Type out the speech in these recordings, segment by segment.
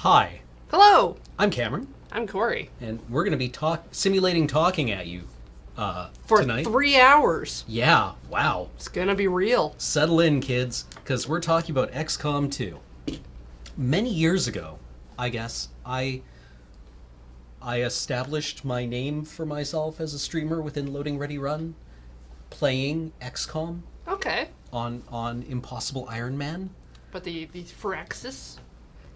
Hi, Hello, I'm Cameron, I'm Corey. and we're going to be simulating talking at you For tonight. 3 hours. Yeah, wow. It's gonna be real. Settle in, kids, because we're talking about XCOM 2. Many years ago, I guess, I established my name for myself as a streamer within Loading Ready Run, playing XCOM Okay. on Impossible Iron Man. But the Phyrexis?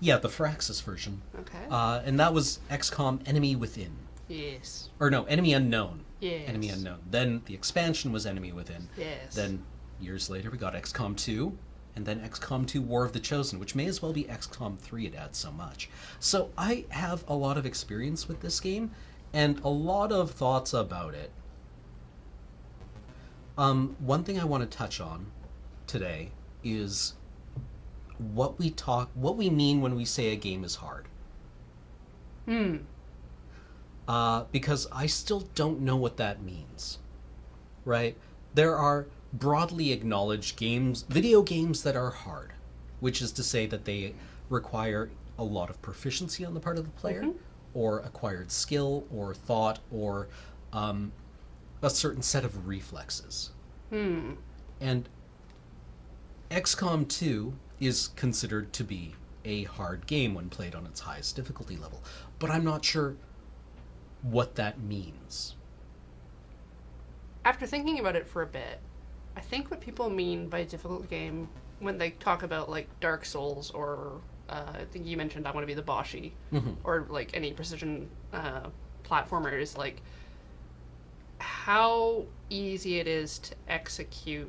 Yeah, the Firaxis version. Okay. And that was XCOM Enemy Within. Yes. Or no, Enemy Unknown. Yes. Enemy Unknown. Then the expansion was Enemy Within. Yes. Then years later we got XCOM 2, and then XCOM 2 War of the Chosen, which may as well be XCOM 3, it adds so much. So I have a lot of experience with this game, and a lot of thoughts about it. One thing I want to touch on today is what we mean when we say a game is hard. Because I still don't know what that means, right? There are broadly acknowledged video games that are hard, which is to say that they require a lot of proficiency on the part of the player, or acquired skill, or thought, or a certain set of reflexes. And XCOM 2 is considered to be a hard game when played on its highest difficulty level, but I'm not sure what that means. After thinking about it for a bit, I think what people mean by difficult game when they talk about like Dark Souls or I think you mentioned I want to be the Boshi, or like any precision platformer is like how easy it is to execute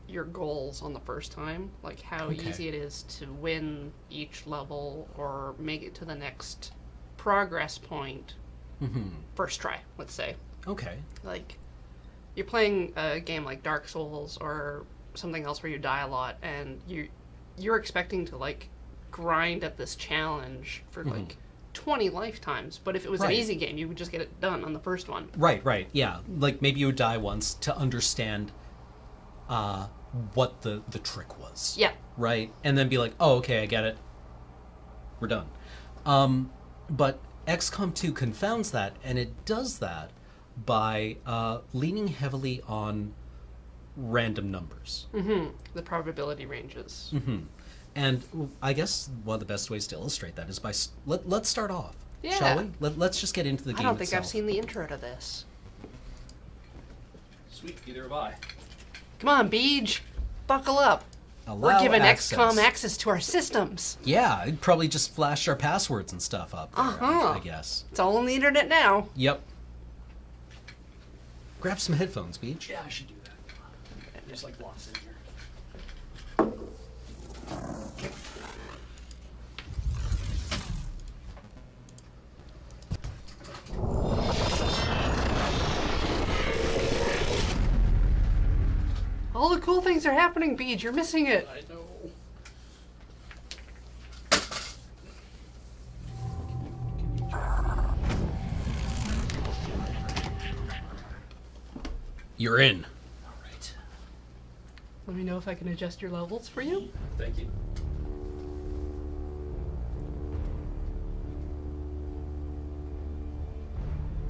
your goals on the first time, like how easy it is to win each level or make it to the next progress point first try, let's say. Okay. Like you're playing a game like Dark Souls or something else where you die a lot and you're expecting to like grind at this challenge for like 20 lifetimes, but if it was an easy game you would just get it done on the first one. Right, yeah, like maybe you would die once to understand what the trick was. Yeah. Right? And then be like, oh, okay, I get it. We're done. But XCOM 2 confounds that, and it does that by leaning heavily on random numbers. The probability ranges. And I guess one of the best ways to illustrate that is by... Let's start off, Yeah. shall we? Let's just get into the game I don't think itself. I've seen the intro to this. Sweet, either have I. Come on, Beej. Buckle up. Allow We're giving access. XCOM access to our systems. Yeah, it'd probably just flash our passwords and stuff up there, I guess. It's all on the internet now. Yep. Grab some headphones, Beach. Yeah, I should do that. There's like lots in here. All the cool things are happening, Beej. You're missing it. I know. You're in. All right. Let me know if I can adjust your levels for you. Thank you.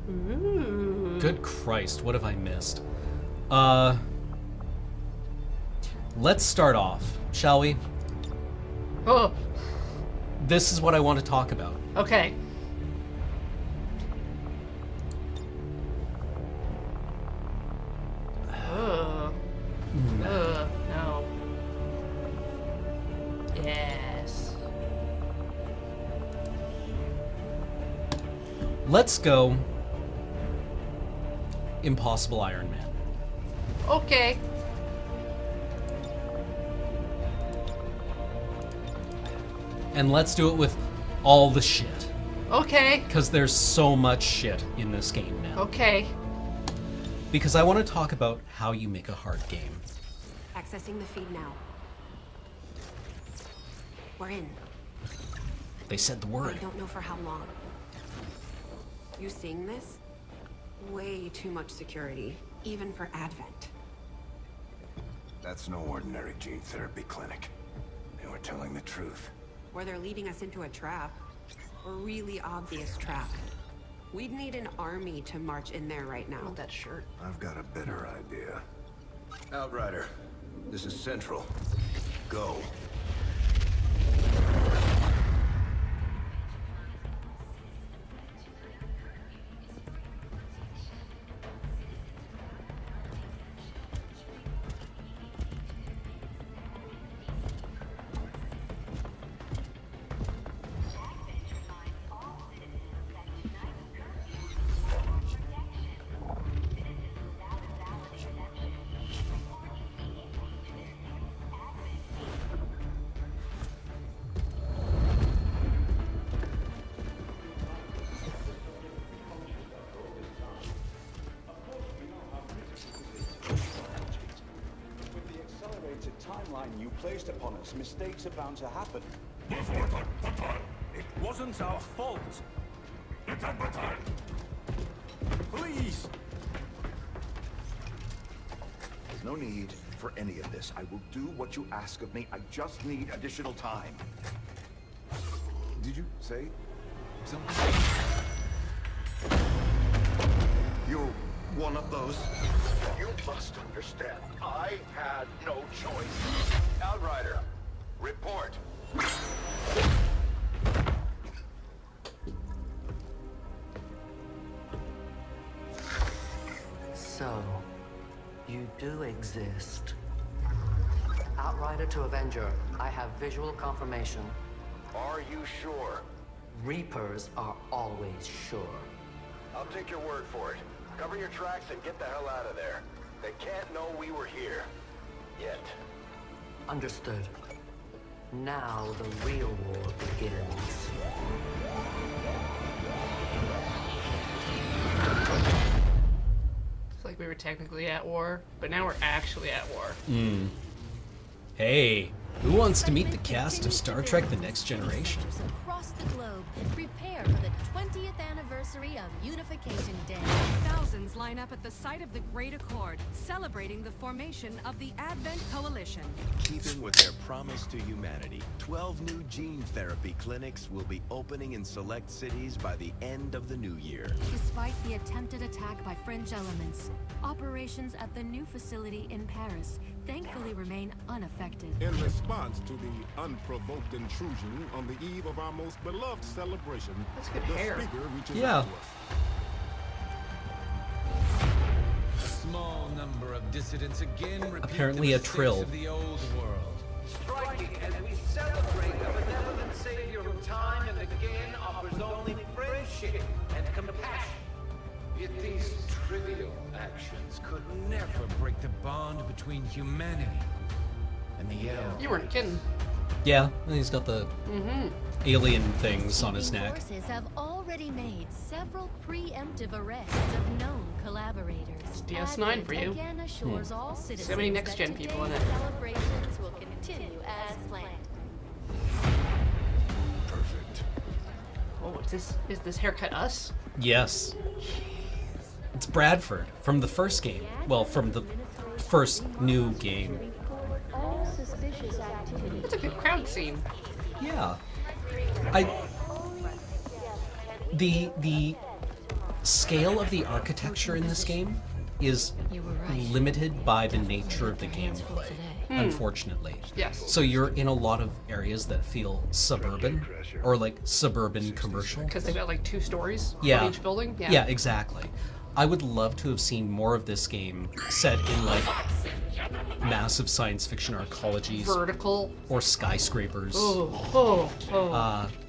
Ooh. Good Christ, what have I missed? Let's start off, shall we? Oh, This is what I want to talk about. okay. No. Yes. Let's go Impossible Iron Man. Okay. And let's do it with all the shit. Okay. Because there's so much shit in this game now. Okay. Because I want to talk about how you make a hard game. Accessing the feed now. We're in. They said the I word. don't know for how long. You seeing this? Way too much security, even for Advent. That's no ordinary gene therapy clinic. They were telling the truth. Or they're leading us into a trap. a really obvious trap. We'd need an army to march in there right I now. want that shirt. I've got a better idea. Outrider, this is Central. Go. Timeline you placed upon us, mistakes are bound to happen. It wasn't our fault. Please. There's no need for any of this. I will do what you ask of me. I just need additional time. Did you say something? You're one of those. You must understand. I had no choice. Outrider, report. So, you do exist. Outrider to Avenger, I have visual confirmation. Are you sure? Reapers are always sure. I'll take your word for it. Cover your tracks and get the hell out of there. They can't know we were here. Yet. Understood. Now the real war begins. It's like we were technically at war, but now we're actually at war. Hey, who wants to meet the cast of Star Trek: The Next Generation? Across the globe, prepare for the 20th anniversary of Unification Day. Thousands line up at the site of the Great Accord, celebrating the formation of the Advent Coalition. Keeping with their promise to humanity, 12 new gene therapy clinics will be opening in select cities by the end of the new year. Despite the attempted attack by fringe elements, operations at the new facility in Paris thankfully remain unaffected. In response to the unprovoked intrusion on the eve of our most beloved celebration, That's good the hair. speaker reaches Yeah. out to us. A small number of dissidents again repeat Apparently the a mistakes trill. of the old world. Striking as we celebrate the benevolent savior who time and again offers only friendship and compassion. Yet these trivial actions could never break the bond between humanity and the elves. You weren't kidding. Yeah, he's got the alien things on his Peacekeeping neck. forces have already made several preemptive arrests of known collaborators. DS9 for you. Again assures all citizens So many next that gen people in today's it. celebrations will continue as planned. Perfect. Oh, is this haircut us? Yes. It's Bradford from the first game. Well, from the first new game. That's a good crowd scene. Yeah. The scale of the architecture in this game is You were right. limited by the nature of the gameplay, today. unfortunately. Yes. So you're in a lot of areas that feel suburban or like suburban commercial. Because they've got like 2 stories Yeah. on each building. Yeah, exactly. I would love to have seen more of this game set in like massive science fiction arcologies Vertical. or skyscrapers. Oh.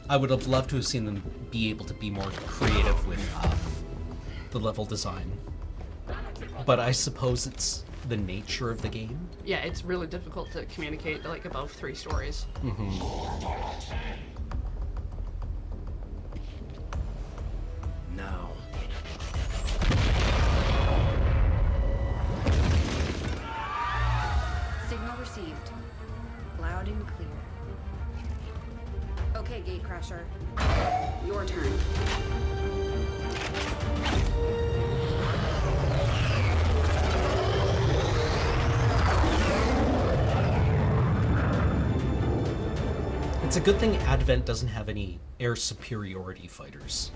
I would have loved to have seen them be able to be more creative with the level design. But I suppose it's the nature of the game. Yeah, it's really difficult to communicate like above 3 stories. Now. Signal received. Loud and clear. Okay, Gatecrasher. Your turn. It's a good thing Advent doesn't have any air superiority fighters.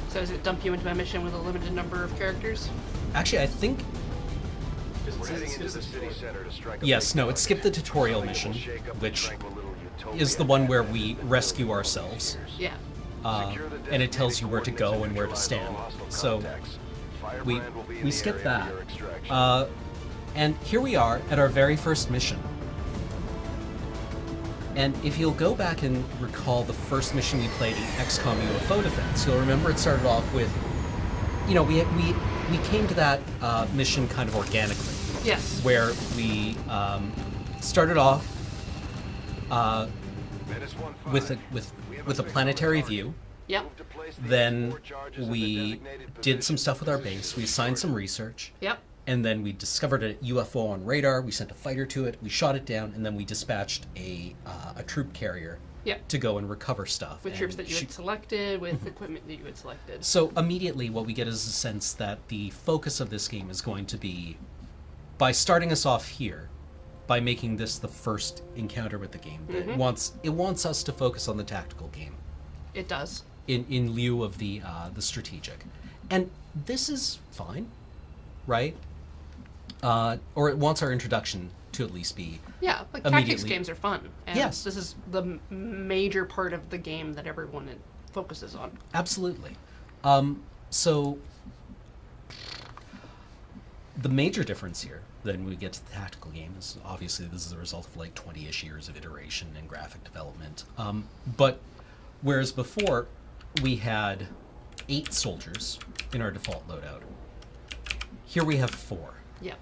So does it dump you into a mission with a limited number of characters? Actually, I think... We're heading into the city center to strike a Yes, big no, it target. skipped the tutorial mission, which is the one where we rescue ourselves. Yeah. And it tells you where to go and where to stand. So we skipped that. And here we are at our very first mission. And if you'll go back and recall the first mission we played in XCOM UFO Defense, you'll remember it started off with, you know, we came to that mission kind of organically. Yes. Where we started off with a planetary view. Yep. Then we did some stuff with our base. We assigned some research. Yep. And then we discovered a UFO on radar. We sent a fighter to it. We shot it down, and then we dispatched a troop carrier Yep. to go and recover stuff. With troops that you had selected, with equipment that you had selected. So immediately what we get is a sense that the focus of this game is going to be, by starting us off here, by making this the first encounter with the game, that it wants us to focus on the tactical game. It does. In lieu of the strategic. And this is fine, right? Or it wants our introduction to at least be Yeah, like tactics games are fun. And yes. This is the major part of the game that everyone focuses on. Absolutely. So the major difference here, then we get to the tactical game, is obviously this is a result of like 20-ish years of iteration and graphic development. But whereas before we had 8 soldiers in our default loadout, here we have 4. Yeah.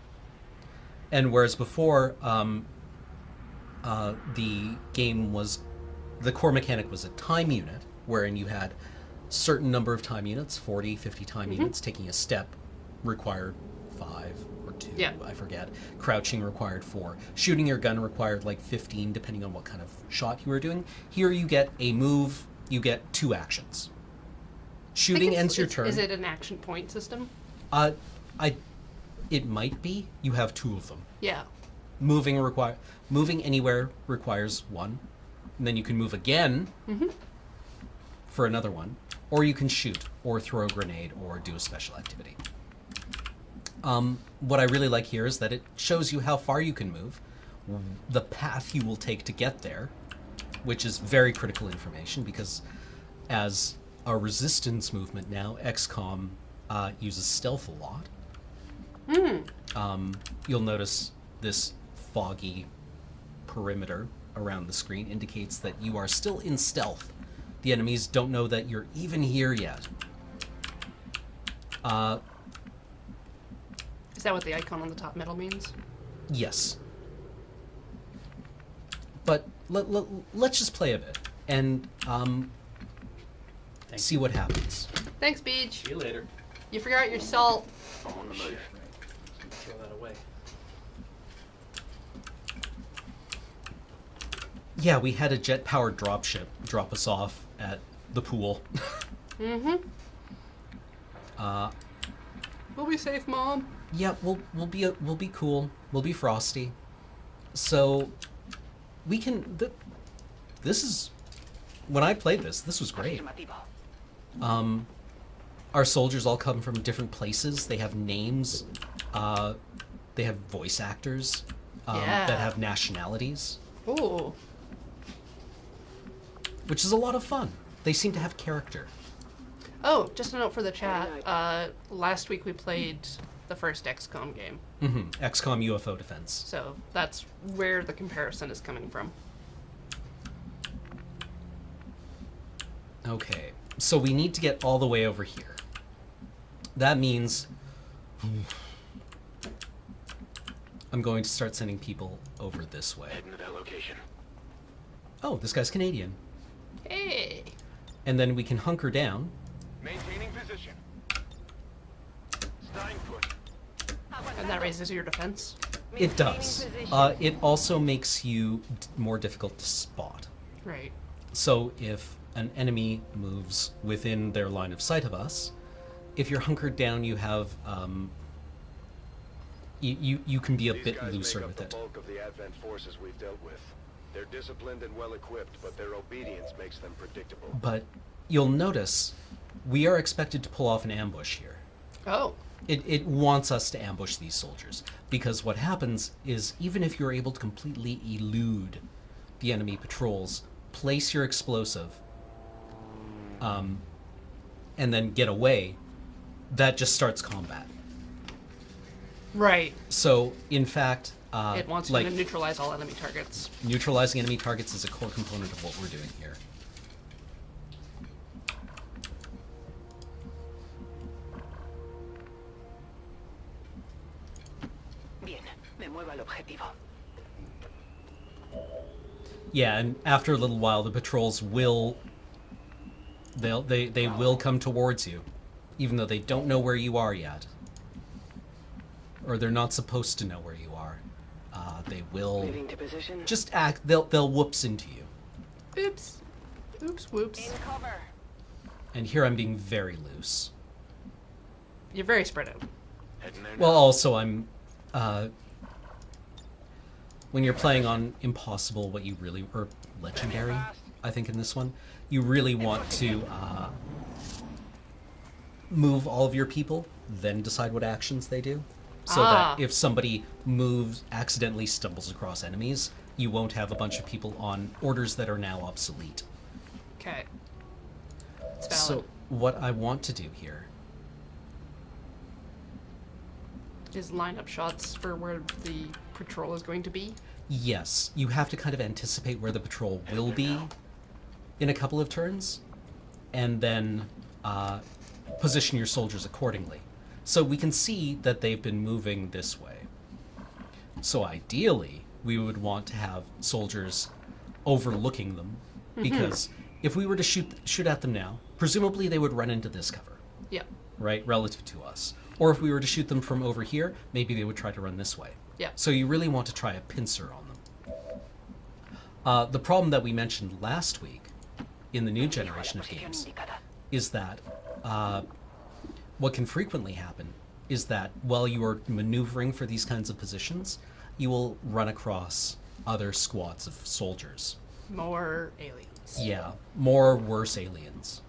And whereas before, the game was, the core mechanic was a time unit, wherein you had certain number of time units, 40, 50 time units, taking a step required 5 or 2, I forget. Crouching required 4. Shooting your gun required like 15, depending on what kind of shot you were doing. Here you get a move, you get 2 actions. Shooting ends your turn. Is it an action point system? It might be. You have 2 of them. Yeah. Moving anywhere requires 1, and then you can move again for another one, or you can shoot, or throw a grenade, or do a special activity. What I really like here is that it shows you how far you can move, the path you will take to get there, which is very critical information because as a resistance movement now, XCOM uses stealth a lot. You'll notice this foggy perimeter around the screen indicates that you are still in stealth. The enemies don't know that you're even here yet. Is that what the icon on the top middle means? Yes. But let's just play a bit and see what happens. Thanks, Beach. See you later. You forgot your salt. I'm on the move. Throw that away. Yeah, we had a jet-powered dropship drop us off at the pool. We'll be safe, Mom. Yeah, we'll be cool. We'll be frosty. So we can. This is when I played this. This was great. Our soldiers all come from different places. They have names. They have voice actors that have nationalities. Ooh. Which is a lot of fun. They seem to have character. Oh, just a note for the chat. Last week we played the first XCOM game. XCOM UFO Defense. So that's where the comparison is coming from. Okay, so we need to get all the way over here. That means I'm going to start sending people over this way. Heading to that location. Oh, this guy's Canadian. Hey. And then we can hunker down. Maintaining position. Staying put. And that raises your defense? It does. It also makes you more difficult to spot. Right. So if an enemy moves within their line of sight of us, if you're hunkered down, you have you can be a These bit guys looser make up with the it. bulk of the Advent forces we've dealt with. They're disciplined and well-equipped, but their obedience makes them predictable. But you'll notice we are expected to pull off an ambush here. Oh. It wants us to ambush these soldiers, because what happens is even if you're able to completely elude the enemy patrols, place your explosive, and then get away, that just starts combat. Right. So, in fact, It wants you to neutralize all enemy targets. Neutralizing enemy targets is a core component of what we're doing here. Bien, me muevo al objetivo. Yeah, and after a little while, the patrols will they will come towards you, even though they don't know where you are yet, or they're not supposed to know where you are. They will just act. They'll whoops into you. Oops. Oops. Whoops. In cover. And here I'm being very loose. You're very spread out. Well, also I'm. When you're playing on Impossible, what you really, or Legendary, I think in this one, you really want to move all of your people, then decide what actions they do. So that if somebody accidentally stumbles across enemies, you won't have a bunch of people on orders that are now obsolete. Okay. So what I want to do here is line up shots for where the patrol is going to be. Yes, you have to kind of anticipate where the patrol will be in a couple of turns, and then position your soldiers accordingly. So we can see that they've been moving this way. So ideally, we would want to have soldiers overlooking them, because if we were to shoot at them now, presumably they would run into this cover. Yeah. Right, relative to us. Or if we were to shoot them from over here, maybe they would try to run this way. Yeah. So you really want to try a pincer on them. The problem that we mentioned last week in the new generation of games is that what can frequently happen is that while you are maneuvering for these kinds of positions, you will run across other squads of soldiers. More aliens. Yeah, more worse aliens.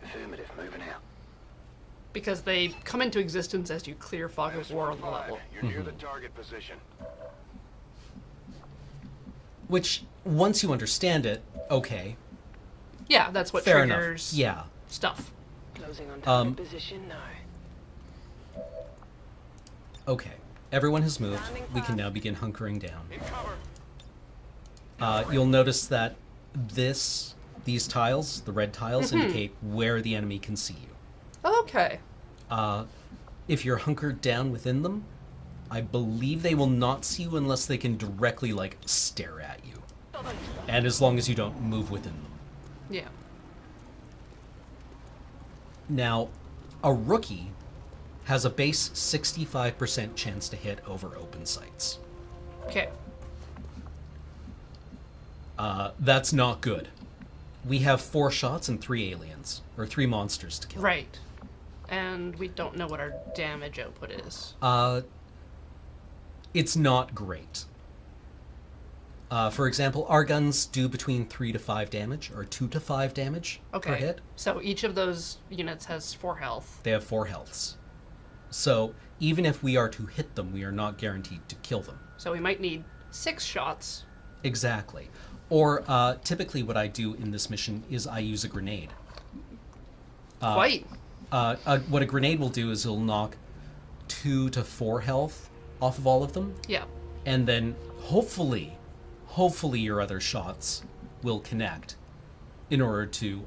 Affirmative, moving out. Because they come into existence as you clear fog of war on the level. You're near the target position. Which, once you understand it, okay. Yeah, that's what fair triggers enough. Yeah. stuff. Closing on target position now. Okay, everyone has moved. We can now begin hunkering down. You'll notice that these tiles, the red tiles, indicate where the enemy can see you. Okay. If you're hunkered down within them, I believe they will not see you unless they can directly, stare at you. And as long as you don't move within them. Yeah. Now, a rookie has a base 65% chance to hit over open sights. Okay. That's not good. We have 4 shots and 3 aliens, or 3 monsters to kill. Right. And we don't know what our damage output is. It's not great. For example, our guns do between 3 to 5 damage, or 2 to 5 damage per hit. So each of those units has 4 health. They have 4 healths. So even if we are to hit them, we are not guaranteed to kill them. So we might need 6 shots. Exactly. Or typically what I do in this mission is I use a grenade. Quite. What a grenade will do is it'll knock 2 to 4 health off of all of them. Yeah. And then hopefully your other shots will connect in order to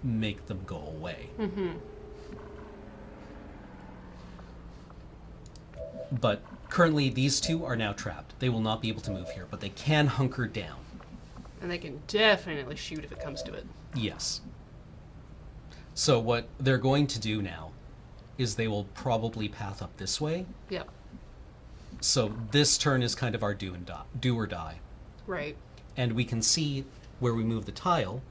make them go away. Mm-hmm. But currently these 2 are now trapped. They will not be able to move here, but they can hunker down. And they can definitely shoot if it comes to it. Yes. So what they're going to do now is they will probably path up this way. Yep. So this turn is kind of our do or die. Right. And we can see where we move the tile,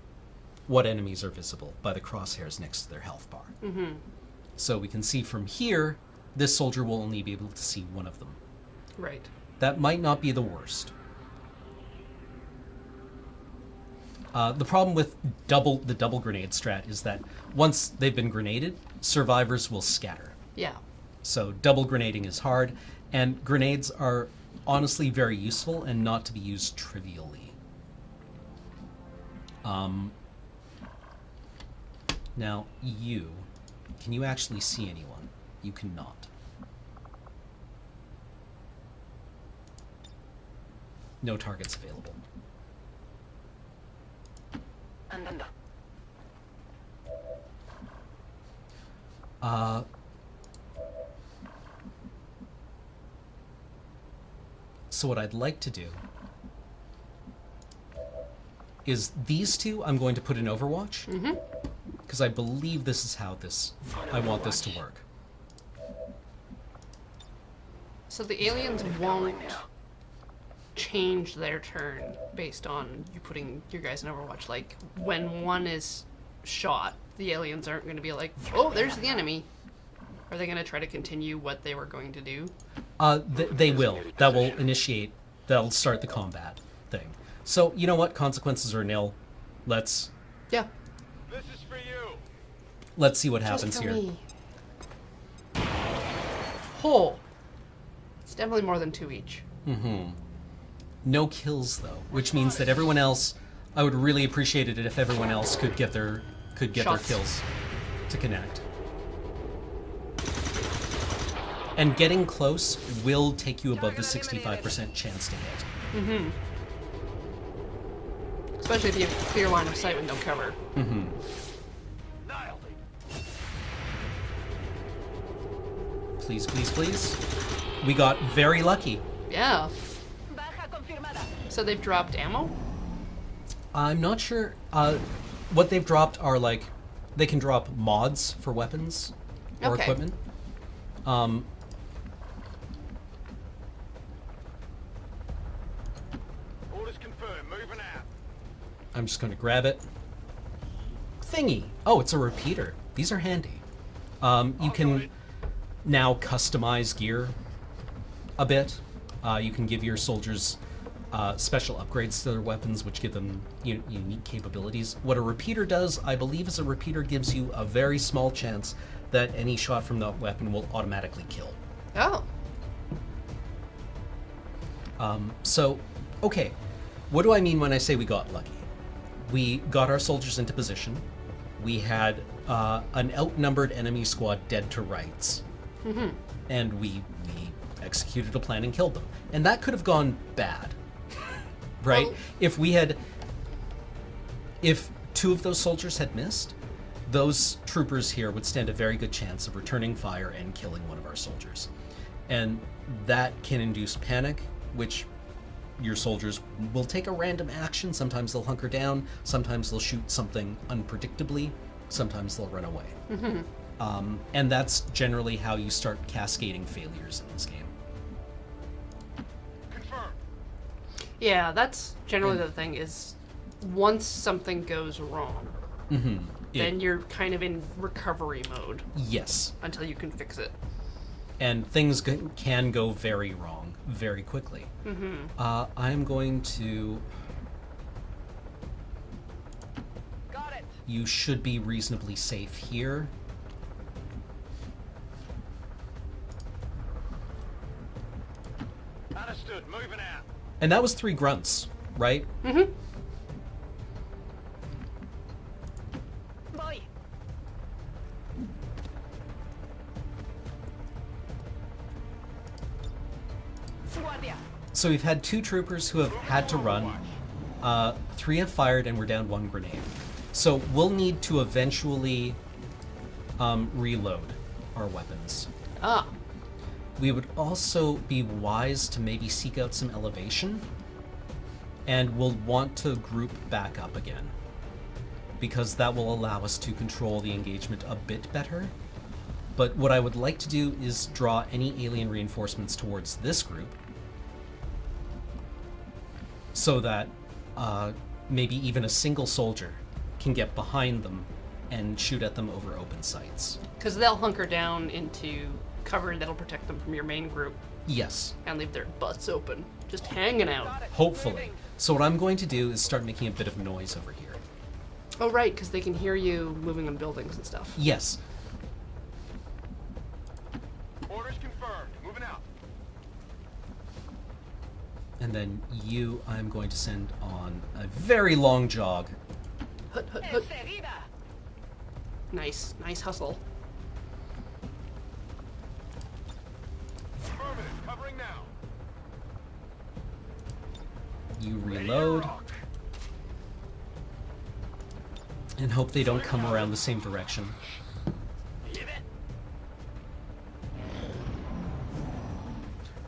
what enemies are visible by the crosshairs next to their health bar. Mm-hmm. So we can see from here this soldier will only be able to see one of them. Right. That might not be the worst. The problem with the double grenade strat is that once they've been grenaded, survivors will scatter. Yeah. So double grenading is hard, and grenades are honestly very useful and not to be used trivially. Now, can you actually see anyone? You cannot. No targets available. So what I'd like to do is these two I'm going to put in Overwatch, because I believe this is how I want this to work. So the aliens won't change their turn based on you putting your guys in Overwatch. Like, when one is shot, the aliens aren't going to be like, oh, there's the enemy. Are they going to try to continue what they were going to do? They will. That will initiate, that'll start the combat thing. So, you know what? Consequences are nil. Let's... Yeah. This is for you. Let's see what happens here. Me. Oh. It's definitely more than 2 each. No kills, though, which means that everyone else... I would really appreciate it if everyone else could get their kills to connect. And getting close will take you above the 65% chance to hit. Especially if you have clear line of sight with no cover. Please, please, please. We got very lucky. Yeah. So they've dropped ammo? I'm not sure. What they've dropped are, like, they can drop mods for weapons or equipment. Orders confirmed. Moving out. I'm just going to grab it. Thingy. Oh, it's a repeater. These are handy. You can now customize gear a bit. You can give your soldiers special upgrades to their weapons, which give them unique capabilities. What a repeater does, I believe, is a repeater gives you a very small chance that any shot from that weapon will automatically kill. Oh. So, okay. What do I mean when I say we got lucky? We got our soldiers into position. We had an outnumbered enemy squad dead to rights. And we executed a plan and killed them. And that could have gone bad. Right? Well, if 2 of those soldiers had missed, those troopers here would stand a very good chance of returning fire and killing one of our soldiers. And that can induce panic, which your soldiers will take a random action. Sometimes they'll hunker down, sometimes they'll shoot something unpredictably, sometimes they'll run away. And that's generally how you start cascading failures in this game. Yeah, that's generally the thing, is once something goes wrong, then you're kind of in recovery mode. Yes. Until you can fix it. And things can go very wrong very quickly. I'm going to... Got it. You should be reasonably safe here. Understood. Moving out. And that was 3 grunts, right? Boy. So we've had 2 troopers who have had to run. 3 have fired, and we're down 1 grenade. So we'll need to eventually reload our weapons. We would also be wise to maybe seek out some elevation, and we'll want to group back up again, because that will allow us to control the engagement a bit better. But what I would like to do is draw any alien reinforcements towards this group, so that maybe even a single soldier can get behind them and shoot at them over open sights. Because they'll hunker down into cover that'll protect them from your main group. Yes. And leave their butts open, just hanging out. Hopefully. So what I'm going to do is start making a bit of noise over here. Oh, right, because they can hear you moving on buildings and stuff. Yes. Orders confirmed. Moving out. And then you, I'm going to send on a very long jog. Hut, hut, hut. Nice, nice hustle. Affirmative. Covering now. You reload. And hope they don't come around the same direction.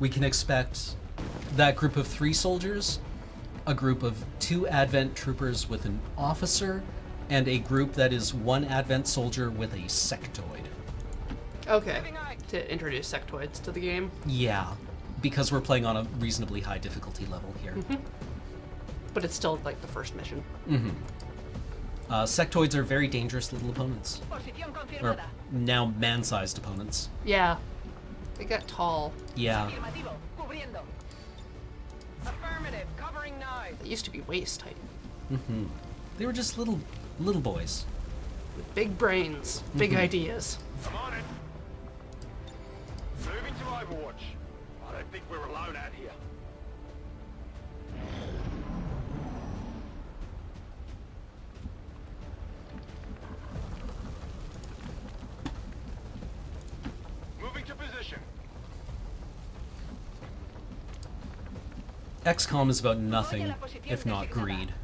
We can expect that group of 3 soldiers, a group of 2 Advent troopers with an officer, and a group that is 1 Advent soldier with a sectoid. Okay, to introduce sectoids to the game. Yeah, because we're playing on a reasonably high difficulty level here. But it's still like the first mission. Sectoids are very dangerous little opponents. Or now man-sized opponents. Yeah. They got tall. Yeah. Affirmative. Covering now. They used to be waist height. They were just little boys. With big brains, big ideas. I'm on it. Moving to Overwatch. I don't think we're alone out here. Moving to position. XCOM is about nothing if not greed.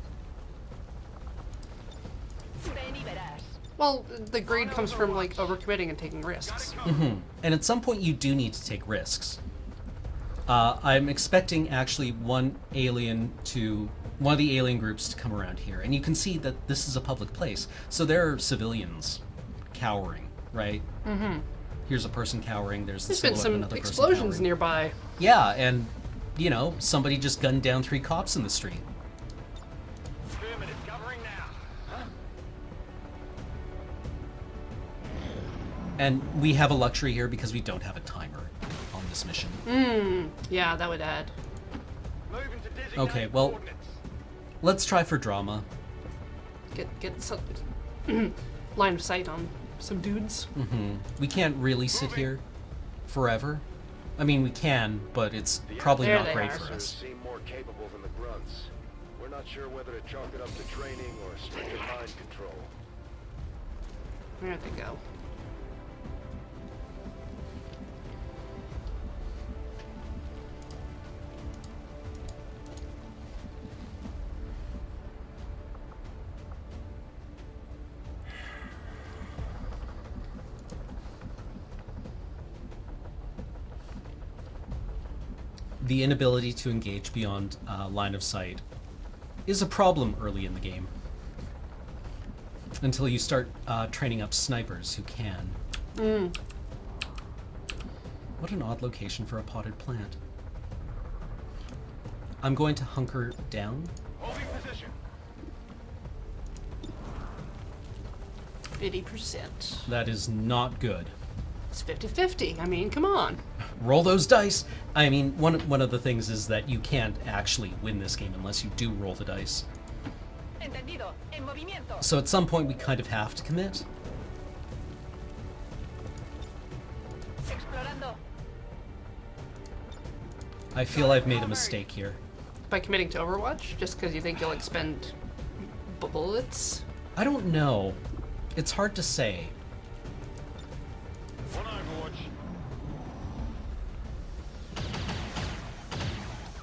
Well, the greed comes from like overcommitting and taking risks. And at some point you do need to take risks. I'm expecting actually one of the alien groups to come around here, and you can see that this is a public place, so there are civilians cowering, right? Here's a person cowering. There's been some explosions nearby. Yeah, and you know, somebody just gunned down 3 cops in the street. Affirmative. Covering now. And we have a luxury here because we don't have a timer on this mission. Yeah, that would add. Moving to designated Okay, well, coordinates. let's try for drama. Get some line of sight on some dudes. We can't really sit here forever. I mean, we can, but it's probably There not they great are. for us. Seem more capable than the grunts. We're not sure whether to chalk it up to training or stricter mind control. There they go. The inability to engage beyond line of sight is a problem early in the game. Until you start training up snipers who can. What an odd location for a potted plant. I'm going to hunker down. Holding position. 50%. That is not good. It's 50-50. I mean, come on. Roll those dice. I mean, one of the things is that you can't actually win this game unless you do roll the dice. Entendido. En movimiento. So at some point we kind of have to commit. Explorando. I feel I've made a mistake here. By committing to Overwatch, just because you think you'll expend bullets? I don't know. It's hard to say. On Overwatch.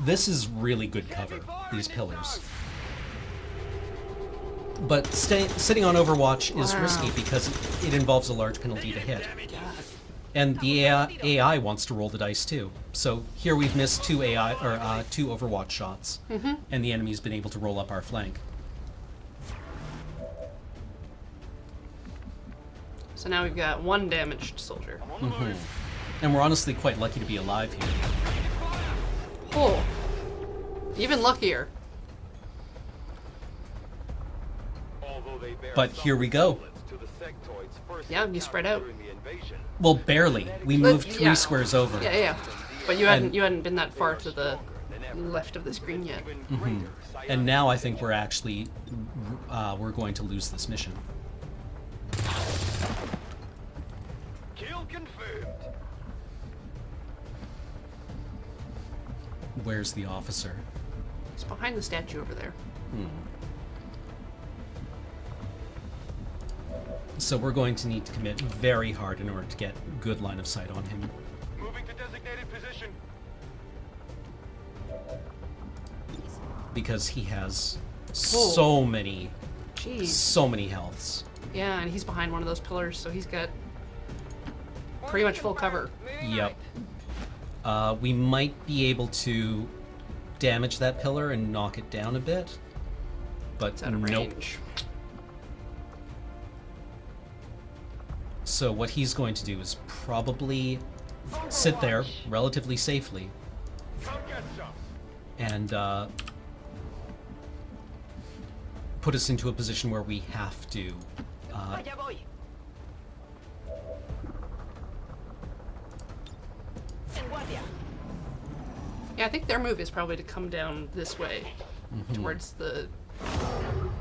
This is really good cover, these pillars. But sitting on Overwatch is risky because it involves a large penalty to hit. And the AI wants to roll the dice too. So here we've missed 2 Overwatch shots, and the enemy's been able to roll up our flank. So now we've got 1 damaged soldier. And we're honestly quite lucky to be alive here. Oh, even luckier. Although they bear But some here we go. resemblance to the sectoids Yeah, you spread out. Well, barely. We moved 3 squares over. Yeah. But you hadn't been that far to the left of the screen yet. Mm-hmm. And now I think we're actually we're going to lose this mission. Kill confirmed. Where's the officer? It's behind the statue over there. So we're going to need to commit very hard in order to get good line of sight on him. Moving to designated position. Because he has so many healths. Yeah, and he's behind one of those pillars, so he's got pretty much full cover. Yep. We might be able to damage that pillar and knock it down a bit, but It's out of nope. range. So what he's going to do is probably sit there relatively safely and put us into a position where we have to Yeah, I think their move is probably to come down this way towards the...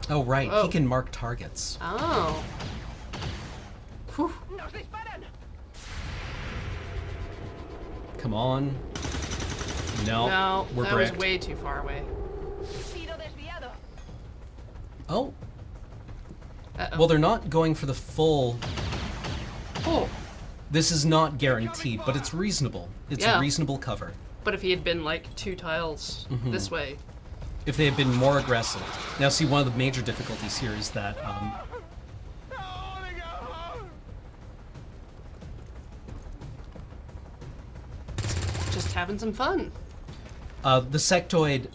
Oh, right. Whoa. He can mark targets. Oh. Whew. Come on. No, we're that bricked. was way too far away. Oh. Uh-oh. Well, they're not going for the full... Oh. This is not guaranteed, but it's reasonable. It's a reasonable cover. But if he had been like 2 tiles this way... If they had been more aggressive. Now, see, one of the major difficulties here is that... Just having some fun. the sectoid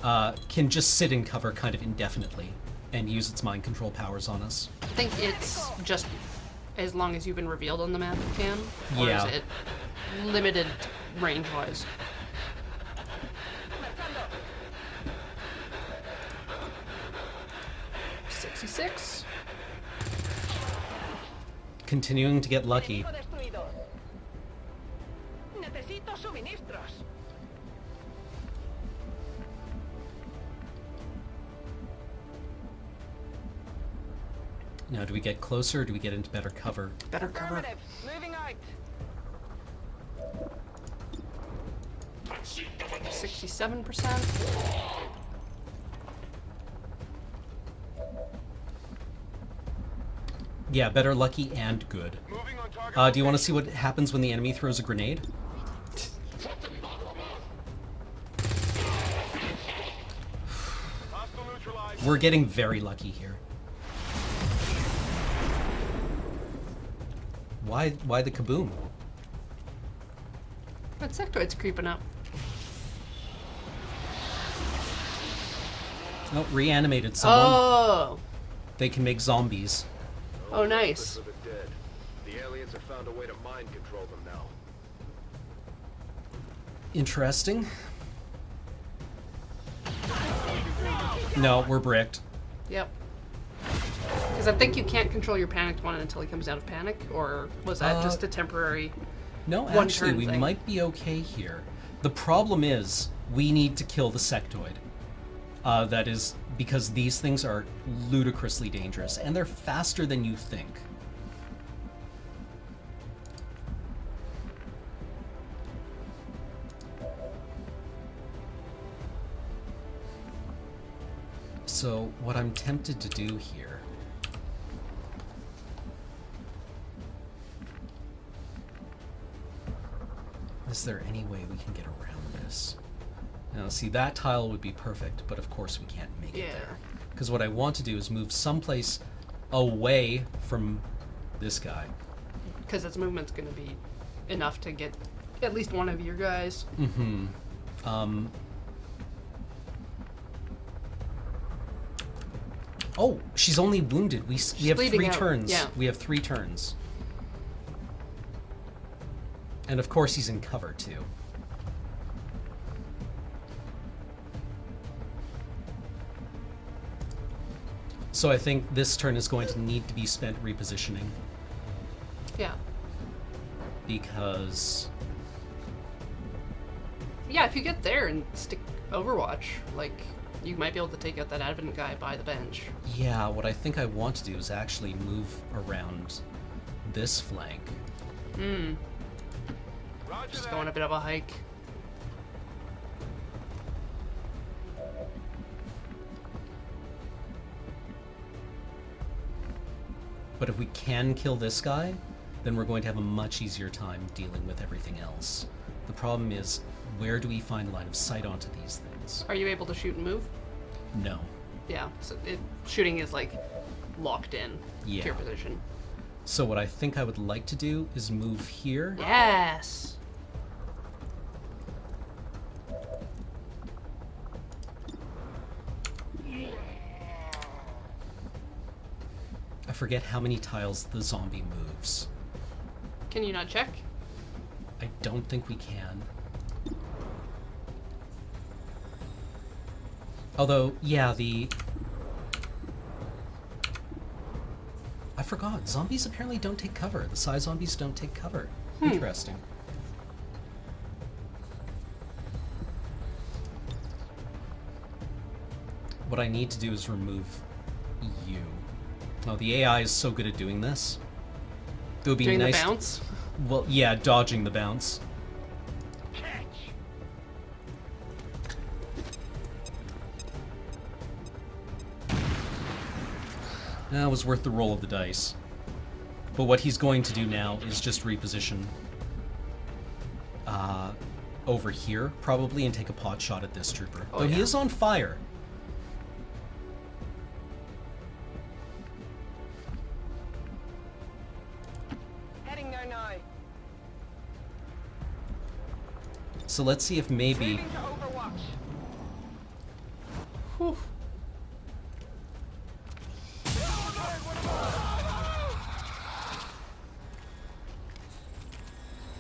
can just sit in cover kind of indefinitely and use its mind control powers on us. I think it's just as long as you've been revealed on the map it can, or Yeah. is it limited range-wise? $66. Continuing to get lucky. Necesito suministros. Now, do we get closer or do we get into better cover? Better cover. Moving out. 67%. Yeah, better lucky and good. Do you want to see what happens when the enemy throws a grenade? We're getting very lucky here. Why the kaboom? That sectoid's creeping up. Oh, reanimated someone. Oh! They can make zombies. Oh, nice. The aliens have found a way to mind control them now. Interesting. No, we're bricked. Yep. Because I think you can't control your panicked one until he comes out of panic, or was that just a temporary No, one actually, turn we thing? might be okay here. The problem is, we need to kill the sectoid. That is because these things are ludicrously dangerous, and they're faster than you think. So, what I'm tempted to do here is there any way we can get around this? Now, see, that tile would be perfect, but of course we can't make it there. Because what I want to do is move someplace away from this guy. Because its movement's going to be enough to get at least one of your guys. Mm-hmm. Oh, she's only wounded. We have bleeding 3 out, turns. yeah. We have 3 turns. And of course he's in cover too. So I think this turn is going to need to be spent repositioning. because... Yeah, if you get there and stick Overwatch, like, you might be able to take out that Advent guy by the bench. Yeah, what I think I want to do is actually move around this flank. Just going a bit of a hike. But if we can kill this guy, then we're going to have a much easier time dealing with everything else. The problem is, where do we find line of sight onto these things? Are you able to shoot and move? No. Yeah, so shooting is like locked in to your position. So what I think I would like to do is move here. Yes! I forget how many tiles the zombie moves. Can you not check? I don't think we can. Although, yeah, I forgot. Zombies apparently don't take cover. The Psy zombies don't take cover. Interesting. What I need to do is remove you. Oh, the AI is so good at doing this. It would be doing nice. The bounce? Well, yeah, dodging the bounce. That was worth the roll of the dice. But what he's going to do now is just reposition over here, probably, and take a pot shot at this trooper. Oh, Though yeah. he is on fire. Heading there now. So let's see if maybe... Moving to Overwatch. Whew.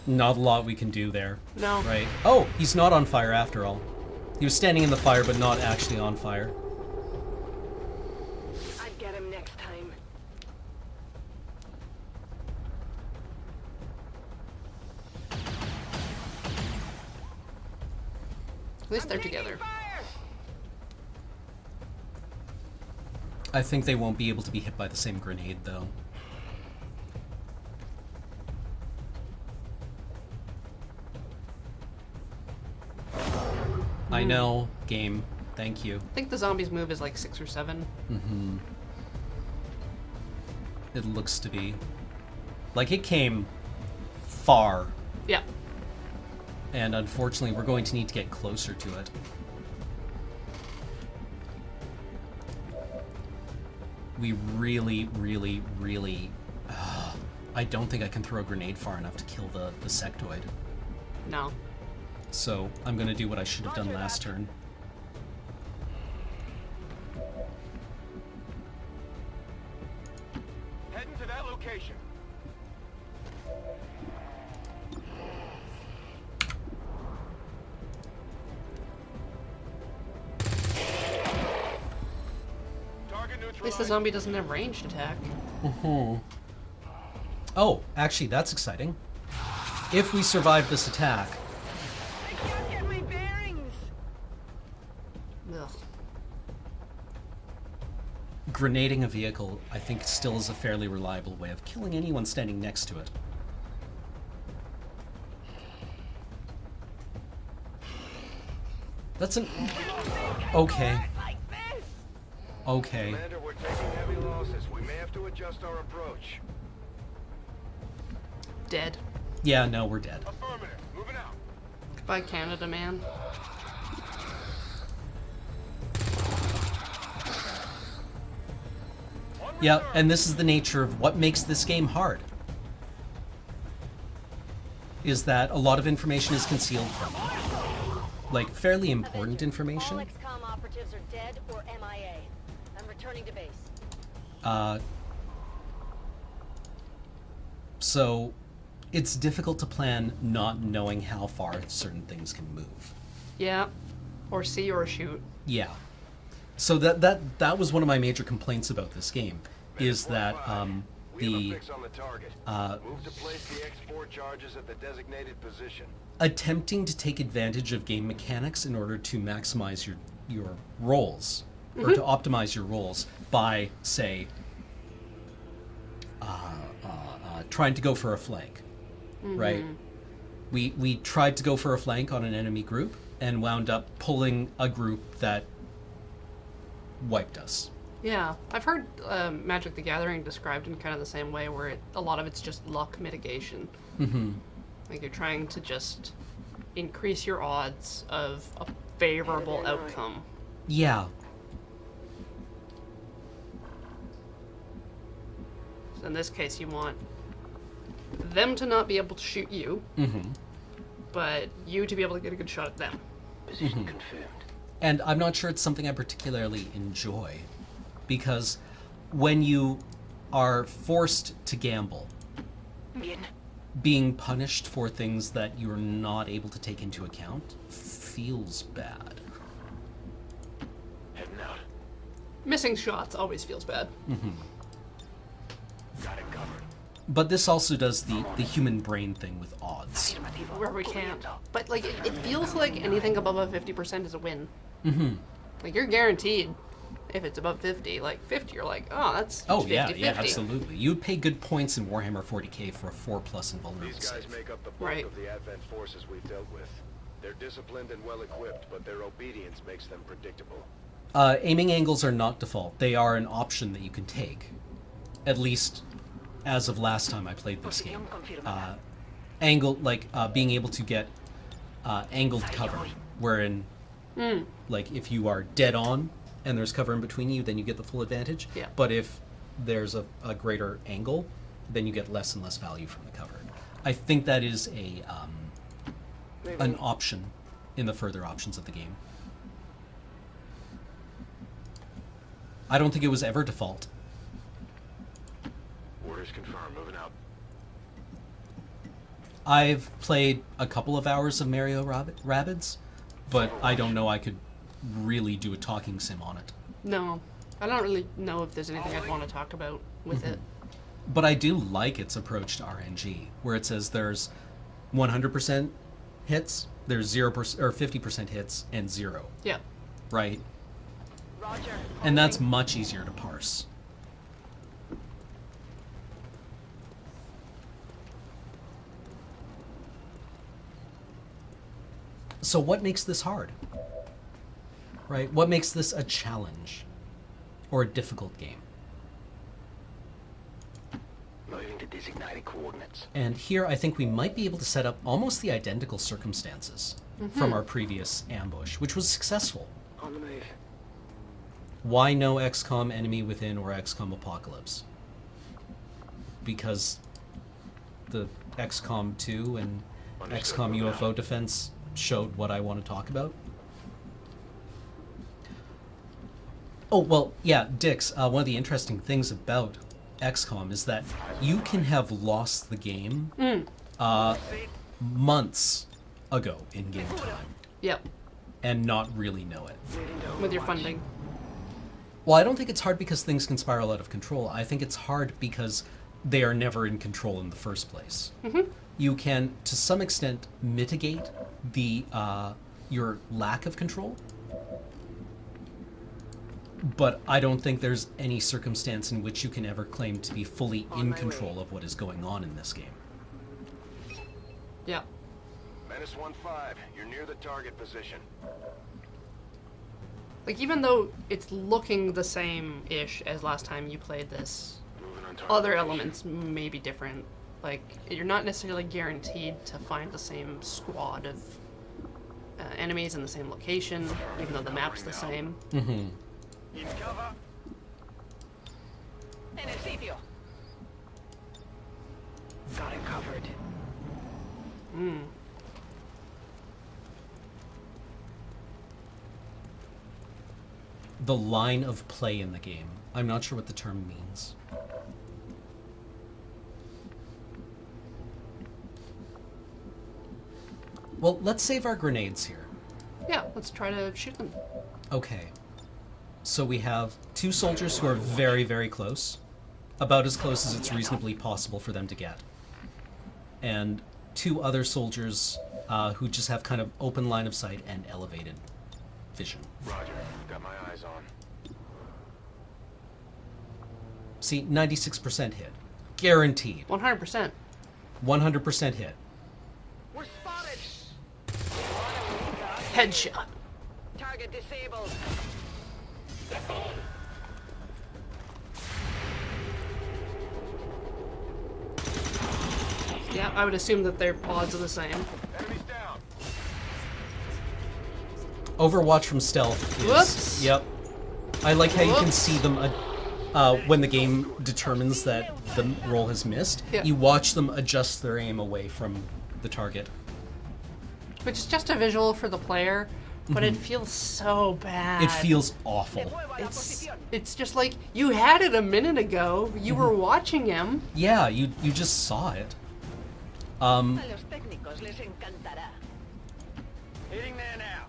Not a lot we can do there. No. Right. Oh, he's not on fire after all. He was standing in the fire, but not actually on fire. I'd get him next time. At least they're together. I think they won't be able to be hit by the same grenade, though. I know, game. Thank you. I think the zombies move is like 6 or 7. Mm-hmm. It looks to be. Like, it came far. Yeah. And unfortunately, we're going to need to get closer to it. We really, really, really... I don't think I can throw a grenade far enough to kill the sectoid. No. So, I'm going to do what I should have done last turn. Heading to that location. At least the zombie doesn't have ranged attack. Mm-hmm. Oh, actually, that's exciting. If we survive this attack... I can't get my bearings. Ugh. Grenading a vehicle, I think, still is a fairly reliable way of killing anyone standing next to it. That's an... Okay. Okay. Commander, we're taking heavy losses. We may have to adjust our approach. Dead. Yeah, no, we're dead. Affirmative. Moving out. Goodbye, Canada, man. Yeah, and this is the nature of what makes this game hard. Is that a lot of information is concealed from you. Like, fairly important information. All XCOM operatives are dead or MIA. I'm returning to base. So, it's difficult to plan not knowing how far certain things can move. Yeah. Or see or shoot. Yeah. So that was one of my major complaints about this game, is that We have a fix on the target. Move to place the export charges at the designated position. attempting to take advantage of game mechanics in order to maximize your rolls, or to optimize your rolls by, say, trying to go for a flank, right? We tried to go for a flank on an enemy group and wound up pulling a group that wiped us. Yeah, I've heard Magic the Gathering described in kind of the same way, where a lot of it's just luck mitigation. Like you're trying to just increase your odds of a favorable outcome. Yeah. So in this case, you want them to not be able to shoot you, but you to be able to get a good shot at them. Position confirmed. And I'm not sure it's something I particularly enjoy, because when you are forced to gamble, being punished for things that you're not able to take into account feels bad. Heading out. Missing shots always feels bad. Got it covered. But this also does the human brain thing with odds. Where we can't. But like it feels like anything above a 50% is a win. Like you're guaranteed if it's above 50. Like 50, you're like, oh, that's 50, yeah, 50. yeah, absolutely. You would pay good points in Warhammer 40k for a 4+ invulnerable These guys save. make up the bulk of the Advent forces we've dealt with. They're disciplined and well-equipped, but their obedience makes them predictable. Aiming angles are not default. They are an option that you can take. At least as of last time I played this game. Being able to get angled cover, wherein like if you are dead on and there's cover in between you, then you get the full advantage. Yeah. But if there's a greater angle, then you get less and less value from the cover. I think that is an option in the further options of the game. I don't think it was ever default. Orders confirmed. Moving out. I've played a couple of hours of Mario Rabbids, but I don't know I could really do a talking sim on it. No, I don't really know if there's anything I'd want to talk about with it. But I do like its approach to RNG, where it says there's 100% hits, there's 0% or 50% hits, and 0. Yeah. Right? Roger. And that's much easier to parse. So what makes this hard? Right? What makes this a challenge or a difficult game? Moving to designated coordinates. And here I think we might be able to set up almost the identical circumstances from our previous ambush, which was successful. On the move. Why no XCOM Enemy Within or XCOM Apocalypse? Because the XCOM 2 and XCOM UFO Defense showed what I want to talk about. Oh, well, yeah, Dix, one of the interesting things about XCOM is that you can have lost the game months ago in game time. Yep. And not really know it. With your funding. Well, I don't think it's hard because things can spiral out of control. I think it's hard because they are never in control in the first place. You can, to some extent, mitigate the your lack of control, but I don't think there's any circumstance in which you can ever claim to be fully in control of what is going on in this game. Yeah. Menace 1-5, you're near the target position. Like, even though it's looking the same-ish as last time you played this, other elements may be different. Like, you're not necessarily guaranteed to find the same squad of enemies in the same location, even though the map's the same. Need cover? Got it covered. The line of play in the game. I'm not sure what the term means. Well, let's save our grenades here. Yeah, let's try to shoot them. Okay. So we have two soldiers who are very, very close. about as close as it's reasonably possible for them to get. And 2 other soldiers who just have kind of open line of sight and elevated vision. Roger. Got my eyes on. See, 96% hit. Guaranteed. 100%. 100% hit. We're spotted. Headshot. Target disabled. Yeah, I would assume that their odds are the same. Enemies down. Overwatch from stealth is... Whoops. Yep. I like how you can Whoops. see them when the game determines that the roll has missed. Yeah. You watch them adjust their aim away from the target. Which is just a visual for the player, but it feels so bad. It feels awful. It's just like, you had it a minute ago. You were watching him. Yeah, you just saw it. A los técnicos les encantará. Hitting there now.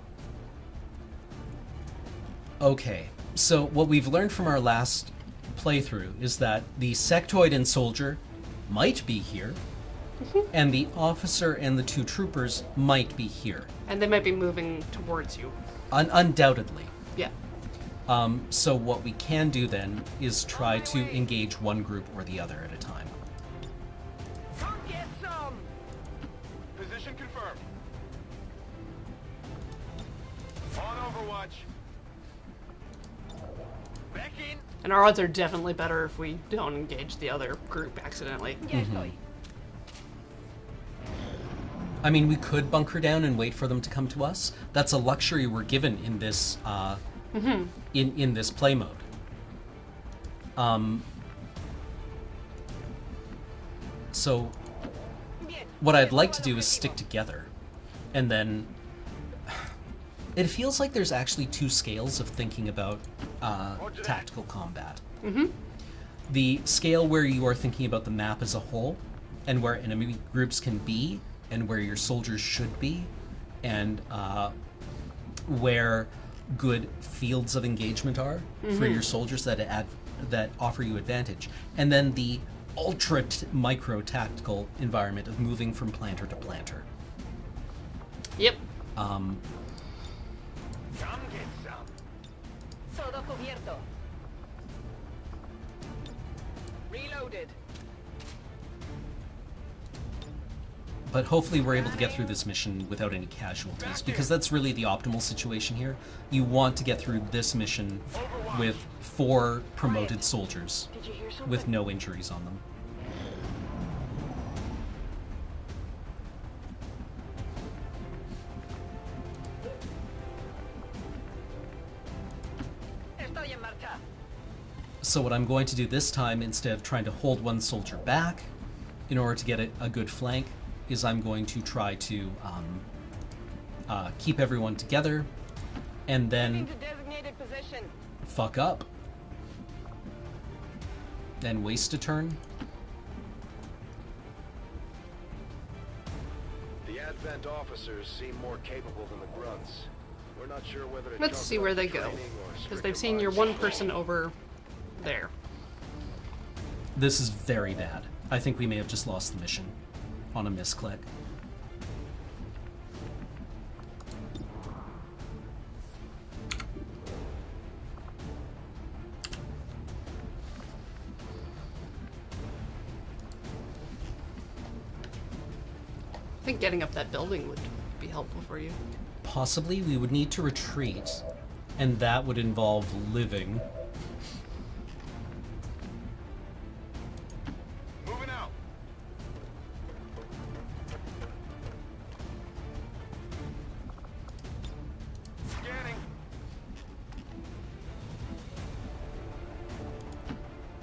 Okay, so what we've learned from our last playthrough is that the sectoid and soldier might be here, and the officer and the 2 troopers might be here. And they might be moving towards you. Undoubtedly. Yeah. So what we can do then is try to engage one group or the other at a time. Come get some. Position confirmed. On Overwatch. Back in. And our odds are definitely better if we don't engage the other group accidentally. I mean, we could bunker down and wait for them to come to us. That's a luxury we're given in this in this play mode. So what I'd like to do is stick together, and then it feels like there's actually 2 scales of thinking about tactical combat. The scale where you are thinking about the map as a whole, and where enemy groups can be, and where your soldiers should be, and where good fields of engagement are for your soldiers that offer you advantage. And then the ultra micro tactical environment of moving from planter to planter. Yep. Come get some. Todo cubierto. Reloaded. But hopefully we're able to get through this mission without any casualties, because that's really the optimal situation here. You want to get through this mission with 4 promoted soldiers with no injuries on them. Estoy en marcha. So what I'm going to do this time, instead of trying to hold one soldier back in order to get a good flank, is I'm going to try to keep everyone together and then To designated position. fuck up and waste a turn. The Advent officers seem more capable than the grunts. We're not sure whether to Let's chalk see it up where to they go. training or Because strict they've seen your advice. one person over there. This is very bad. I think we may have just lost the mission on a misclick. I think getting up that building would be helpful for you. Possibly we would need to retreat, and that would involve living. Moving out. Scanning.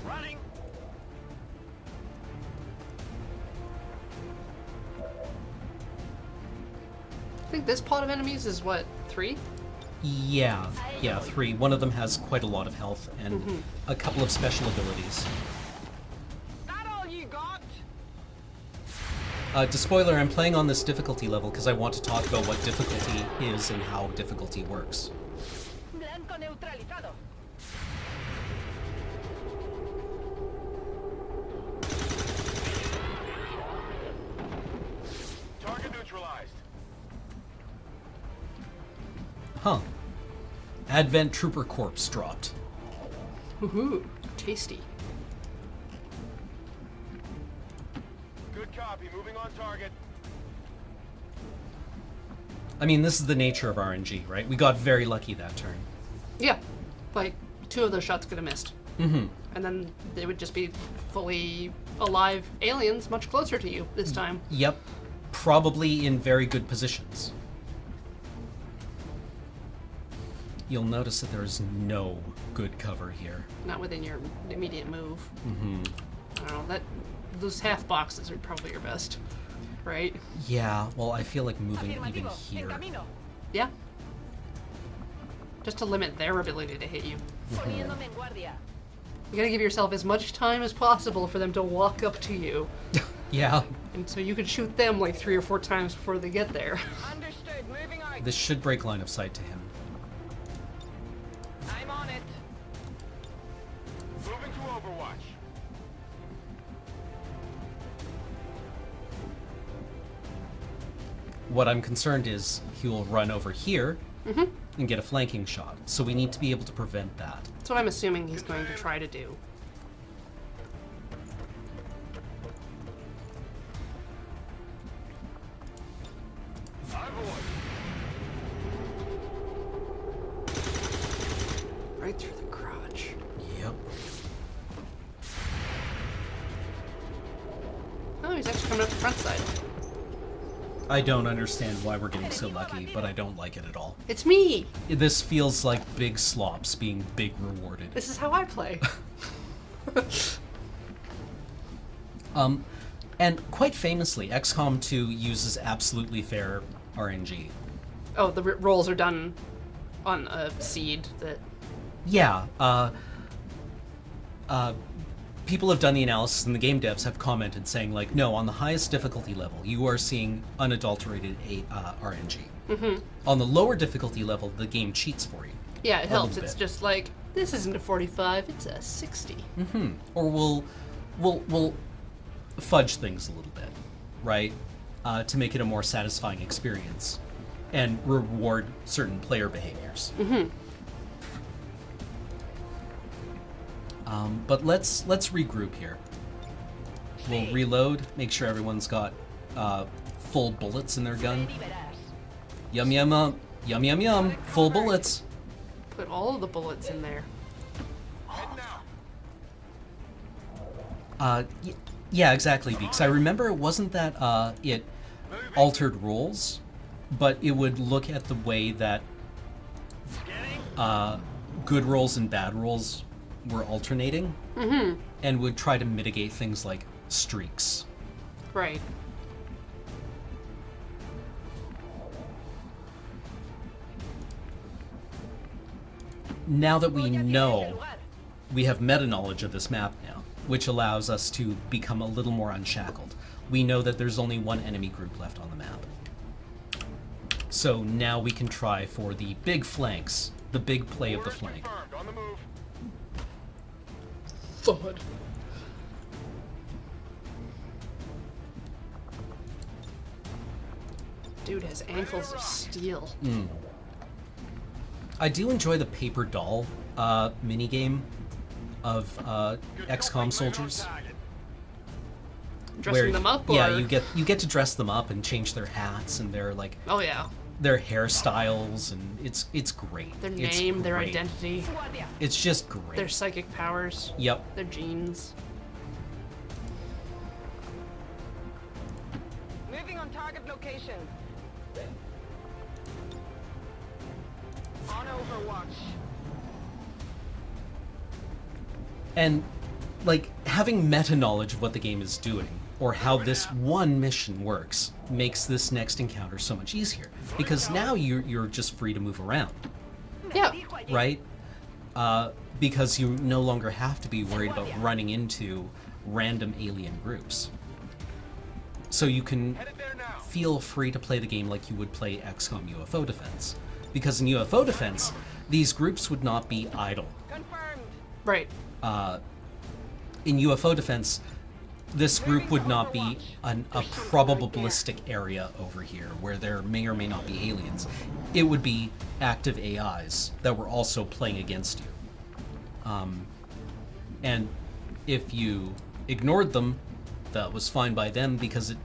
Running. I think this pot of enemies is what, 3? Yeah, 3. One of them has quite a lot of health and a couple of special abilities. That all you got? To spoiler, I'm playing on this difficulty level because I want to talk about what difficulty is and how difficulty works. Blanco neutralizado. neutralized. Huh. Advent Trooper Corpse dropped. Woohoo, tasty. Good copy. Moving on target. I mean, this is the nature of RNG, right? We got very lucky that turn. Yeah, like 2 of those shots could have missed. Mm-hmm. And then they would just be fully alive aliens much closer to you this time. Yep. Probably in very good positions. You'll notice that there is no good cover here. Not within your immediate move. Mm-hmm. I don't know, those half boxes are probably your best, right? Yeah, well, I feel like moving even here. Yeah. Just to limit their ability to hit you. Poniéndome en guardia. You gotta give yourself as much time as possible for them to walk up to you. Yeah. And so you can shoot them like 3 or 4 times before they get there. Understood. Moving on. This should break line of sight to him. I'm on it. Moving to Overwatch. What I'm concerned is he will run over here and get a flanking shot. So we need to be able to prevent that. That's what I'm assuming he's going to try to do. Right through the crotch. Yep. Oh, he's actually coming up the front side. I don't understand why we're getting so lucky, but I don't like it at all. It's me! This feels like big slops being big rewarded. This is how I play. And quite famously, XCOM 2 uses absolutely fair RNG. Oh, the rolls are done on a seed that... Yeah, people have done the analysis, and the game devs have commented saying, like, no, on the highest difficulty level, you are seeing unadulterated RNG. Mm-hmm. On the lower difficulty level, the game cheats for you. Yeah, it helps. It's just like, this isn't a 45, it's a 60. Mm-hmm. Or we'll fudge things a little bit, right? To make it a more satisfying experience and reward certain player behaviors. Mm-hmm. But let's regroup here. We'll reload, make sure everyone's got full bullets in their gun. Yum yum yum, yum yum yum, full bullets. Put all of the bullets in there. Yeah, exactly, because I remember it wasn't that it altered rolls, but it would look at the way that good rolls and bad rolls were alternating, and would try to mitigate things like streaks. Right. Now that we know, we have meta-knowledge of this map now, which allows us to become a little more unshackled. We know that there's only one enemy group left on the map. So now we can try for the big flanks, the big play of the flank. Thud. Dude has ankles of steel. I do enjoy the paper doll minigame of XCOM soldiers. Dressing them up? Or? Yeah, you get to dress them up and change their hats and their like. Oh yeah. Their hairstyles, and it's great. Their name, their identity. It's just great. Their psychic powers. Yep. Their genes. Moving on target location. On Overwatch. And like having meta knowledge of what the game is doing, or how this one mission works, makes this next encounter so much easier. Because now you're just free to move around. Yeah. Right? Because you no longer have to be worried about running into random alien groups. So you can feel free to play the game like you would play XCOM UFO Defense. Because in UFO Defense, these groups would not be idle. Right. In UFO Defense, this group would not be a probabilistic area over here where there may or may not be aliens. It would be active AIs that were also playing against you. And if you ignored them, that was fine by them because it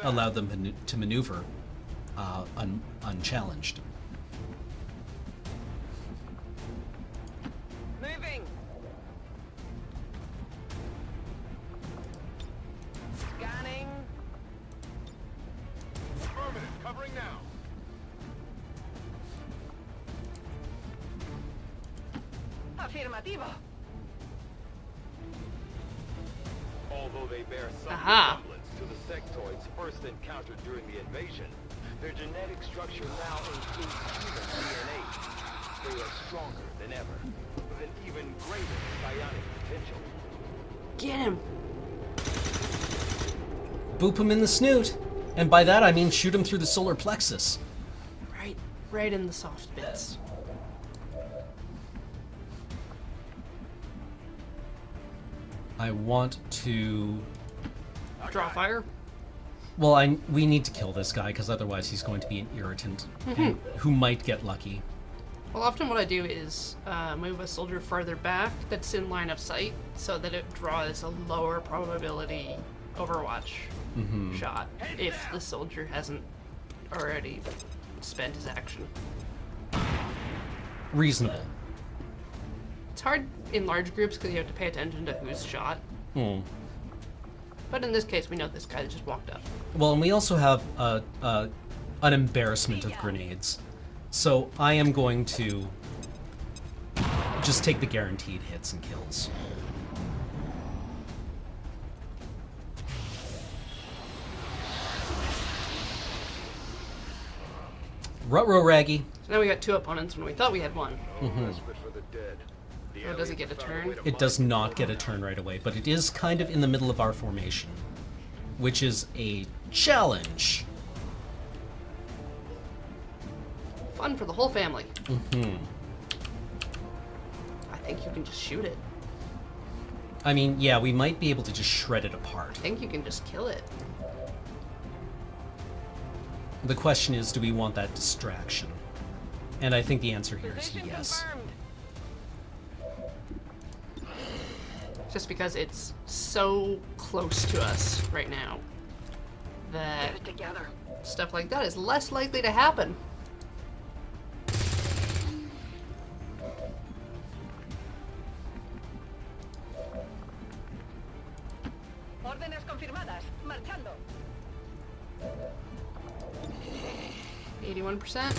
allowed them to maneuver unchallenged. Moving. Scanning. Affirmative, covering now. Afirmativo. Although they bear some Aha. resemblance to the sectoids first encountered during the invasion, their genetic structure now includes human DNA. They are stronger than ever, with an even greater psionic potential. Get him. Boop him in the snoot. And by that I mean shoot him through the solar plexus. Right in the soft bits. I want to... Draw fire? Well, we need to kill this guy, because otherwise he's going to be an irritant who might get lucky. Well, often what I do is move a soldier farther back that's in line of sight so that it draws a lower probability Overwatch shot if the soldier hasn't already spent his action. Reasonable. It's hard in large groups because you have to pay attention to who's shot. But in this case, we know this guy that just walked up. Well, and we also have an embarrassment of grenades. So I am going to just take the guaranteed hits and kills. Ruh-roh, Raggy. So now we got 2 opponents when we thought we had 1. Respite for the dead. Oh, does it get a turn? It does not get a turn right away, but it is kind of in the middle of our formation, which is a challenge. Fun for the whole family. I think you can just shoot it. I mean, yeah, we might be able to just shred it apart. I think you can just kill it. The question is, do we want that distraction? And I think the answer here is yes. Just because it's so close to us right now that stuff like that is less likely to happen. Órdenes confirmadas. Marchando. 81%.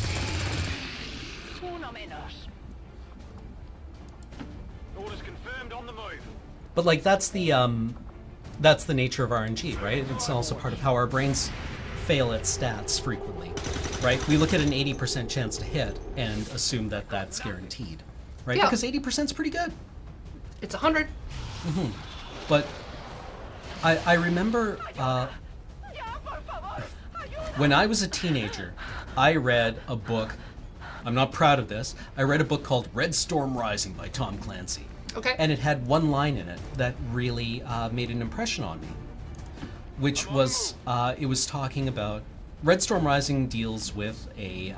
Uno menos. Orders confirmed on the move. But like that's the nature of RNG, right? It's also part of how our brains fail at stats frequently, right? We look at an 80% chance to hit and assume that that's guaranteed, right? Yeah. Because 80% is pretty good. It's 100. But I remember when I was a teenager, I read a book. I'm not proud of this. I read a book called Red Storm Rising by Tom Clancy. Okay. And it had one line in it that really made an impression on me, which was it was talking about Red Storm Rising deals with a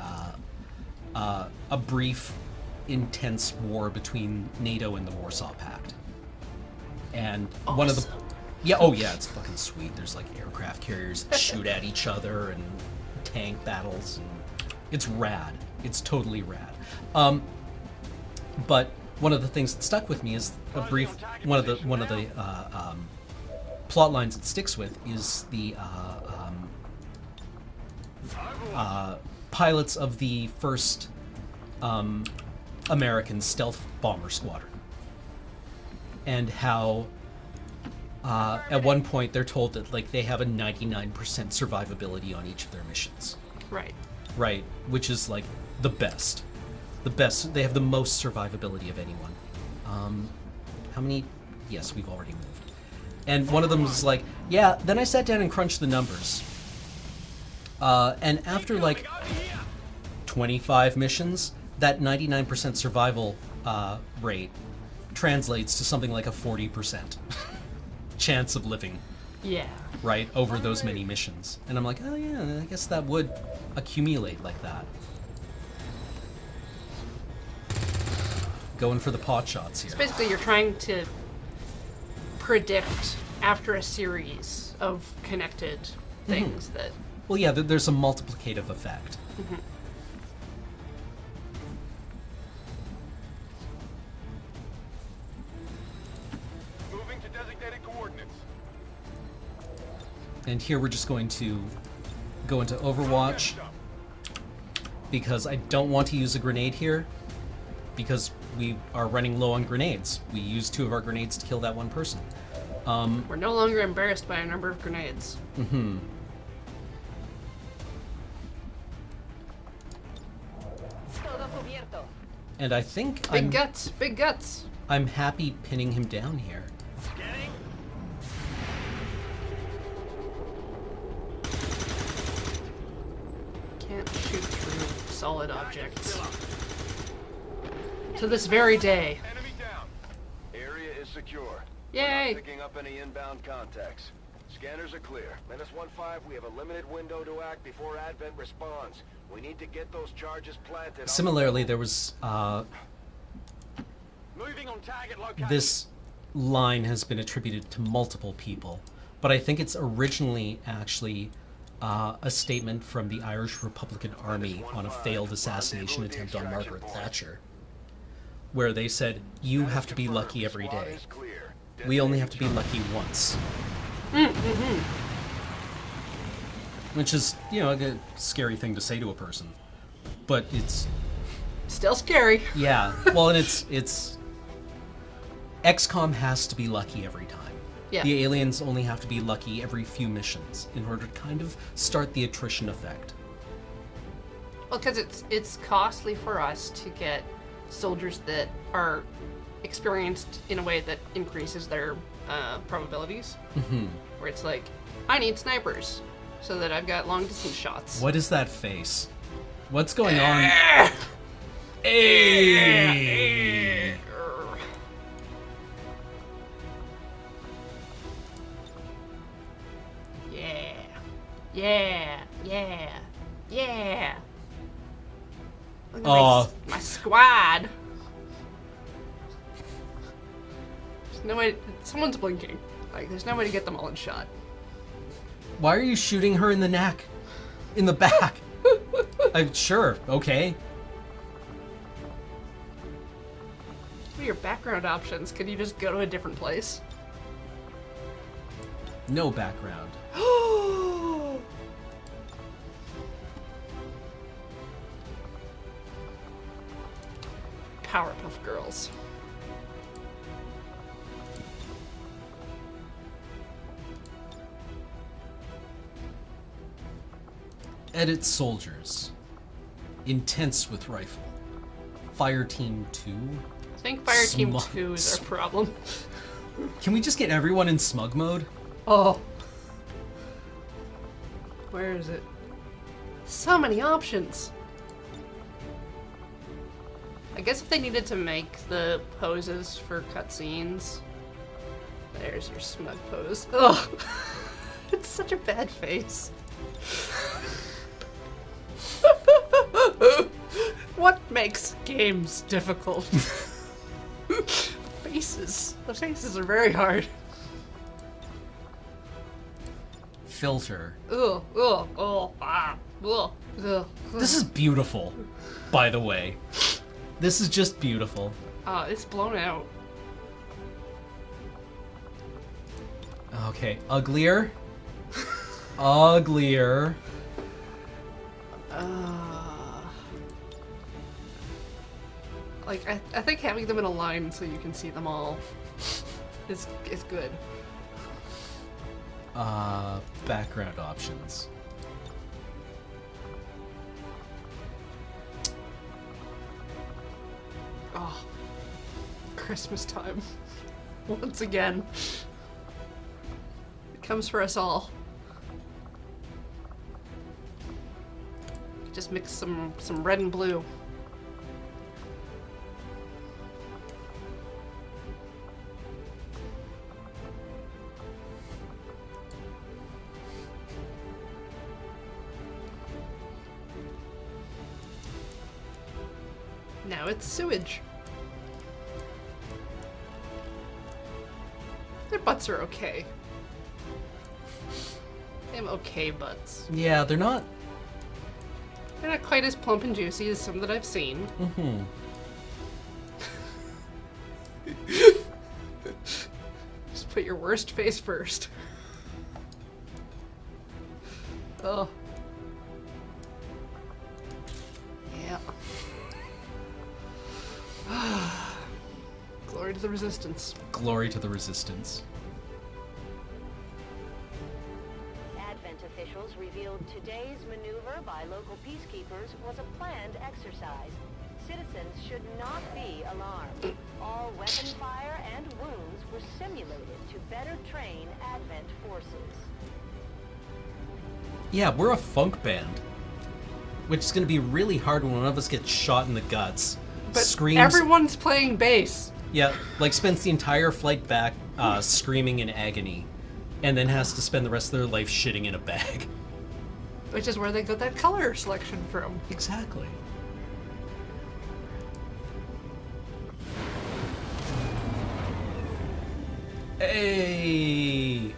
brief, intense war between NATO and the Warsaw Pact, and one of the it's fucking sweet. There's like aircraft carriers that shoot at each other and tank battles, and it's rad. It's totally rad. But one of the things that stuck with me is a brief one of the plot lines it sticks with is the pilots of the first American stealth bomber squadron, and how at one point they're told that like they have a 99% survivability on each of their missions. Right, which is like the best. They have the most survivability of anyone. How many? Yes, we've already moved. And one of them was like, yeah, then I sat down and crunched the numbers. And after like 25 missions, that 99% survival rate translates to something like a 40% chance of living Yeah. right, over those many missions. And I'm like, oh yeah, I guess that would accumulate like that. Going for the pot shots here. So basically, you're trying to predict after a series of connected things that. Well, yeah, there's a multiplicative effect. Moving to designated coordinates. And here we're just going to go into Overwatch because I don't want to use a grenade here because we are running low on grenades. We used 2 of our grenades to kill that one person. We're no longer embarrassed by a number of grenades. And I think Big guts, big guts. I'm happy pinning him down here. Scanning. Can't shoot through solid objects. To this very day. Enemy down. Area is secure. Yay! We're not picking up any inbound contacts. Scanners are clear. -15, we have a limited window to act before Advent responds. We need to get those charges planted. Similarly, there was Moving on target location. this line has been attributed to multiple people, but I think it's originally actually a statement from the Irish Republican Army on a failed assassination attempt on Margaret Thatcher, where they said, you have to be lucky every day. We only have to be lucky once. Which is, you know, a scary thing to say to a person. But it's... Still scary. Yeah. Well, and it's... XCOM has to be lucky every time. Yeah. The aliens only have to be lucky every few missions in order to kind of start the attrition effect. Well, because it's costly for us to get soldiers that are experienced in a way that increases their probabilities. Where it's like, I need snipers so that I've got long distance shots. What is that face? What's going on? Hey! Yeah. Look at my squad. There's no way. Someone's blinking. Like, there's no way to get them all in shot. Why are you shooting her in the neck? In the back? I'm sure. Okay. What are your background options? Could you just go to a different place? No background. Powerpuff Girls. Edit soldiers. Intense with rifle. Fire Team 2. I think Fire Team 2 is our problem. Can we just get everyone in smug mode? Oh. Where is it? So many options. I guess if they needed to make the poses for cutscenes. There's your smug pose. Ugh. It's such a bad face. What makes games difficult? Faces. The faces are very hard. Filter. Ugh, ugh, ugh, ah, ugh, ugh. This is beautiful, by the way. This is just beautiful. It's blown out. Okay, uglier. Uglier. Like, I think having them in a line so you can see them all is good. Background options. Oh, Christmas time. Once again. It comes for us all. Just mix some red and blue. Now it's sewage. Their butts are okay. They have okay butts. Yeah, they're not quite as plump and juicy as some that I've seen. Mm-hmm. Just put your worst face first. Oh. Yeah. Glory to the Resistance. Glory to the Resistance. Advent officials revealed today's maneuver by local peacekeepers was a planned exercise. Citizens should not be alarmed. All weapon fire and wounds were simulated to better train Advent forces. Yeah, we're a funk band, which is going to be really hard when one of us gets shot in the guts. But screams. Everyone's playing bass. Yeah, like spends the entire flight back screaming in agony, and then has to spend the rest of their life shitting in a bag. Which is where they got that color selection from. Exactly. Hey!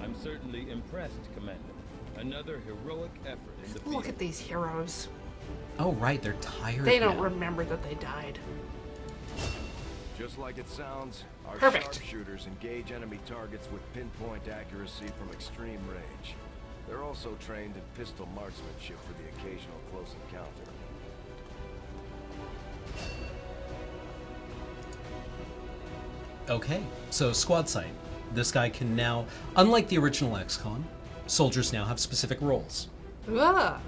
I'm certainly impressed, Commander. Another heroic effort in the field. Look at these heroes. Oh, right, they're tired. They don't now. remember that they died. Just like it sounds, our Perfect. sharpshooters engage enemy targets with pinpoint accuracy from extreme range. They're also trained in pistol marksmanship for the occasional close encounter. Okay, so squad sight. This guy can now, unlike the original XCOM, soldiers now have specific roles. Ah.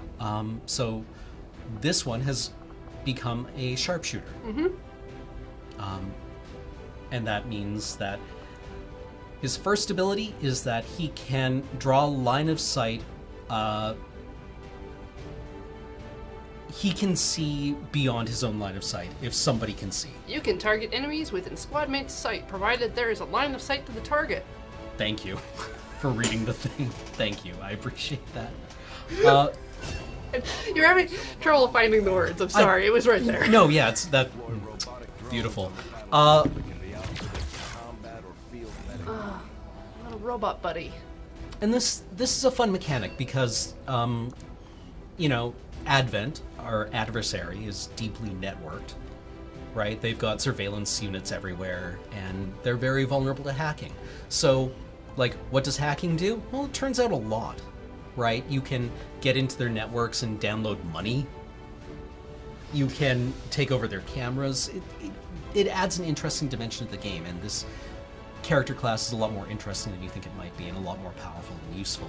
So this one has become a sharpshooter. Mm-hmm. And that means that his first ability is that he can draw line of sight. He can see beyond his own line of sight if somebody can see. You can target enemies within squad mate's sight, provided there is a line of sight to the target. Thank you for reading the thing. Thank you. I appreciate that. You're having trouble finding the words. I'm sorry. It was right there. No, yeah, it's that. Beautiful. Little robot buddy. And this is a fun mechanic because, you know, Advent, our adversary, is deeply networked, right? They've got surveillance units everywhere, and they're very vulnerable to hacking. So, like, what does hacking do? Well, it turns out a lot, right? You can get into their networks and download money. You can take over their cameras. It adds an interesting dimension to the game, and this character class is a lot more interesting than you think it might be, and a lot more powerful and useful.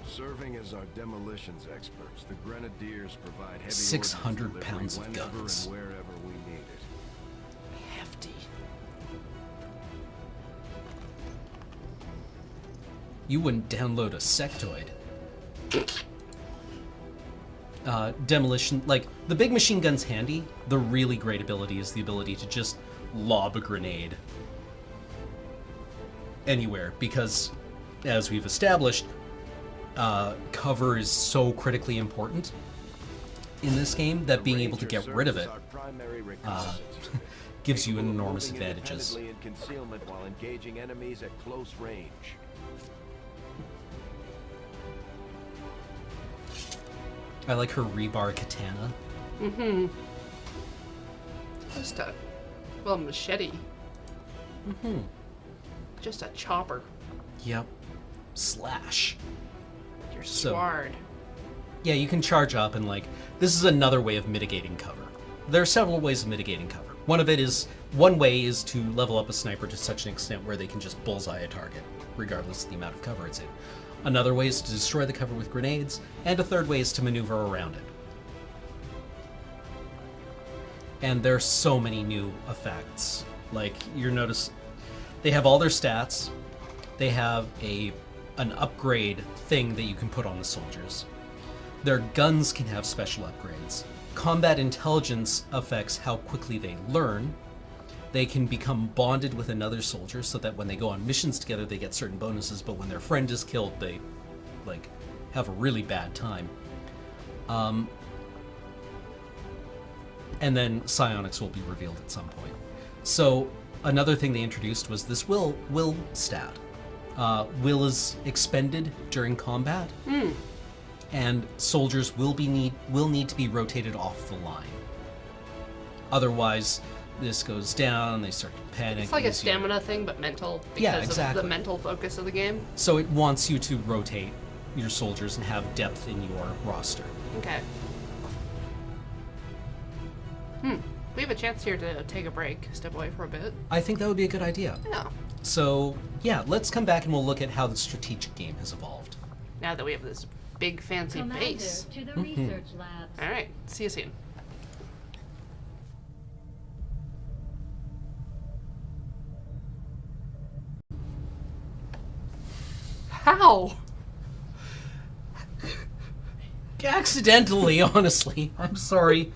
Serving as our demolitions experts, the Grenadiers provide heavy 600 ordnance pounds of delivery guns. whenever and wherever we need it. Hefty. You wouldn't download a sectoid. Demolition, like, the big machine gun's handy. The really great ability is the ability to just lob a grenade anywhere, because, as we've established, cover is so critically important in this game that being able to get rid of it gives you enormous advantages. In concealment while engaging enemies at close range. I like her rebar katana. Mm-hmm. Just a, well, machete. Mm-hmm. Just a chopper. Yep. Slash. Your So- sword. Yeah, you can charge up and, like, this is another way of mitigating cover. There are several ways of mitigating cover. One way is to level up a sniper to such an extent where they can just bullseye a target, regardless of the amount of cover it's in. Another way is to destroy the cover with grenades, and a third way is to maneuver around it. And there's so many new effects. Like, you notice, they have all their stats. They have an upgrade thing that you can put on the soldiers. Their guns can have special upgrades. Combat intelligence affects how quickly they learn. They can become bonded with another soldier so that when they go on missions together, they get certain bonuses, but when their friend is killed, they, like, have a really bad time. And then psionics will be revealed at some point. So another thing they introduced was this will stat. Will is expended during combat, and soldiers will need to be rotated off the line. Otherwise, this goes down. They start to panic. It's like a stamina thing, but mental. Because of the mental focus of the game. So it wants you to rotate your soldiers and have depth in your roster. Okay. We have a chance here to take a break, step away for a bit. I think that would be a good idea. Yeah. So, yeah, let's come back and we'll look at how the strategic game has evolved. Now that we have this big fancy Commander, base. to the research labs. All right. See you soon. How? Accidentally, honestly. I'm sorry.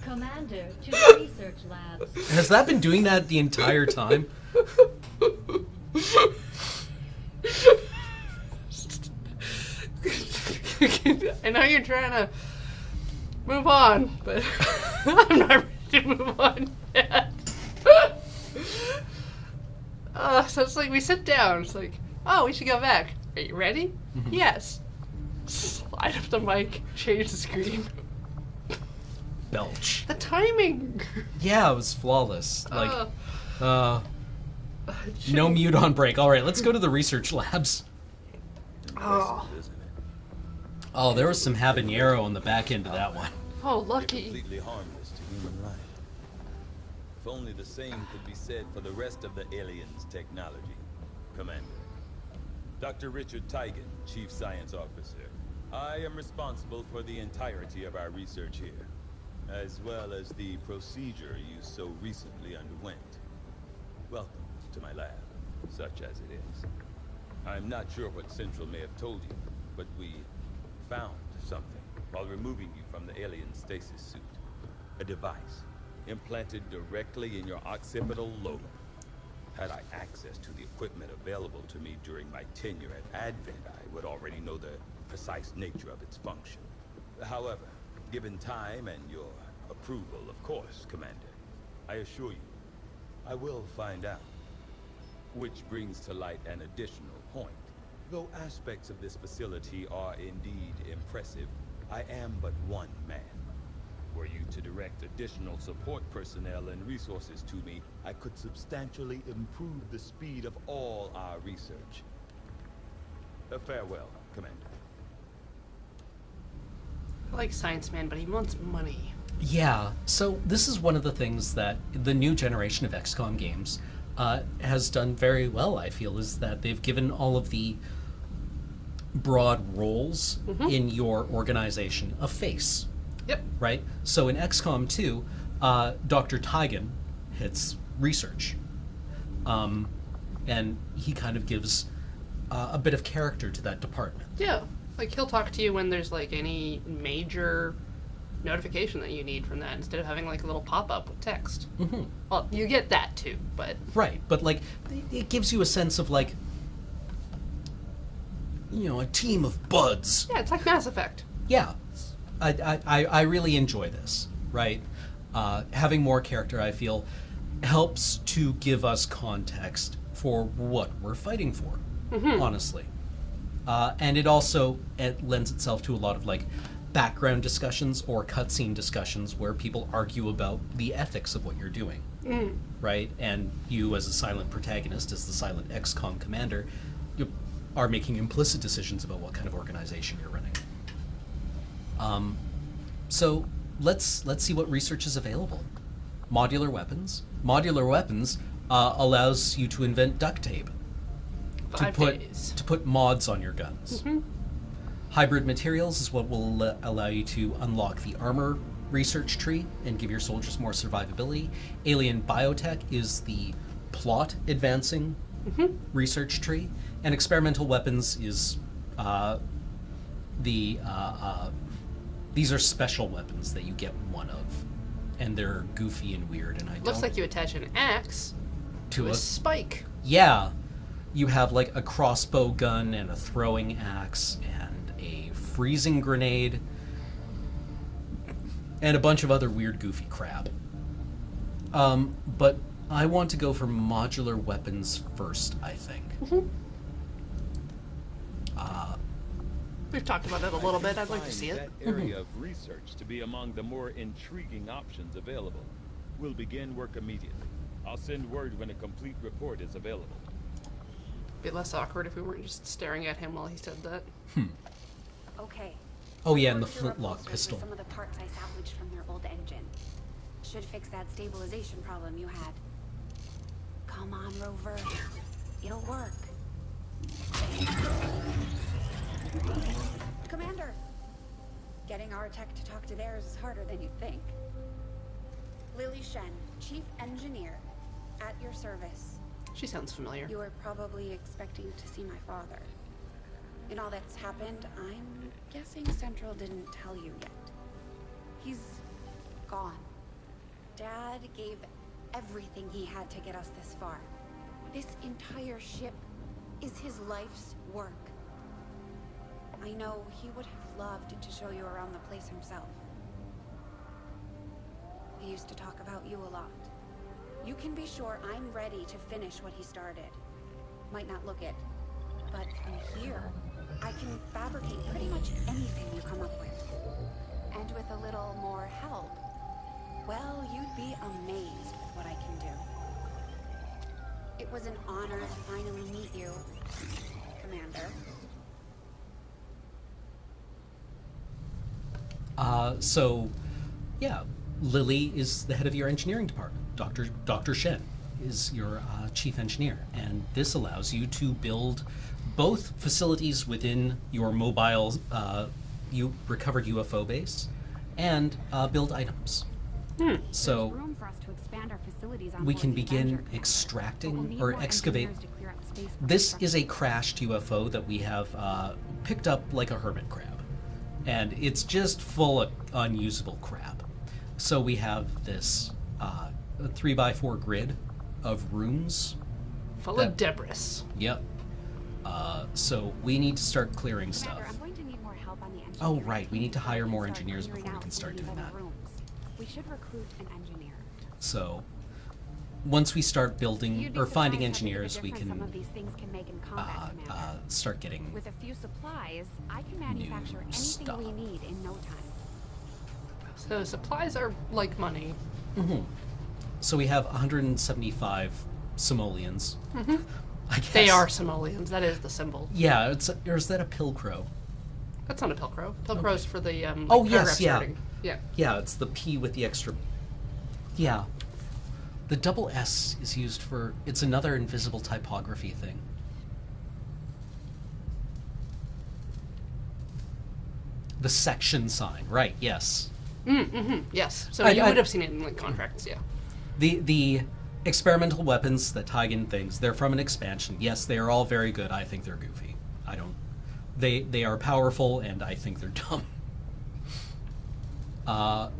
Commander, to the research labs. Has that been doing that the entire time? I know you're trying to move on, but I'm not ready to move on yet. So it's like we sit down. It's like, oh, we should go back. Are you ready? Yes. Slide up the mic, change the screen. Belch. The timing. Yeah, it was flawless. Like, no mute on break. All right, let's go to the research labs. Oh. Oh, there was some habanero on the back end of that one. Oh, lucky. Completely harmless to human life. If only the same could be said for the rest of the aliens' technology. Commander. Dr. Richard Tigan, Chief Science Officer. I am responsible for the entirety of our research here, as well as the procedure you so recently underwent. Welcome to my lab, such as it is. I'm not sure what Central may have told you, but we found something while removing you from the alien stasis suit. A device implanted directly in your occipital lobe. Had I access to the equipment available to me during my tenure at Advent, I would already know the precise nature of its function. However, given time and your approval, of course, Commander, I assure you, I will find out. Which brings to light an additional point. Though aspects of this facility are indeed impressive, I am but one man. Were you to direct additional support personnel and resources to me, I could substantially improve the speed of all our research. Farewell, Commander. I like Science Man, but he wants money. Yeah, so this is one of the things that the new generation of XCOM games has done very well, I feel, is that they've given all of the broad roles in your organization a face. Yep. Right? So in XCOM 2, Dr. Tigan hits research. And he kind of gives a bit of character to that department. Yeah. Like, he'll talk to you when there's, like, any major notification that you need from that, instead of having, like, a little pop-up with text. Well, you get that, too, but... Right, but, like, it gives you a sense of, like, you know, a team of buds. Yeah, it's like Mass Effect. Yeah. I really enjoy this, right? Having more character, I feel, helps to give us context for what we're fighting for, honestly. And it also lends itself to a lot of, like, background discussions or cutscene discussions where people argue about the ethics of what you're doing, right? And you, as a silent protagonist, as the silent XCOM commander, you are making implicit decisions about what kind of organization you're running. So let's see what research is available. Modular weapons. Modular weapons allows you to invent duct tape to put mods on your guns. Hybrid materials is what will allow you to unlock the armor research tree and give your soldiers more survivability. Alien biotech is the plot advancing research tree, and experimental weapons is these are special weapons that you get one of and they're goofy and weird, and I Looks like you attach an axe to a spike. Yeah. You have like a crossbow gun and a throwing axe and a freezing grenade and a bunch of other weird goofy crap. But I want to go for modular weapons first, I think. We've talked about it a little bit. I'd like to see it. That area of research to be among the more intriguing options available. We'll begin work immediately. I'll send word when a complete report is available. Be less awkward if we weren't just staring at him while he said that. Okay. Oh yeah, and the Ordered your flintlock upholsters pistol. with some of the parts I salvaged from their old engine. Should fix that stabilization problem you had. Come on, Rover. It'll work. Commander! Getting our tech to talk to theirs is harder than you'd think. Lily Shen, Chief Engineer, at your service. She sounds familiar. You were probably expecting to see my father. In all that's happened, I'm guessing Central didn't tell you yet. He's gone. Dad gave everything he had to get us this far. This entire ship is his life's work. I know he would have loved to show you around the place himself. He used to talk about you a lot. You can be sure I'm ready to finish what he started. Might not look it, but from here, I can fabricate pretty much anything you come up with. And with a little more help, well, you'd be amazed with what I can do. It was an honor to finally meet you, Commander. So, yeah, Lily is the head of your engineering department. Dr. Shen is your chief engineer, and this allows you to build both facilities within your mobile, recovered UFO base, and build items. So Room for us to expand our facilities on we board can the begin Avenger, but we'll extracting need or more excavate. engineers to clear out space for This construction. is a crashed UFO that we have picked up like a hermit crab. And it's just full of unusable crap. So we have this 3x4 grid of rooms. Full of debris. Yep. So we need to start clearing stuff. Commander, I'm going to need more help on the engineering Oh, right. We team need to hire before more we start engineers clearing before we out can some start of these doing other that. rooms. We should recruit an engineer. So once we start building You'd be or finding surprised how big of a engineers, we difference can some of these things can make in combat, Commander. start getting With a few supplies, I can manufacture anything stuff. we need in no time. So supplies are like money. So we have 175 simoleons. I guess. They are simoleons. That is the symbol. Yeah, or is that a pilcrow? That's not a pilcrow. Pilcrow's for the Oh, like yes, paragraph yeah. starting. Yeah. Yeah, it's the P with the extra. Yeah. The double S is used for. It's another invisible typography thing. The section sign, right? Yes. Yes. So you would have seen it in like contracts, yeah. The experimental weapons that Tigan things, they're from an expansion. Yes, they are all very good. I think they're goofy. I don't. They are powerful, and I think they're dumb. I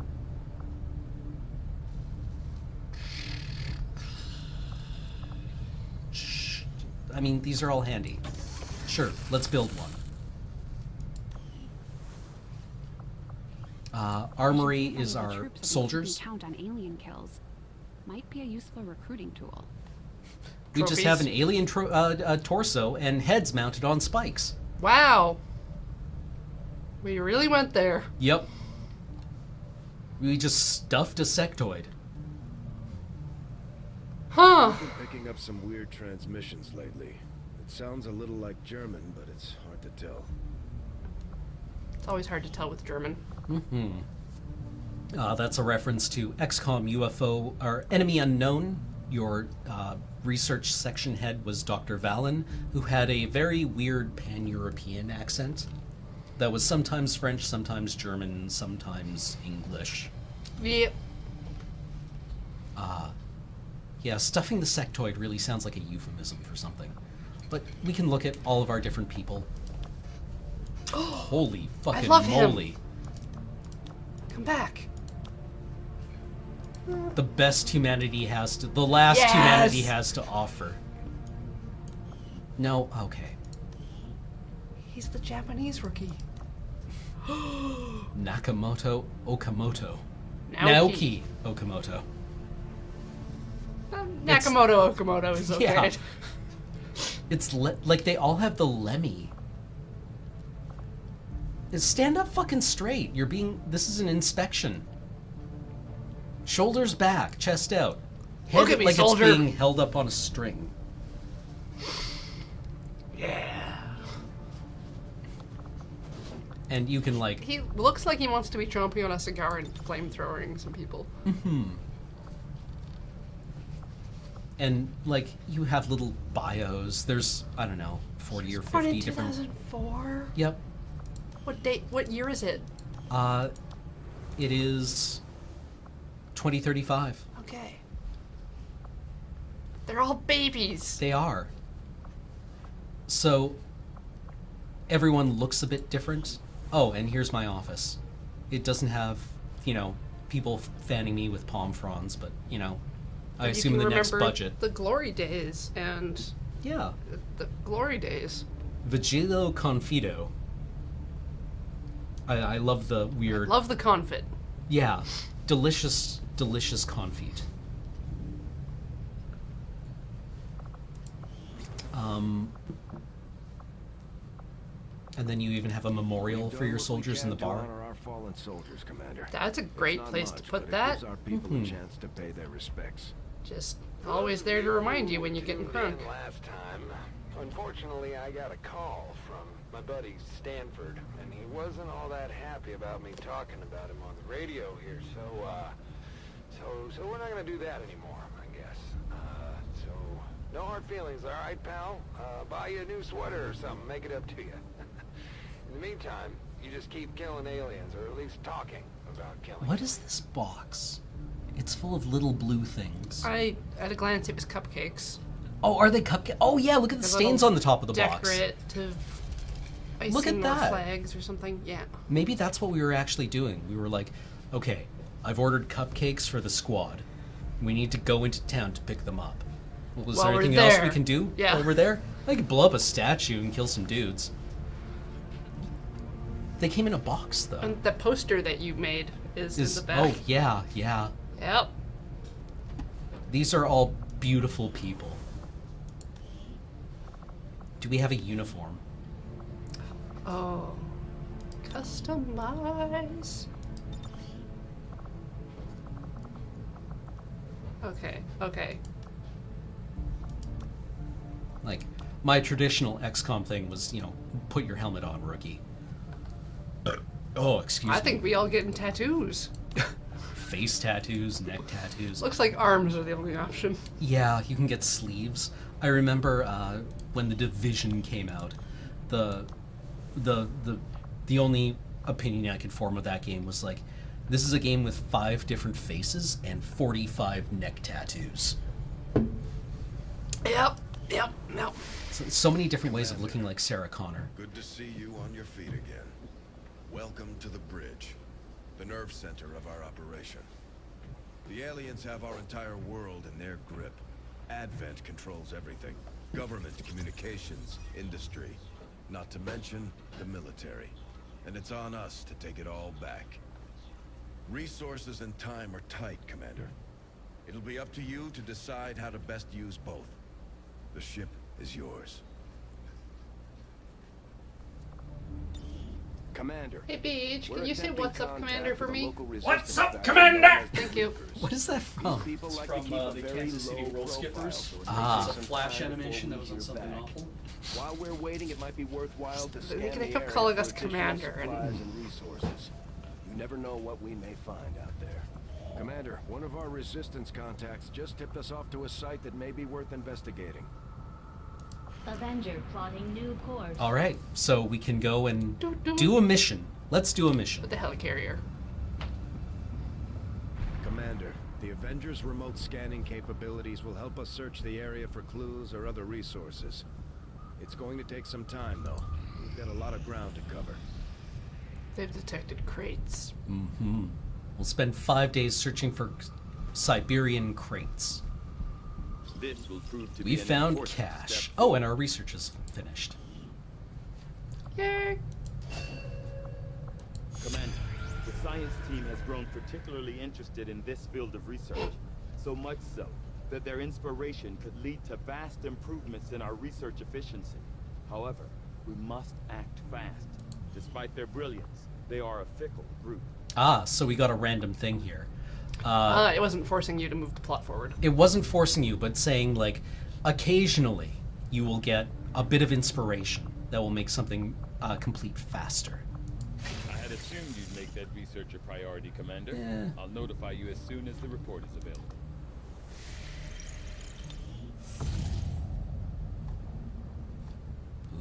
mean, these are all handy. Sure, let's build one. Armory is our soldiers. Count on alien kills. Might be a useful recruiting tool. We just have an alien torso and heads mounted on spikes. Wow. We really went there. Yep. We just stuffed a sectoid. Huh. I've been picking up some weird transmissions lately. It sounds a little like German, but it's hard to tell. It's always hard to tell with German. That's a reference to XCOM UFO, or Enemy Unknown. Your research section head was Dr. Valen, who had a very weird pan-European accent that was sometimes French, sometimes German, sometimes English. Yep. Yeah, stuffing the sectoid really sounds like a euphemism for something. But we can look at all of our different people. Holy fucking love him. moly. Come back. The best humanity has to... The last humanity has to offer. No, okay. He's the Japanese rookie. Nakamoto Okamoto. Naoki Okamoto. Nakamoto Okamoto is okay. Yeah. It's like they all have the Lemmy. Stand up fucking straight. You're being... This is an inspection. Shoulders back, chest out. Head Look at me, like soldier. it's being held up on a string. Yeah. And you can like... He looks like he wants to be chomping on a cigar and flamethrowing some people. Mm-hmm. And like you have little bios. There's, I don't know, 40 or 50 Born in different... 2004? Yep. What date? What year is it? It is 2035. Okay. They're all babies. They are. So everyone looks a bit different. Oh, and here's my office. It doesn't have, people fanning me with palm fronds, but, I assume in the next budget. The glory days and... Yeah. The glory days. Vigilo Confido. I love the weird... Love the confit. Yeah. Delicious, delicious confit. And then you even have a memorial for your soldiers in the bar. Our fallen soldiers, Commander. That's a great place to put that. It gives our people a chance to pay their respects. Just always there to remind you when you're getting crunk. Last time, unfortunately, I got a call from my buddy Stanford, and he wasn't all that happy about me talking about him on the radio here. So we're not gonna do that anymore, I guess. So no hard feelings, all right, pal? Buy you a new sweater or something, make it up to you. In the meantime, you just keep killing aliens, or at least talking about killing. What is this box? It's full of little blue things. At a glance, it was cupcakes. Oh, are they cupcakes? Oh yeah, look at the stains on the top of the box. Decorative icing Look at that. or flags or something. Yeah. Maybe that's what we were actually doing. We were like, okay, I've ordered cupcakes for the squad. We need to go into town to pick them up. Well, is there anything else we can do while we're there? I could blow up a statue and kill some dudes. They came in a box, though. And the poster that you made is in the back. Oh, yeah. Yep. These are all beautiful people. Do we have a uniform? Oh. Customize. Okay. Like, my traditional XCOM thing was, put your helmet on, rookie. Oh, excuse me. I think we all getting tattoos. Face tattoos, neck tattoos. Looks like arms are the only option. Yeah, you can get sleeves. I remember when The Division came out, the only opinion I could form of that game was like, this is a game with 5 different faces and 45 neck tattoos. Yep. So many different ways of looking like Sarah Connor. Good to see you on your feet again. Welcome to the bridge, the nerve center of our operation. The aliens have our entire world in their grip. Advent controls everything. Government, communications, industry. Not to mention the military. And it's on us to take it all back. Resources and time are tight, Commander. It'll be up to you to decide how to best use both. The ship is yours. Commander. Hey, Beach, can you say what's up, Commander, for me? What's up, Commander? Thank you. What is that from? It's from the Kansas City Roll Skippers. Ah. It's a flash animation that was on something awful. While we're waiting, it might be worthwhile to scan They the kept area calling for us additional Commander, supplies and resources. You never know what we may find out there. Commander, one of our resistance contacts just tipped us off to a site that may be worth investigating. Avenger plotting new course. All right, so we can go and do a mission. Let's do a mission. With the Helicarrier. Commander, the Avengers' remote scanning capabilities will help us search the area for clues or other resources. It's going to take some time, though. We've got a lot of ground to cover. They've detected crates. Mm-hmm. We'll spend 5 days searching for Siberian crates. This will prove to We be an found important cash. step Oh, and our research is finished. Yay! Commander, the science team has grown particularly interested in this field of research, so much so that their inspiration could lead to vast improvements in our research efficiency. However, we must act fast. Despite their brilliance, they are a fickle group. Ah, so we got a random thing here. It wasn't forcing you to move the plot forward. It wasn't forcing you, but saying, like, occasionally you will get a bit of inspiration that will make something complete faster. I had assumed you'd make that research a priority, Commander. Yeah. I'll notify you as soon as the report is available.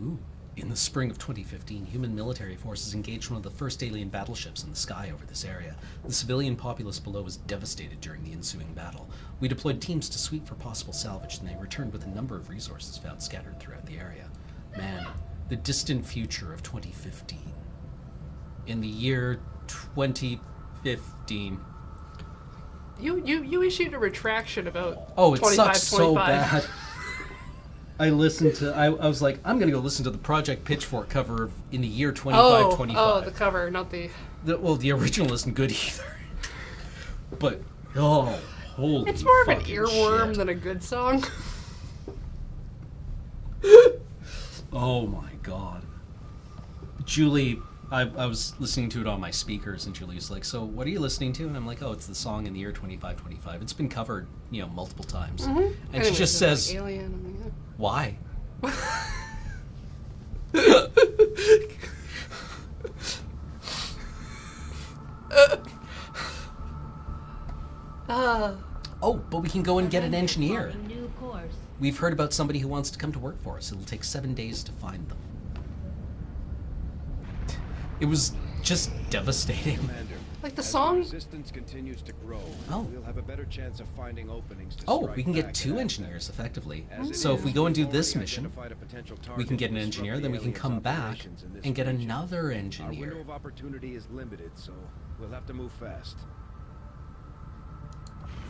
Ooh. In the spring of 2015, human military forces engaged one of the first alien battleships in the sky over this area. The civilian populace below was devastated during the ensuing battle. We deployed teams to sweep for possible salvage, and they returned with a number of resources found scattered throughout the area. Man, the distant future of 2015. In the year 2015. You issued a retraction about Oh, it 25, sucks so 25. bad. I listened to, I was like, I'm going to go listen to the Project Pitchfork cover in the year 2525. Oh, the cover, not the... Well, the original isn't good either. But, oh, holy It's more of an fucking earworm shit. than a good song. Oh my god. Julie, I was listening to it on my speakers, and Julie's like, so what are you listening to? And I'm like, oh, it's the song in the year 2525. It's been covered, multiple times. Mm-hmm. And Anyways, she just it's says, like Alien. Yeah. why? Oh, but we can go and get an engineer. New course. We've heard about somebody who wants to come to work for us. It'll take 7 days to find them. It was just devastating. Commander, Like the as song? resistance continues to grow, we'll have a better chance of finding openings to Oh, strike we can back get 2 at engineers effectively. As it So if is, we go and do we've this already mission, identified a potential we can target get an to engineer, disrupt then the we can aliens' come back operations in this and get region. another Our engineer. window of opportunity is limited, so we'll have to move fast.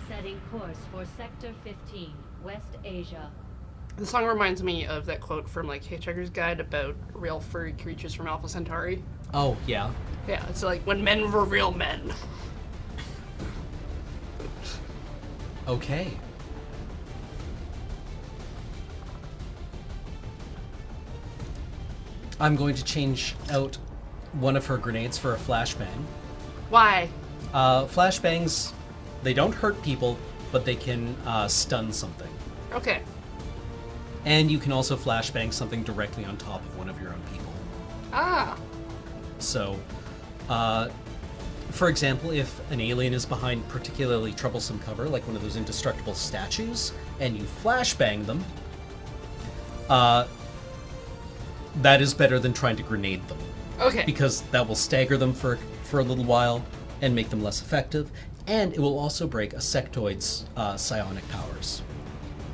Setting course for Sector 15, West Asia. The song reminds me of that quote from like Hitchhiker's Guide about real furry creatures from Alpha Centauri. Oh, yeah. Yeah, it's like when men were real men. Okay. I'm going to change out one of her grenades for a flashbang. Why? Flashbangs, they don't hurt people, but they can stun something. Okay. And you can also flashbang something directly on top of one of your own people. Ah. So, for example, if an alien is behind particularly troublesome cover, like one of those indestructible statues, and you flashbang them, that is better than trying to grenade them. Okay. Because that will stagger them for a little while and make them less effective, and it will also break a sectoid's psionic powers.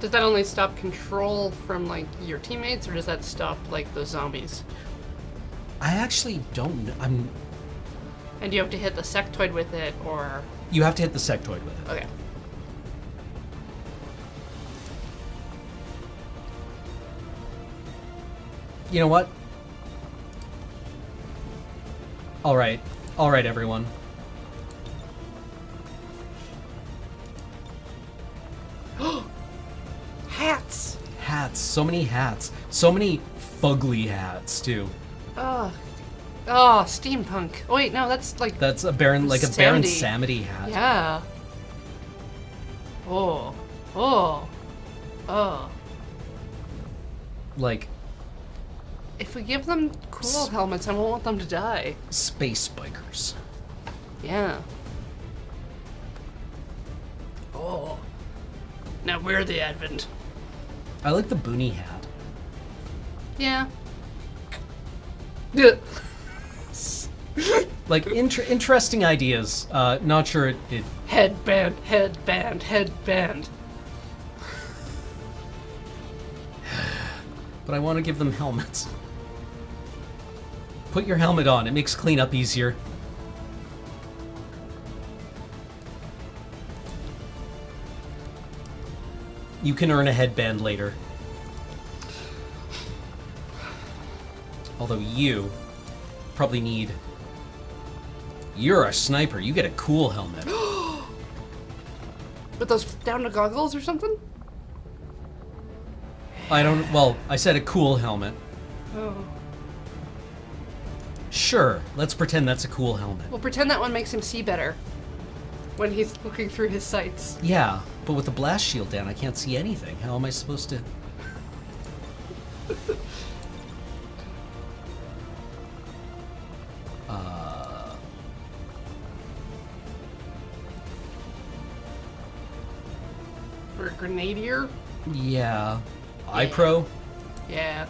Does that only stop control from like your teammates, or does that stop like the zombies? I actually don't know. And you have to hit the sectoid with it, or... You have to hit the sectoid with it. Okay. You know what? Alright, everyone. Hats! Hats, so many hats. So many fugly hats, too. Oh, steampunk. Oh, wait, no, that's like... That's a Baron, like a Baron Samedi hat. Yeah. Oh. Like... If we give them cool helmets, I won't want them to die. Space bikers. Yeah. Oh. Now we're the Advent. I like the boonie hat. Yeah. Like, interesting ideas. Not sure it... Headband. But I want to give them helmets. Put your helmet on. It makes cleanup easier. You can earn a headband later. Although you probably need... You're a sniper. You get a cool helmet. With those down to goggles or something? I don't... Well, I said a cool helmet. Oh. Sure, let's pretend that's a cool helmet. Well, pretend that one makes him see better when he's looking through his sights. Yeah, but with the blast shield down, I can't see anything. How am I supposed to... For a grenadier? Yeah. iPro? Yeah.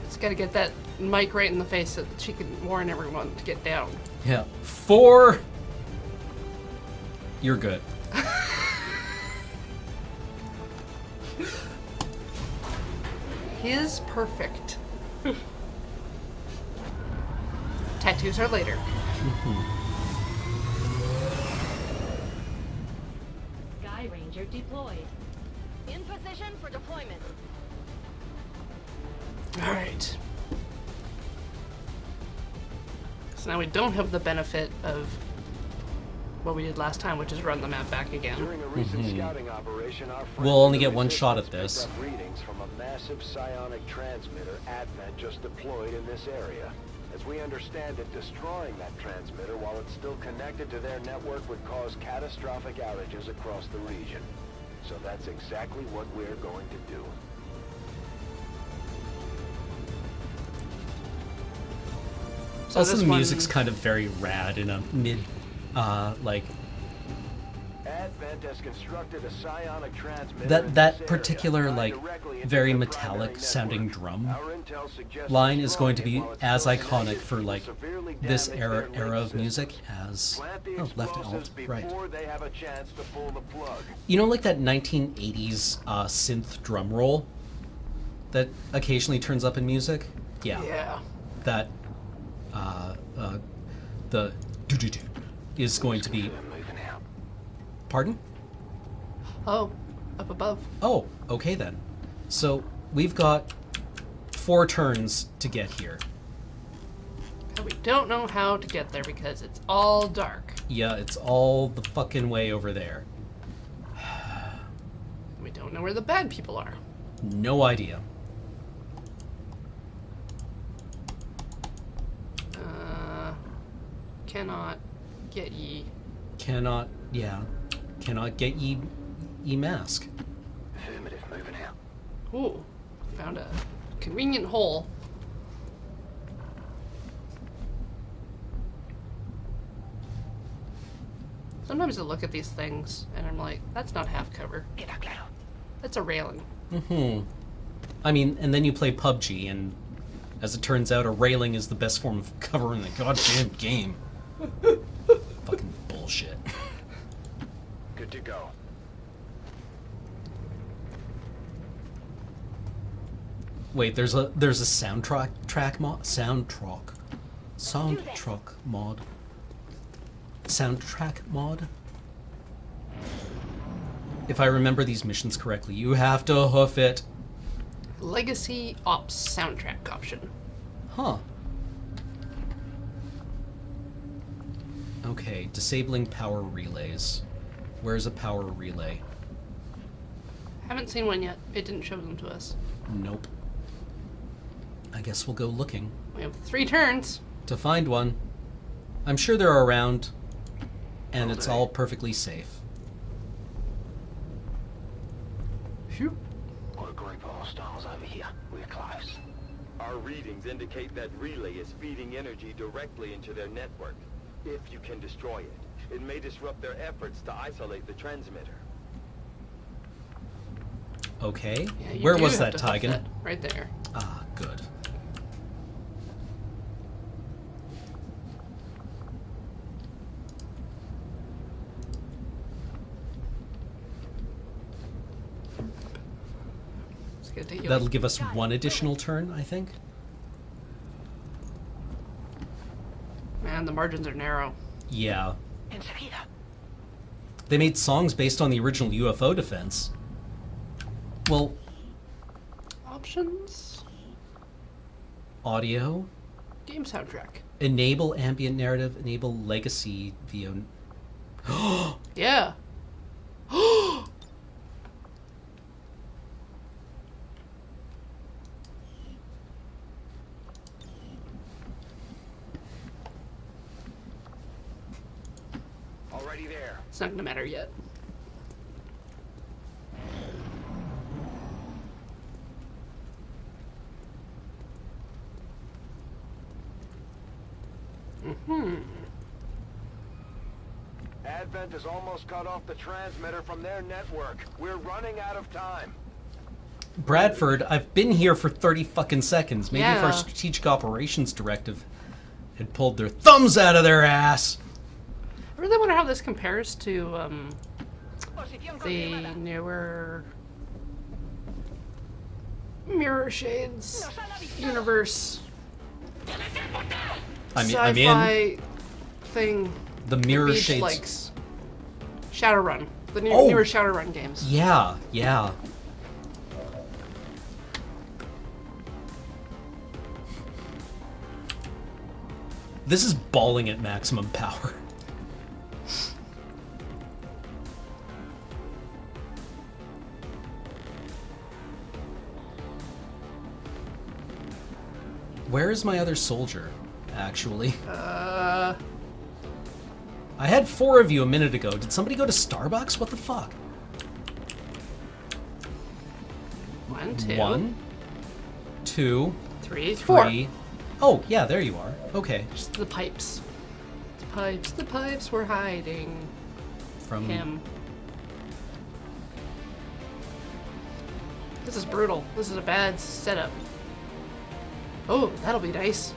Just gotta get that mic right in the face so that she can warn everyone to get down. Yeah. 4... You're good. His perfect. Tattoos are later. Sky Ranger deployed. In position for deployment. Alright. So now we don't have the benefit of what we did last time, which is run the map back again. During a recent scouting operation, our We'll only get one shot at this. picked up readings from a massive psionic transmitter Advent just deployed in this area. As we understand it, destroying that transmitter while it's still connected to their network would cause catastrophic outages across the region. So that's exactly what we're going to do. So Also, this the one- music's kind of very rad in a mid, like... Advent has constructed a psionic transmitter in That this particular, area, like, directly into very their metallic primary sounding network. drum Our intel suggests line is going to be destroying it while it's as still iconic connected for, will like, severely this damage era their of link music systems. as... Plant the Oh, left alt, explosives right. before they have a chance to pull the plug. You know, like that 1980s synth drum roll that occasionally turns up in music? Yeah. Yeah. That, the do-do-do is going to be... Pardon? Oh, up above. Oh, okay then. So, we've got 4 turns to get here. And we don't know how to get there because it's all dark. Yeah, it's all the fucking way over there. We don't know where the bad people are. No idea. Cannot get ye. Cannot get ye mask. Affirmative, moving out. Ooh, found a convenient hole. Sometimes I look at these things and I'm like, that's not half cover. That's a railing. I mean, and then you play PUBG, and as it turns out, a railing is the best form of cover in the goddamn game. Fucking bullshit. Good to go. Wait, there's a soundtrack mod. If I remember these missions correctly, you have to hoof it. Legacy Ops soundtrack option. Huh. Okay, disabling power relays. Where's a power relay? Haven't seen one yet. It didn't show them to us. Nope. I guess we'll go looking. We have 3 turns. To find one. I'm sure they're around, and it's all perfectly safe. Phew. Got a group of hostiles over here. We're close. Our readings indicate that relay is feeding energy directly into their network. If you can destroy it, it may disrupt their efforts to isolate the transmitter. Okay. Yeah, you Where do was have that, to hoof Tigan? that. Right there. Ah, good. It's gonna take you That'll like- give us one additional turn, I think. Man, the margins are narrow. Yeah. They made songs based on the original UFO defense. Well, Options? audio, Game soundtrack. enable ambient narrative, enable legacy VO. Yeah. Already there. It's not gonna matter yet. Advent has almost cut off the transmitter from their network. We're running out of time. Bradford, I've been here for 30 fucking seconds. Maybe if our Yeah. strategic operations directive had pulled their thumbs out of their ass. I really wonder how this compares to the newer Mirror Shades universe. I'm sci-fi in. thing. The Mirror Beach Shades. likes Shadowrun. The Oh! newer Shadowrun games. Yeah, yeah. This is balling at maximum power. Where is my other soldier, actually? I had 4 of you a minute ago. Did somebody go to Starbucks? What the fuck? 1, 2, 1, 2, 3, 4. 3. Oh, yeah, there you are. Okay. Just the pipes. The pipes were hiding From him. This is brutal. This is a bad setup. Oh, that'll be nice.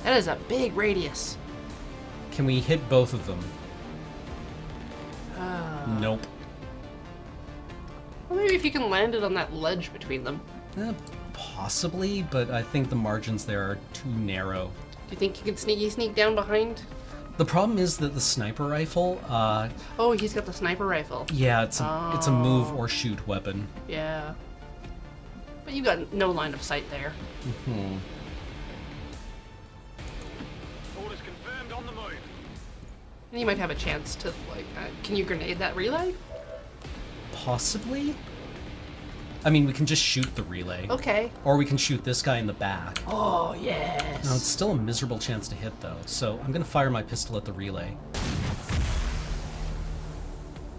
That is a big radius. Can we hit both of them? Nope. Well, maybe if you can land it on that ledge between them. Possibly, but I think the margins there are too narrow. Do you think you can sneak down behind? The problem is that the sniper rifle, Oh, he's got the sniper rifle. yeah, it's a move or shoot weapon. Yeah. But you got no line of sight there. Hmm. Orders confirmed on the move. And you might have a chance to, like, can you grenade that relay? Possibly? I mean, we can just shoot the relay. Okay. Or we can shoot this guy in the back. Oh, yes. No, it's still a miserable chance to hit, though, so I'm gonna fire my pistol at the relay.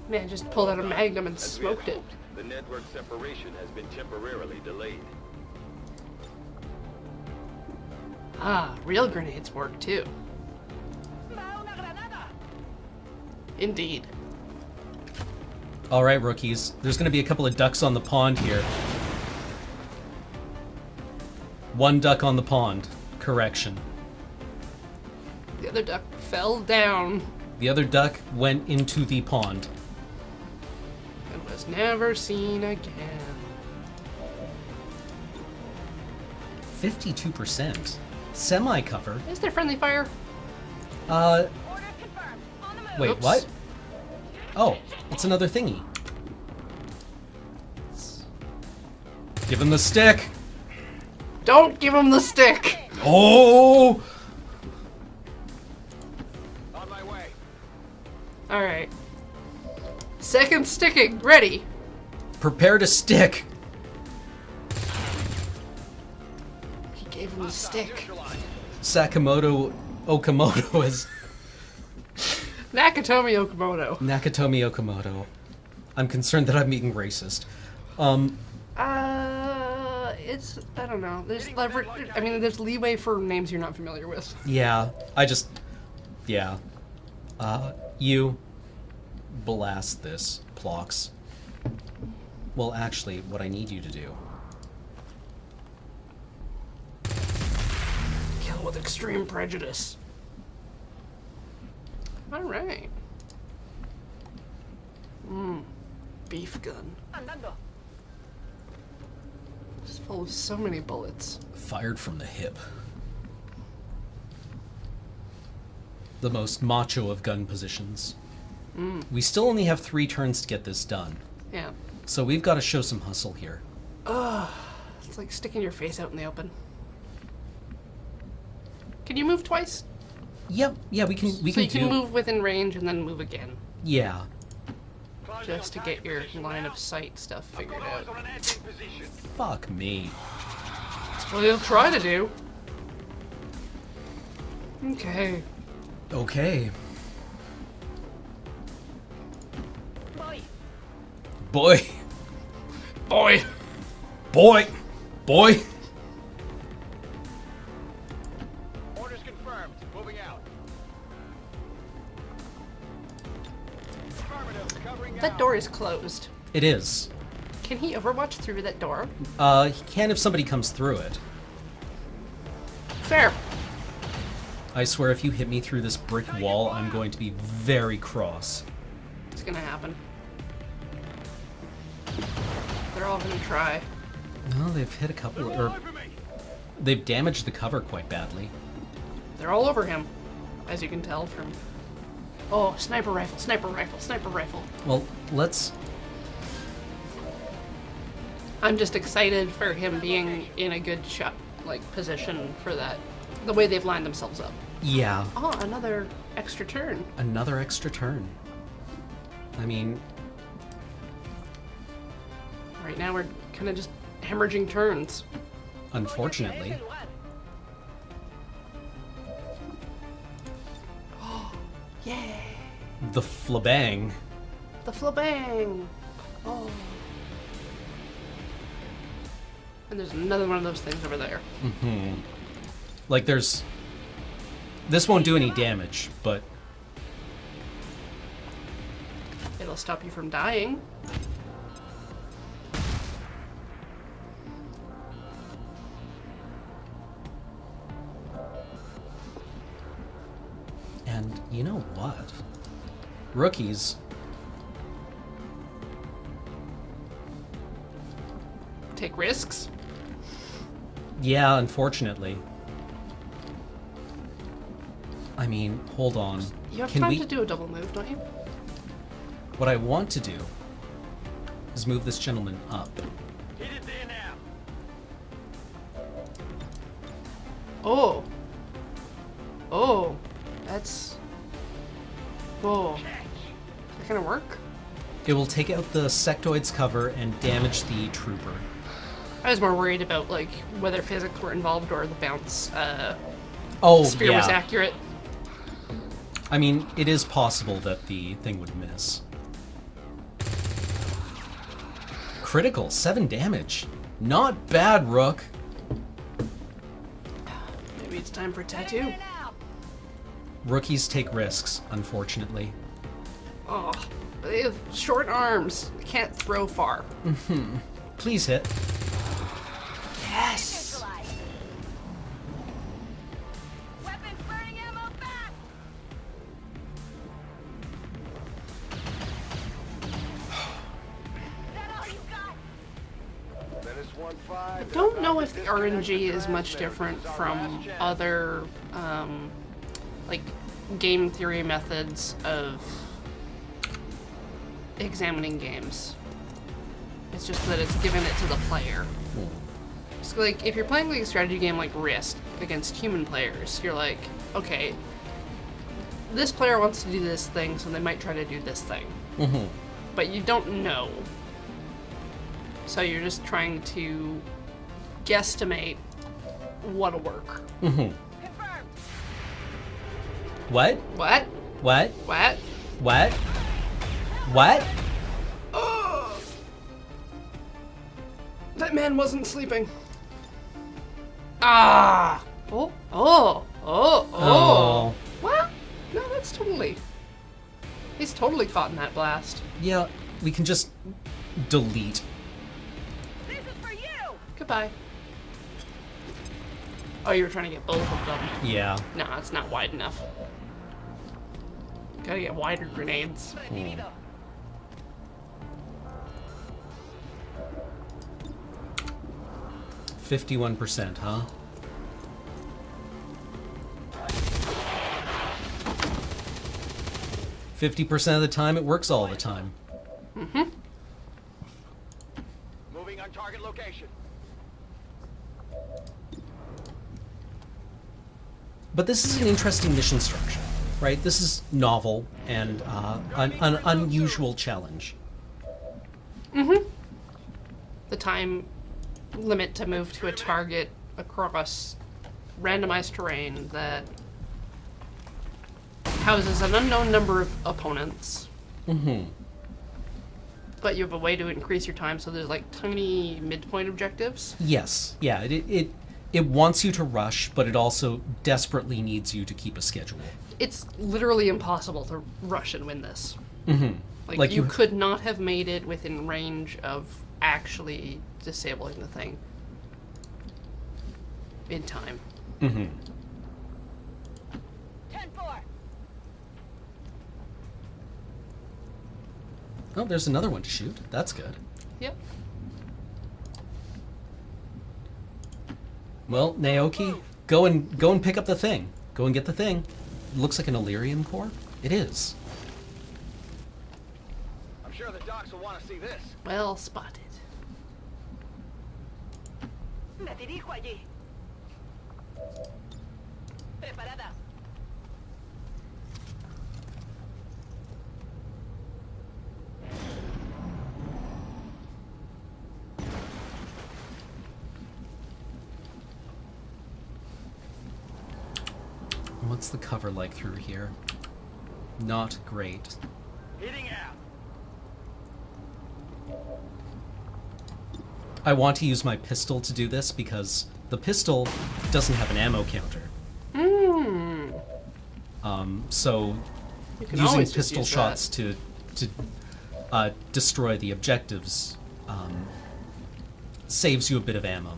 Man, just pulled out a magnum and As we had smoked it. hoped, the network separation has been temporarily delayed. Ah, real grenades work too. Indeed. All right, rookies. There's gonna be a couple of ducks on the pond here. 1 duck on the pond. Correction. The other duck fell down The other duck went into the pond. and was never seen again. 52%. Semi-cover. Is there friendly fire? Wait, Oops. what? Oh, it's another thingy. Give him the stick! Don't give him the stick! Oh! On my way. Alright. Second sticking, ready. Prepare to stick! He gave him the stick. Sakamoto Okamoto is Nakatomi Okamoto. Nakatomi Okamoto. I'm concerned that I'm being racist. It's, I don't know. There's leverage, I mean, there's leeway for names you're not familiar with. Yeah, yeah. You blast this, Plox. Well, actually, what I need you to do. Kill with extreme prejudice. Alright. Beef gun. It's full of so many bullets. Fired from the hip. The most macho of gun positions. We still only have 3 turns to get this done. Yeah. So we've got to show some hustle here. Ugh. It's like sticking your face out in the open. Can you move twice? Yep. Yeah, we can. So you can move within range and then move again. Yeah. Just to get your line of sight stuff figured out. Fuck me. Well, you'll try to do. Okay. Okay. Boy. Boy. Boy. Boy. Orders confirmed. Moving out. That door is closed. It is. Can he overwatch through that door? He can if somebody comes through it. Fair. I swear if you hit me through this brick wall, I'm going to be very cross. It's gonna happen. They're all gonna try. No, they've hit a couple, or they've damaged the cover quite badly. They're all over him, as you can tell from... Oh, sniper rifle, sniper rifle, sniper rifle. Well, let's... I'm just excited for him being in a good shot, position for that. The way they've lined themselves up. Yeah. Oh, another extra turn. Another extra turn. I mean... Right now we're kind of just hemorrhaging turns. Unfortunately. Yay! The flabang. The flabang! Oh. And there's another one of those things over there. Mm-hmm. Like there's... This won't do any damage, but... It'll stop you from dying. And you know what? Rookies. Take risks? Yeah, unfortunately. I mean, hold on. You have Can time we... to do a double move, don't you? What I want to do is move this gentleman up. Oh. Oh. That's... Oh. Is that gonna work? It will take out the sectoid's cover and damage the trooper. I was more worried about, whether physics were involved or the bounce, spear was accurate. I mean, it is possible that the thing would miss. Critical, 7 damage. Not bad, Rook. Maybe it's time for a tattoo. Rookies take risks, unfortunately. Oh, they have short arms. They can't throw far. Mm-hmm. Please hit. Yes! Weapons burning ammo back! I don't know if the RNG is much different from other, game theory methods of examining games. It's just that it's given it to the player. So, if you're playing a strategy game like Risk against human players, you're like, okay, this player wants to do this thing, so they might try to do this thing. Mm-hmm. But you don't know. So you're just trying to guesstimate what'll work. Mm-hmm. What? What? What? What? What? What? Oh! That man wasn't sleeping. Ah! Oh, oh, oh, oh. Well, no, that's totally... He's totally caught in that blast. Yeah, we can just delete. This is for you! Goodbye. Oh, you were trying to get both of them. Yeah. No, it's not wide enough. Gotta get wider grenades. 51%, huh? 50% of the time, it works all the time. Mm-hmm. Moving on target location. But this is an interesting mission structure, right? This is novel and an unusual challenge. Mm-hmm. The time limit to move to a target across randomized terrain that houses an unknown number of opponents. Mm-hmm. But you have a way to increase your time, so there's like tiny midpoint objectives. Yes, yeah. It wants you to rush, but it also desperately needs you to keep a schedule. It's literally impossible to rush and win this. Mm-hmm. Like you could not have made it within range of actually disabling the thing in time. Mm-hmm. 10-4. Oh, there's another one to shoot. That's good. Yep. Well, Naoki, go and pick up the thing. Go and get the thing. Looks like an Illyrian core. It is. I'm sure the docs will want to see this. Well spotted. Me dirijo allí. Preparada. What's the cover like through here? Not great. Hitting out. I want to use my pistol to do this because the pistol doesn't have an ammo counter. So You can using always just pistol use shots to destroy the objectives saves you a bit of ammo.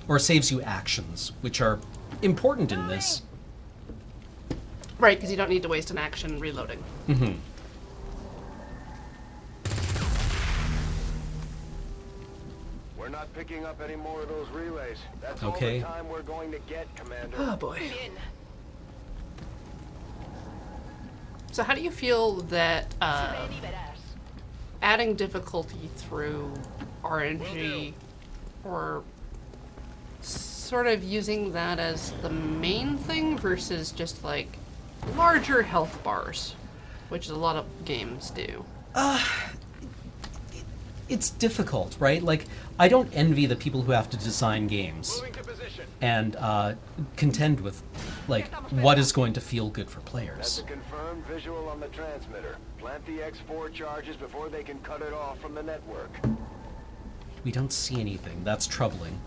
Or saves you actions, which are important in this. Right, because you don't need to waste an action reloading. Mm-hmm. We're not picking up any more of those relays. That's Okay. all the time we're going to get, Commander. Oh boy. So how do you feel that adding difficulty through RNG or sort of using that as the main thing versus just like larger health bars, which a lot of games do? It's difficult, right? Like, I don't envy the people who have to design games and contend with, like, what is going to feel good for That's players. a confirmed visual on the transmitter. Plant the X4 charges before they can cut it off from the network. We don't see anything. That's troubling.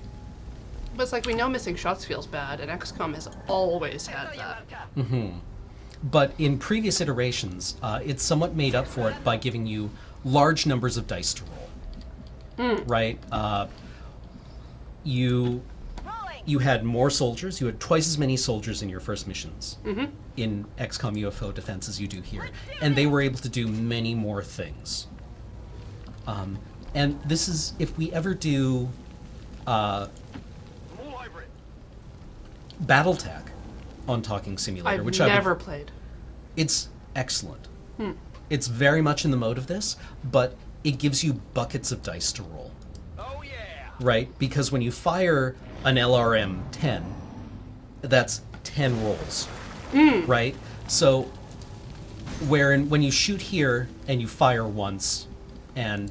But it's like we know missing shots feels bad, and XCOM has always had that. Mm-hmm. But in previous iterations, it's somewhat made up for it by giving you large numbers of dice to roll. Right? You had more soldiers. You had twice as many soldiers in your first missions in XCOM UFO Defense as you do here. And they were able to do many more things. And this is, if we ever do Battletech on Talking Simulator, which I've never played. It's excellent. It's very much in the mode of this, but it gives you buckets of dice to roll. Oh yeah! Right? Because when you fire an LRM-10, that's 10 rolls. Right? So, when you shoot here and you fire once, and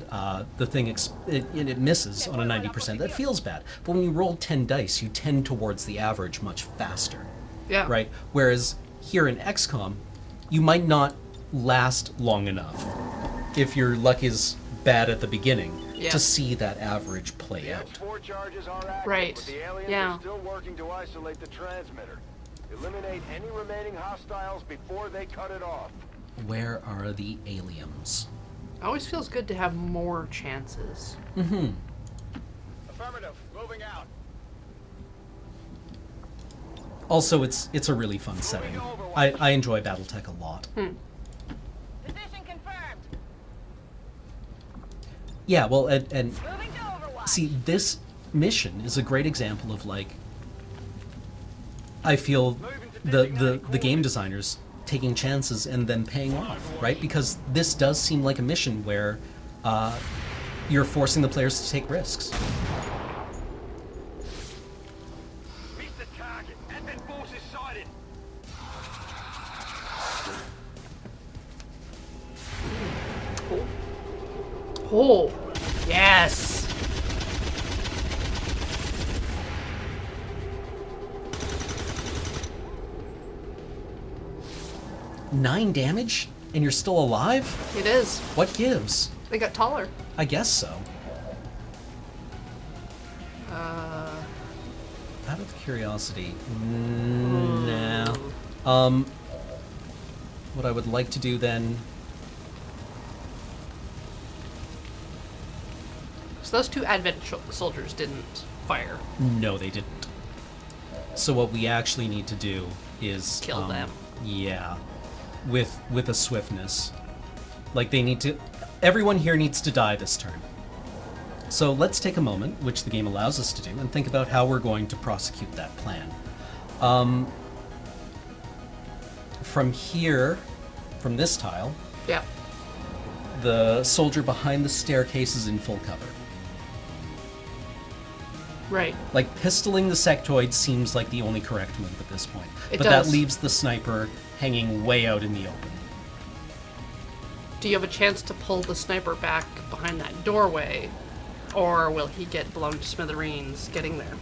the thing it misses on a 90%, that feels bad. But when you roll 10 dice, you tend towards the average much faster. Yeah. Right? Whereas here in XCOM, you might not last long enough, if your luck is bad at the beginning, to see that average play out. X4 charges are active, Right. but the aliens are still working to isolate the transmitter. Eliminate any remaining hostiles before they cut it off. Where are the aliens? Always feels good to have more chances. Mm-hmm. Affirmative. Moving out. Also, it's a really fun setting. I enjoy Battletech a lot. Position confirmed. Yeah, well, and see, this mission is a great example of, like, I feel the game designers taking chances and then paying off, right? Because this does seem like a mission where you're forcing the players to take risks. Meet the target. Advent forces sighted. Oh, yes. 9 damage? And you're still alive? It is. What gives? They got taller. I guess so. Out of curiosity, nah. What I would like to do then... So those 2 Advent soldiers didn't fire. No, they didn't. So what we actually need to do is... Kill them. Yeah. With a swiftness. Like, they need to... Everyone here needs to die this turn. So let's take a moment, which the game allows us to do, and think about how we're going to prosecute that plan. From here, from this tile, yeah, the soldier behind the staircase is in full cover. Right. Like, pistoling the sectoid seems like the only correct move at this point. It but does. That leaves the sniper hanging way out in the open. Do you have a chance to pull the sniper back behind that doorway? Or will he get blown to smithereens getting there?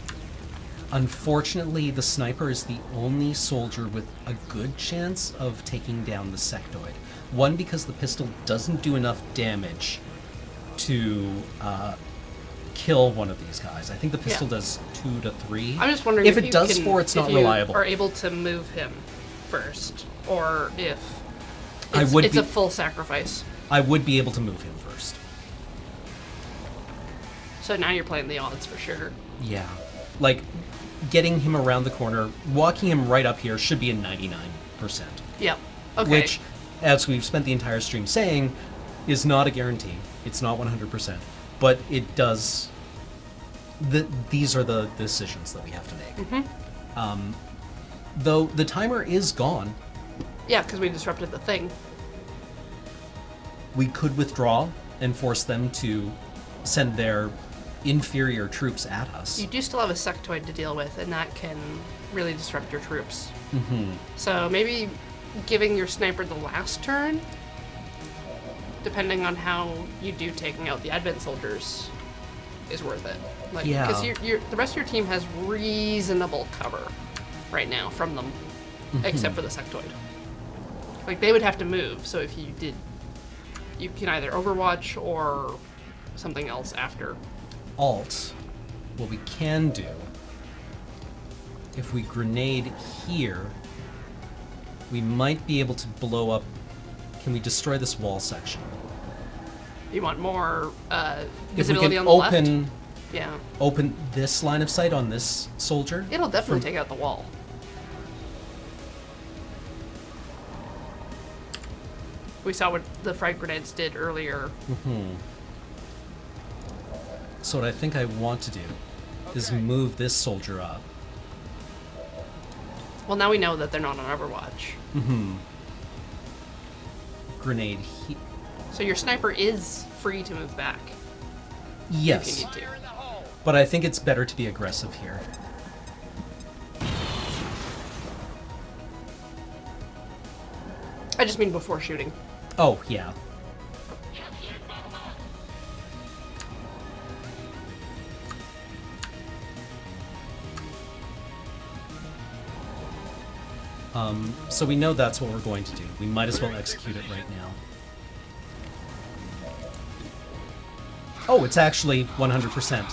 Unfortunately, the sniper is the only soldier with a good chance of taking down the sectoid. One, because the pistol doesn't do enough damage to kill one of these guys. I think the pistol does 2 to 3. I'm just wondering if it it does 4, it's not reliable. Are able to move him first, or if it's a full sacrifice. I would be able to move him first. So now you're playing the odds for sure. Yeah. Like, getting him around the corner, walking him right up here should be a 99%. Yep. Okay. Which, as we've spent the entire stream saying, is not a guarantee. It's not 100%. But it does... These are the decisions that we have to make. Mm-hmm. Though the timer is gone. Yeah, because we disrupted the thing. We could withdraw and force them to send their inferior troops at us. You do still have a sectoid to deal with, and that can really disrupt your troops. Mm-hmm. So maybe giving your sniper the last turn, depending on how you do taking out the Advent soldiers, is worth it. Like, yeah. Because the rest of your team has reasonable cover right now from them, except for the sectoid. Like, they would have to move, so if you did, you can either overwatch or something else after. Alt, what we can do, if we grenade here, we might be able to blow up. Can we destroy this wall section? You want more visibility if we can on the open, left? Yeah. Open this line of sight on this soldier? It'll definitely take out the wall. We saw what the frag grenades did earlier. Mm-hmm. So what I think I want to do is move this soldier up. Well, now we know that they're not on Overwatch. Mm-hmm. Grenade here. So your sniper is free to move back. Yes. If you need to. But I think it's better to be aggressive here. I just mean before shooting. Oh, yeah. So we know that's what we're going to do. We might as well execute it right now. Oh, it's actually 100%.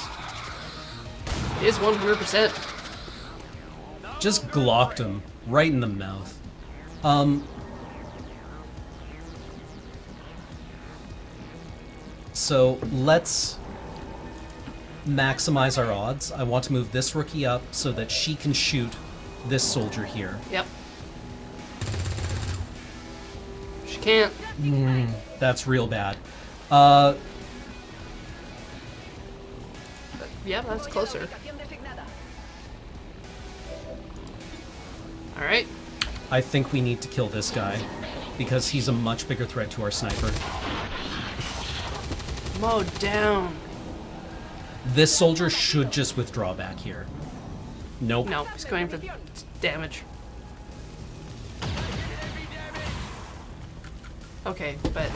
It is 100%. Just glocked him right in the mouth. So let's maximize our odds. I want to move this rookie up so that she can shoot this soldier here. Yep. She can't. That's real bad. Yeah, that's closer. Alright. I think we need to kill this guy, because he's a much bigger threat to our sniper. Mowed down. This soldier should just withdraw back here. Nope. No, he's going for damage. Okay, but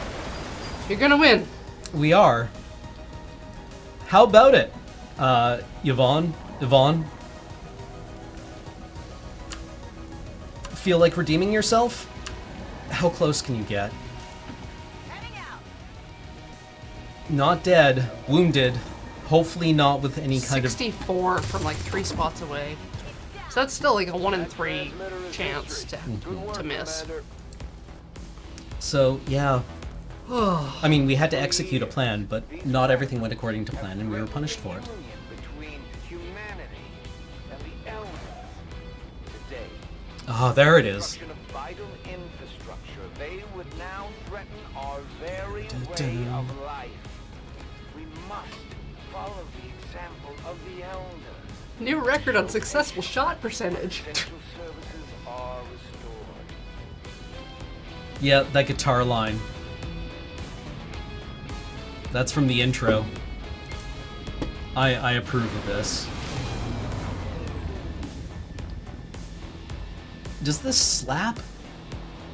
you're gonna win. We are. How about it? Yvonne? Feel like redeeming yourself? How close can you get? Not dead. Wounded. Hopefully not with any kind 64 from like 3 spots away. So that's still like a 1 in 3 chance to miss. So, yeah. I mean, we had to execute a plan, but not everything went according to plan, and we were punished for it. Oh, there it is. Vital infrastructure. They would now threaten our very way of life. We must follow the example of the Elder. New record on successful shot percentage. Essential services are restored. Yeah, that guitar line. That's from the intro. I approve of this. Does this slap?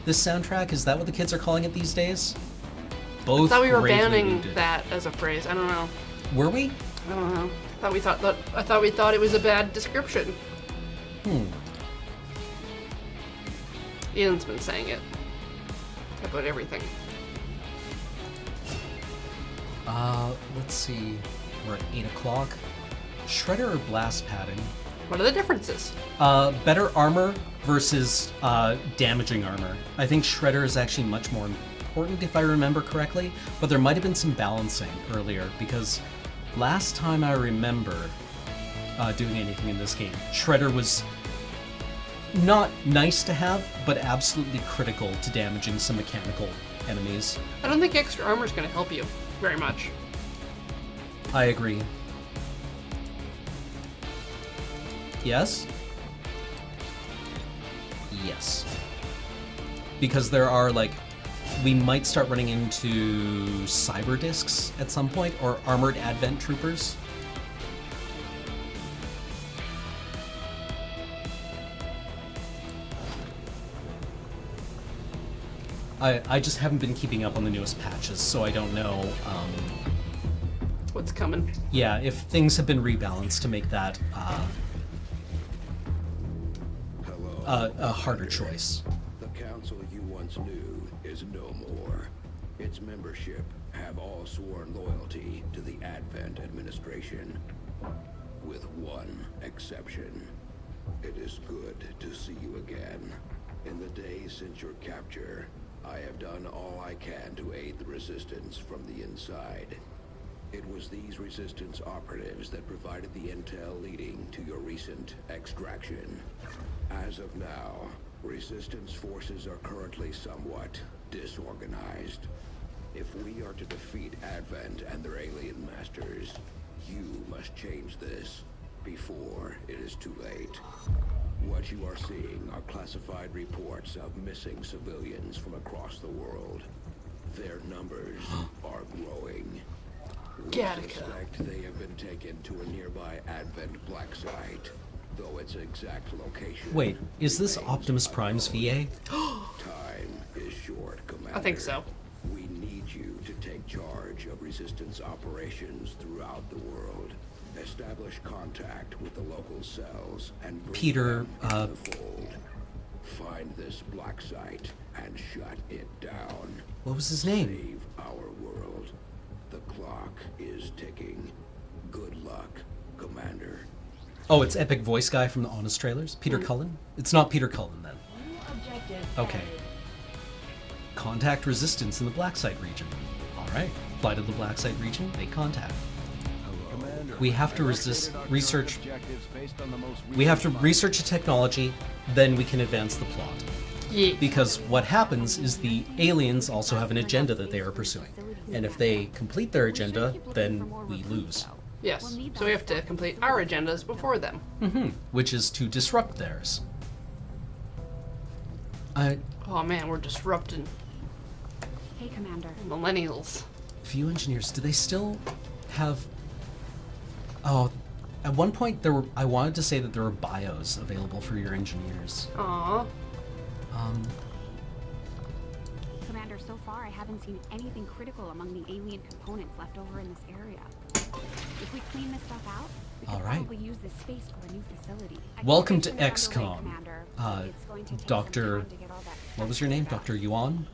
This soundtrack? Is that what the kids are calling it these days? Both. I thought we were gravely banning wounded. that as a phrase. I don't know. Were we? I don't know. I thought we thought it was a bad description. Ian's been saying it about everything. Let's see. We're at 8 o'clock. Shredder or blast padding? What are the differences? Better armor versus damaging armor. I think Shredder is actually much more important if I remember correctly, but there might have been some balancing earlier because last time I remember doing anything in this game, Shredder was not nice to have, but absolutely critical to damaging some mechanical enemies. I don't think extra armor is going to help you very much. I agree. Yes? Yes. Because there are, like, we might start running into cyber discs at some point, or armored advent troopers. I just haven't been keeping up on the newest patches, so I don't know, what's coming. Yeah, if things have been rebalanced to make that, a harder choice. The council you once knew is no more. Its membership have all sworn loyalty to the Advent administration, with one exception. It is good to see you again. In the days since your capture, I have done all I can to aid the resistance from the inside. It was these resistance operatives that provided the intel leading to your recent extraction. As of now, resistance forces are currently somewhat disorganized. If we are to defeat Advent and their alien masters, you must change this before it is too late. What you are seeing are classified reports of missing civilians from across the world. Their numbers are growing. We suspect they have been taken to a nearby Advent black site, though its exact location... Wait, is this Optimus Prime's VA? Time is short, Commander. I think so. We need you to take charge of resistance operations throughout the world. Establish contact with the local cells and bring Peter, them into the fold. Find this black site and shut it down. What was his name? Save our world. The clock is ticking. Good luck, Commander. Oh, it's Epic Voice Guy from the Honest Trailers? Peter Cullen? It's not Peter Cullen, then. Okay. Contact resistance in the Black Site region. Alright. Fly to the Black Site region, make contact. We have to research a technology, then we can advance the plot. Yeah. Because what happens is the aliens also have an agenda that they are pursuing. And if they complete their agenda, then we lose. Yes, so we have to complete our agendas before them. Mm-hmm. Which is to disrupt theirs. Oh man, we're disrupting Hey, Commander. millennials. Few engineers. Do they still have? Oh, at one point there were. I wanted to say that there were bios available for your engineers. Aww. Commander, so far I haven't seen anything critical among the alien components left over in this area. If we clean this stuff out, we All could right. probably use this space for a new facility. Welcome to Excavation is XCOM. underway, Commander. It's going to take some Doctor. time to get all that What stuff was your name, cleared out. Dr. Yuan?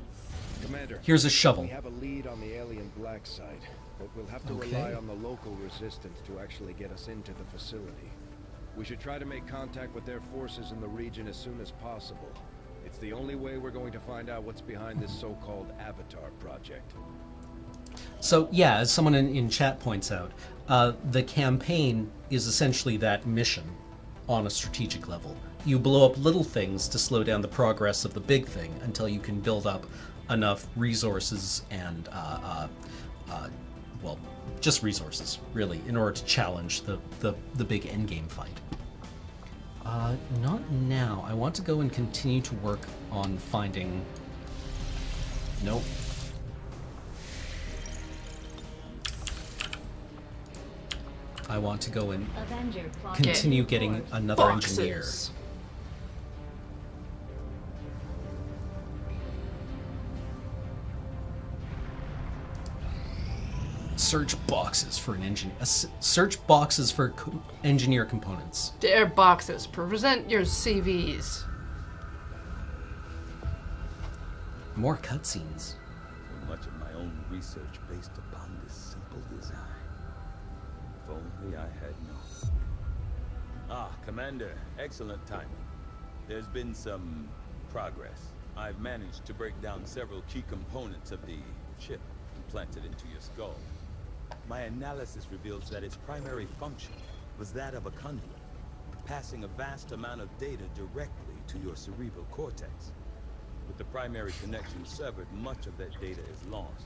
Commander, Here's a shovel. We have a lead on the alien black site, but we'll have to Okay. rely on the local resistance to actually get us into the facility. We should try to make contact with their forces in the region as soon as possible. It's the only way we're going to find out what's behind this so-called Avatar project. So yeah, as someone in chat points out, the campaign is essentially that mission on a strategic level. You blow up little things to slow down the progress of the big thing until you can build up enough resources and, well, just resources, really, in order to challenge the big endgame fight. Not now. I want to go and continue to work on finding... Nope. I want to go and Avenger plot. continue getting another engineer. Boxes. Search boxes for an engineer. Search boxes for engineer components. Dare boxes. Present your CVs. More cutscenes. So much of my own research based upon this simple design. If only I had known. Ah, Commander, excellent timing. There's been some progress. I've managed to break down several key components of the chip implanted into your skull. My analysis reveals that its primary function was that of a conduit, passing a vast amount of data directly to your cerebral cortex. With the primary connection severed, much of that data is lost.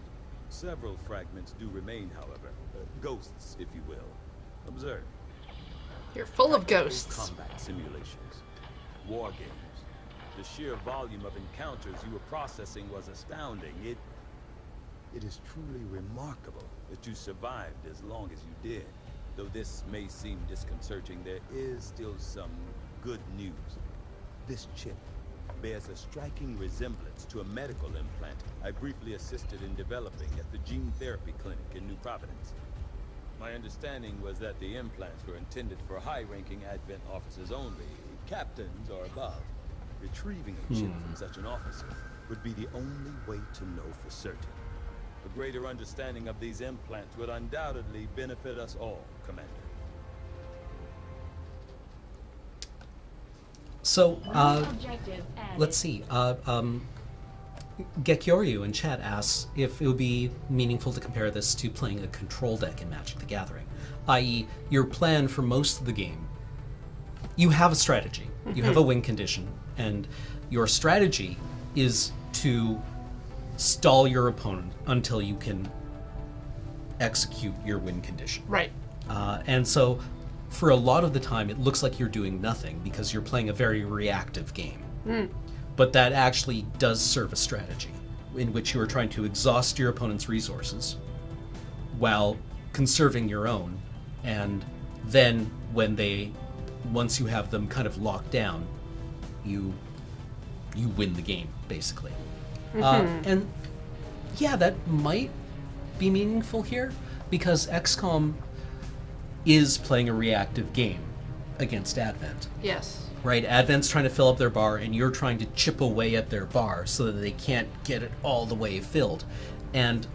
Several fragments do remain, however. Ghosts, if you will. Observe. You're full of ghosts. Combat simulations. War games. The sheer volume of encounters you were processing was astounding. It is truly remarkable that you survived as long as you did. Though this may seem disconcerting, there is still some good news. This chip bears a striking resemblance to a medical implant I briefly assisted in developing at the gene therapy clinic in New Providence. My understanding was that the implants were intended for high-ranking Advent officers only, captains or above. Retrieving a chip from such an officer would be the only way to know for certain. A greater understanding of these implants would undoubtedly benefit us all, Commander. So, Objective added. let's see. Gekyoryu in chat asks if it would be meaningful to compare this to playing a control deck in Magic the Gathering, i.e., your plan for most of the game. You have a strategy, you have a win condition, and your strategy is to stall your opponent until you can execute your win condition. Right. And so, for a lot of the time, it looks like you're doing nothing because you're playing a very reactive game. But that actually does serve a strategy in which you are trying to exhaust your opponent's resources while conserving your own. And then once you have them kind of locked down, you win the game, basically. And yeah, that might be meaningful here because XCOM is playing a reactive game against Advent. Yes. Right? Advent's trying to fill up their bar, and you're trying to chip away at their bar so that they can't get it all the way filled. And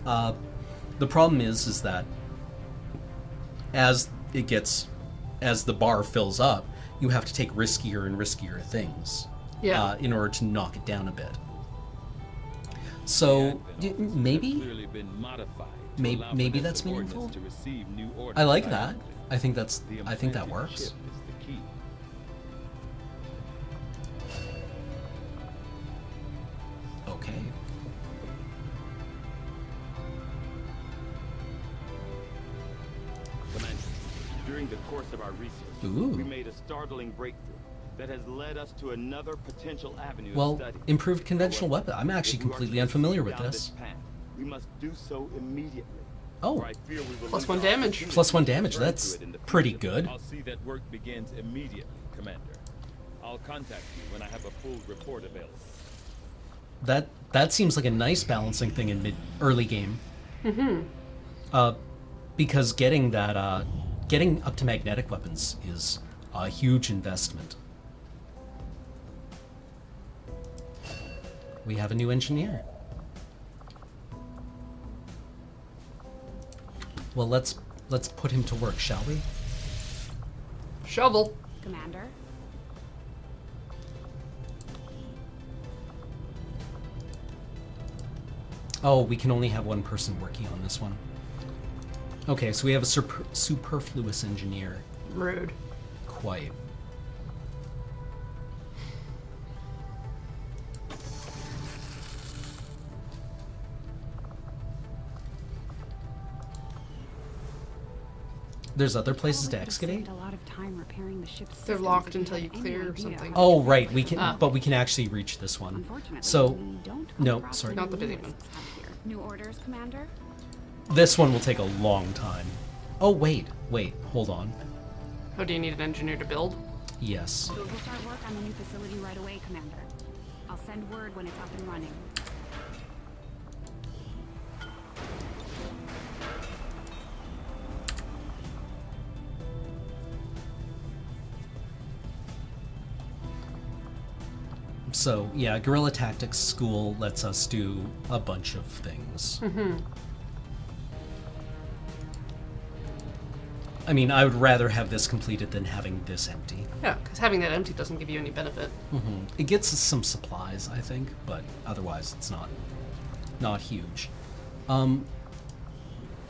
the problem is that as the bar fills up, you have to take riskier and riskier things in order to knock it down a bit. So maybe that's meaningful. I like that. I think that works. Okay. Commander, during the course of our research, we made a startling breakthrough. that has led us to another potential avenue of Well, study. improved conventional weapon. I'm actually If we are completely to unfamiliar proceed with down this. path, we must do so immediately. Oh. Or I fear we will Plus lose 1 damage. opportunity Plus 1 to damage. return That's to it in the pretty future. good. I'll see that work begins immediately, Commander. I'll contact you when I have a full report available. That seems like a nice balancing thing in early game. Because getting that getting up to magnetic weapons is a huge investment. We have a new engineer. Well, let's put him to work, shall we? Shovel. Commander? Oh, we can only have one person working on this one. Okay, so we have a superfluous engineer. Rude. Quite. There's other places to excavate? A lot of time repairing the ship's They're systems locked if we until had you any clear idea something. how Oh, much right. We damage can, but we can actually reach this one. Unfortunately, So, we don't no, come across sorry. any Not the busy new one. risks out here. New orders, Commander? This one will take a long time. Oh, wait, hold on. Oh, do you need an engineer to build? Yes. We'll start work on the new facility right away, Commander. I'll send word when it's up and running. So, yeah, Guerrilla Tactics School lets us do a bunch of things. I mean, I would rather have this completed than having this empty. Yeah, because having that empty doesn't give you any benefit. It gets us some supplies, I think, but otherwise it's not huge.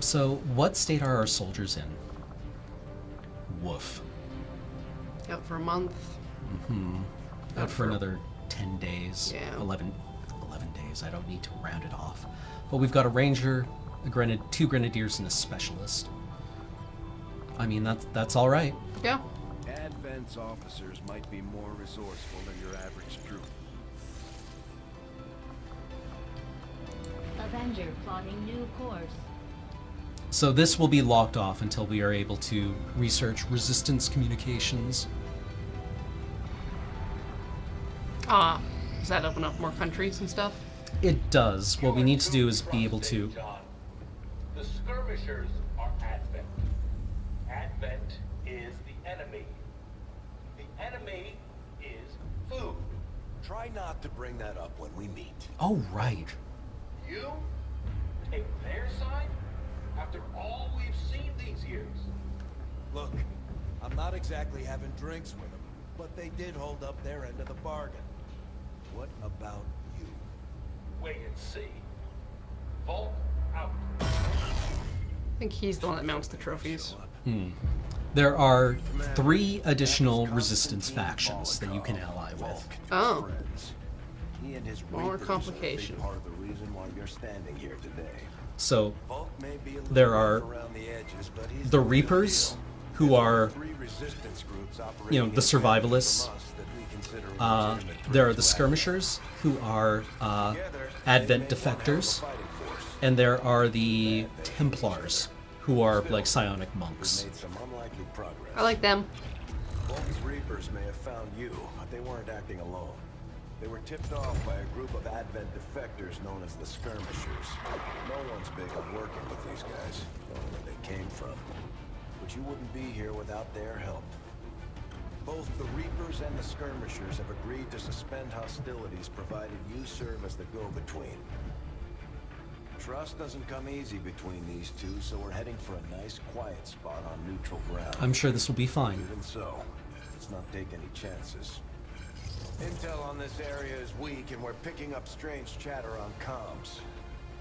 So what state are our soldiers in? Woof. Out for a month. Out for another 10 days. Yeah. 11 days. I don't need to round it off. But we've got a ranger, two grenadiers, and a specialist. I mean, that's all right. Yeah. Advent's officers might be more resourceful than your average troop. Avenger plotting new course. So this will be locked off until we are able to research resistance communications. Does that open up more countries and stuff? It does. What we need to do is be able to... The skirmishers are Advent. Advent is the enemy. The enemy is food. Try not to bring that up when we meet. Oh, right. You take their side after all we've seen these years. Look, I'm not exactly having drinks with them, but they did hold up their end of the bargain. What about you? Wait and see. Vault out. I think he's the one that mounts the trophies. There are 3 additional resistance factions that you can ally with. Oh. He and his More Reapers complication. are a big part of the reason why you're standing here today. So Volk may be a little there rough are around the edges, but he's the real Reapers, deal. who are, 3 resistance groups you know, operating the survivalists. from us that we consider legitimate There are threats the to skirmishers, who are Together, Advent they made one hell of a defectors. fighting force. And there are the Templars, who are like psionic monks. Made some unlikely progress. I like them. Volk's Reapers may have found you, but they weren't acting alone. They were tipped off by a group of Advent defectors known as the Skirmishers. No one's big on working with these guys, knowing where they came from. But you wouldn't be here without their help. Both the Reapers and the Skirmishers have agreed to suspend hostilities provided you serve as the go-between. Trust doesn't come easy between these two, so we're heading for a nice, quiet spot on neutral ground. I'm sure this will be fine. Even so, let's not take any chances. Intel on this area is weak, and we're picking up strange chatter on comms.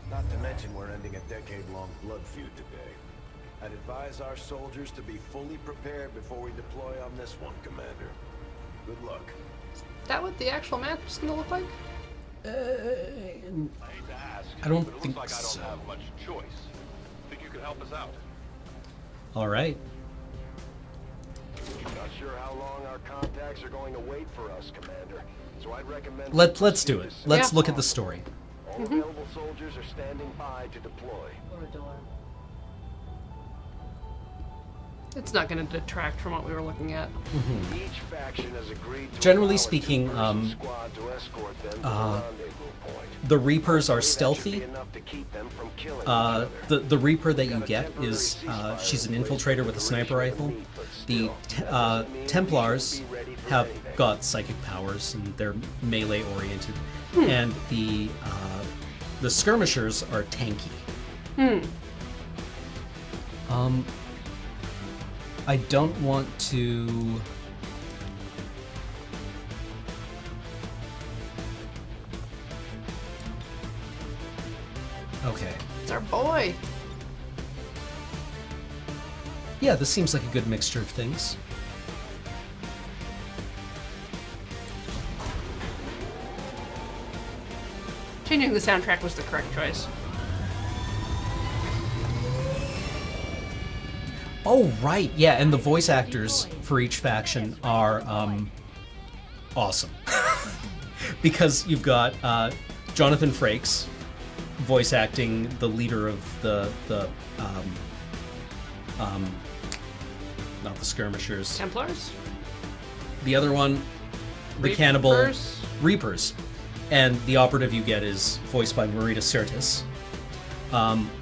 Not to mention we're ending a decade-long blood feud today. I'd advise our soldiers to be fully prepared before we deploy on this one, Commander. Good luck. Is that what the actual map's gonna look like? I hate to ask, I don't but it think looks like so. I don't have much choice. Think you could help us out? All right. Not sure how long our contacts are going to wait for us, Commander. So I'd recommend... Let's do it. Let's look at the story. All available soldiers are standing by to deploy. It's not going to detract from what we were looking at. Each faction has agreed to Generally allow a speaking, two-person squad to escort them to the rendezvous point. the Reapers are That should be stealthy. enough to keep them from killing each other. The Reaper that you get is she's an infiltrator with a sniper rifle. The Templars have got psychic powers and they're melee oriented, and the skirmishers are tanky. I don't want to. Okay. It's our boy. Yeah, this seems like a good mixture of things. Changing the soundtrack was the correct choice. Oh, right. Yeah, and the voice actors for each faction are awesome. Because you've got Jonathan Frakes voice acting the leader of the not the skirmishers. Templars? The other one, the cannibal Reapers. And the operative you get is voiced by Marita Sirtis.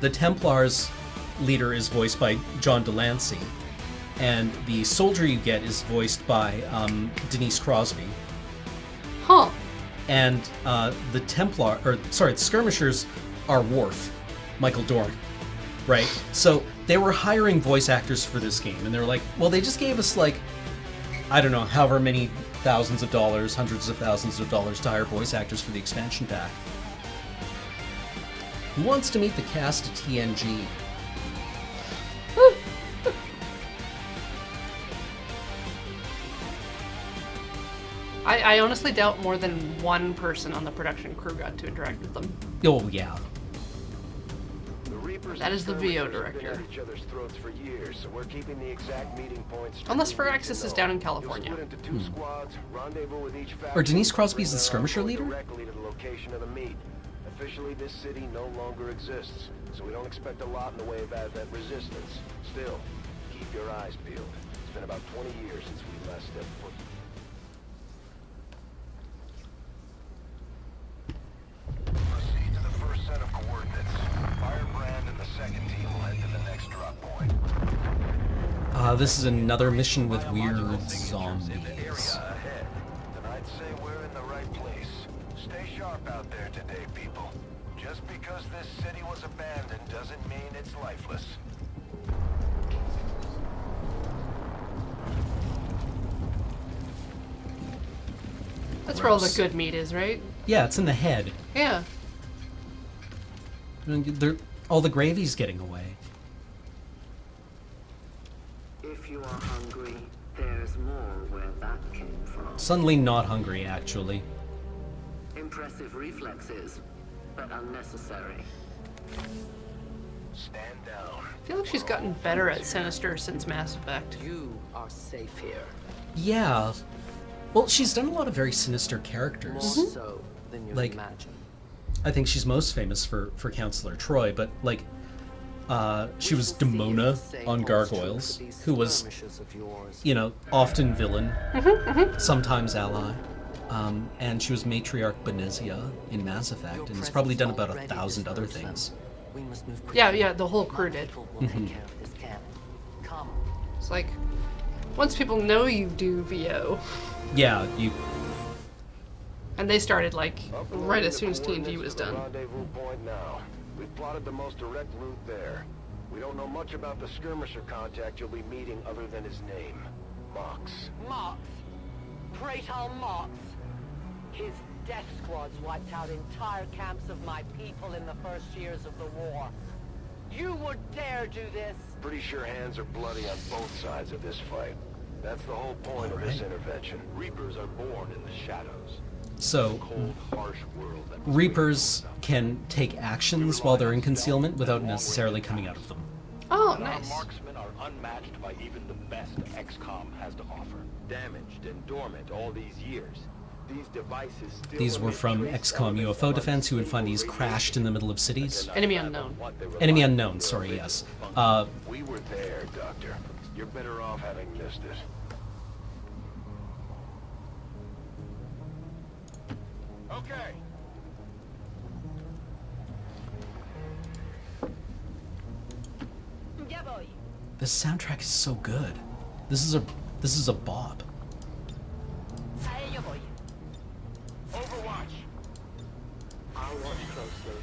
The Templars leader is voiced by John Delancey. And the soldier you get is voiced by Denise Crosby. Huh. And the skirmishers are Worf, Michael Dorn, right? So they were hiring voice actors for this game, and they were like, well, they just gave us like, I don't know, however many thousands of dollars, hundreds of thousands of dollars to hire voice actors for the expansion pack. Who wants to meet the cast of TNG? I honestly doubt more than one person on the production crew got to interact with them. Oh, yeah. That is the VO director. Each other's throats for years, so we're keeping the exact meeting points. Unless Firaxis is down in California. You'll split into two squads, rendezvous with each faction, Or Denise Crosby's the skirmisher leader? directly to the location of the meet. Officially, this city no longer exists, so we don't expect a lot in the way of advent resistance. Still, keep your eyes peeled. It's been about 20 years since we last stepped foot. Proceed to the first set of coordinates. Firebrand and the second team will head to the next drop point. This is another mission with weird zombies. Ahead. Then I'd say we're in the right place. Stay sharp out there today, people. Just because this city was abandoned doesn't mean it's lifeless. That's where all the good meat is, right? Yeah, it's in the head. Yeah. All the gravy's getting away. If you are hungry, there's more where that came from. Suddenly not hungry, actually. Impressive reflexes, but unnecessary. Stand down. I feel like she's gotten better at Sinister since Mass Effect. You are safe here. Yeah. Well, she's done a lot of very sinister characters. More so than you Like, imagine. I think she's most famous for Counselor Troy, but like, she was Demona on Gargoyles, who was, you know, often villain, sometimes ally. And she was Matriarch Benezia in Mass Effect, and has probably done about 1,000 other things. Yeah, the whole crew did. Come. It's like, once people know you do VO, Yeah, you. and they started like right as soon as TNG was done. Rendezvous point now. We've plotted the most direct route there. We don't know much about the skirmisher contact you'll be meeting other than his name, Mox. Mox. Praetor Mox. His death squads wiped out entire camps of my people in the first years of the war. You would dare do this? Pretty sure hands are bloody on both sides of this fight. That's the whole point of this intervention. Reapers are born in the shadows. So, Cold, harsh world that was Reapers can take actions while they're in concealment without necessarily coming out of them. Oh, nice. marksmen are unmatched by even the best XCOM has to offer. Damaged and dormant all these years, these devices still These were emit from trace XCOM elements UFO of Defense. You would find these unstable crashed in the middle of cities. Enemy unknown. Enemy unknown, sorry, yes. We were there, Doctor. You're better off having missed it. Okay. This soundtrack is so good. This is a bop. Overwatch. I'll watch closely.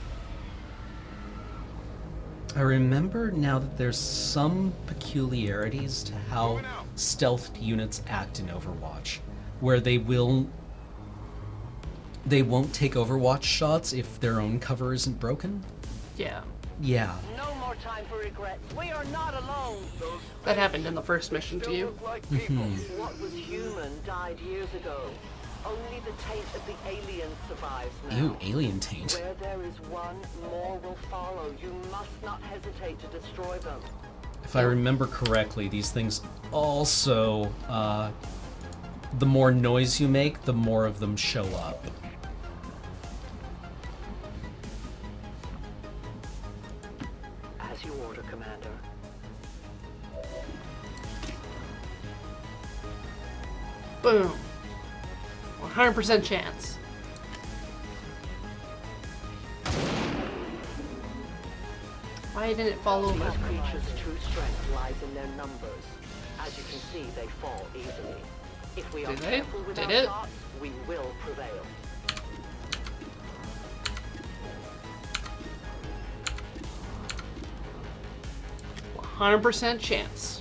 I remember now that there's some peculiarities to how stealthed units act in Overwatch, where they won't take Overwatch shots if their own cover isn't broken. Yeah. Yeah. No more time for regrets. We are not alone. That happened in the first mission to you. What was human died years ago. Only the taint of the alien survives now. Ew, alien taint. Where there is one, more will follow. You must not hesitate to destroy them. If I remember correctly, these things also, the more noise you make, the more of them show up. As you order, Commander. Boom. 100% chance. Why didn't it fall over? These creatures' true strength lies in their numbers. As you can see, they fall easily. If we are Did they? careful with Did our it? shots, we will prevail. %100% chance.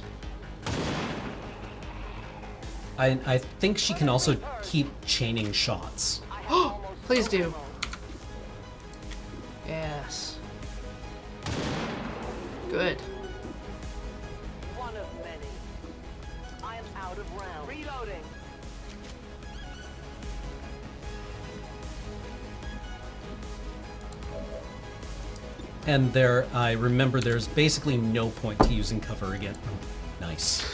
I think she can also keep chaining shots. Please do. Yes. Good. One of many. I am out of rounds. Reloading. And I remember there's basically no point to using cover again. Oh, nice.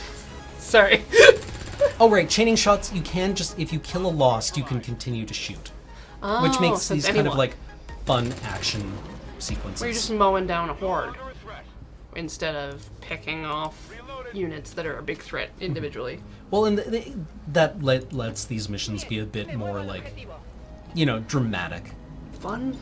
Sorry. Oh, right, chaining shots, you can just, if you kill a Lost, you can continue to shoot. Oh, which makes so these it's kind of anyone. like fun action sequences. Where you're just mowing down a horde instead of picking off units that are a big threat individually. Well, and that lets these missions be a bit more like, you know, dramatic. Fun?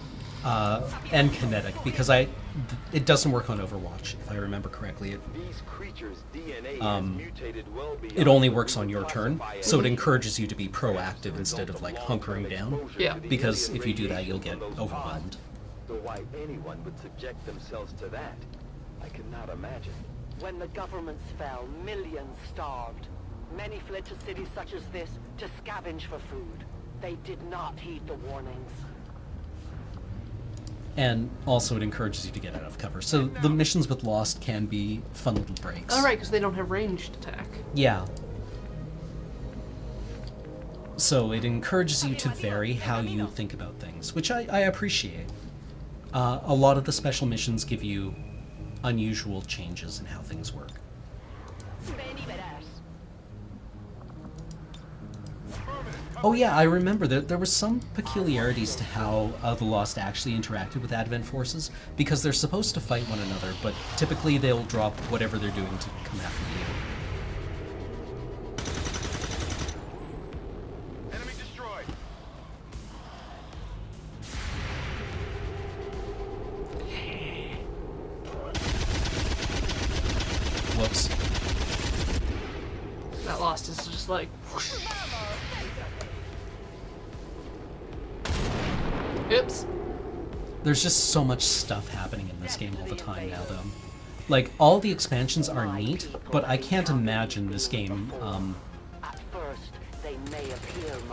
And kinetic, because it doesn't work on Overwatch, if I remember correctly. These creatures' DNA has mutated well beyond It only works on your turn, so it encourages you to be proactive instead of like hunkering down. Yeah. Because if you do that, you'll get overwhelmed. Though why anyone would subject themselves to that, I cannot imagine. When the governments fell, millions starved. Many fled to cities such as this to scavenge for food. They did not heed the warnings. And also it encourages you to get out of cover. So the missions with Lost can be fun little breaks. Oh, right, because they don't have ranged attack. Yeah. So it encourages you to vary how you think about things, which I appreciate. A lot of the special missions give you unusual changes in how things work. Oh yeah, I remember that there were some peculiarities to how the Lost actually interacted with Advent forces, because they're supposed to fight one another, but typically they'll drop whatever they're doing to come after you. Enemy destroyed. Whoops. That Lost is just like... whoosh. Oops. There's just so much stuff happening in this game all the time now, though. Like, all the expansions are neat, but I can't imagine this game,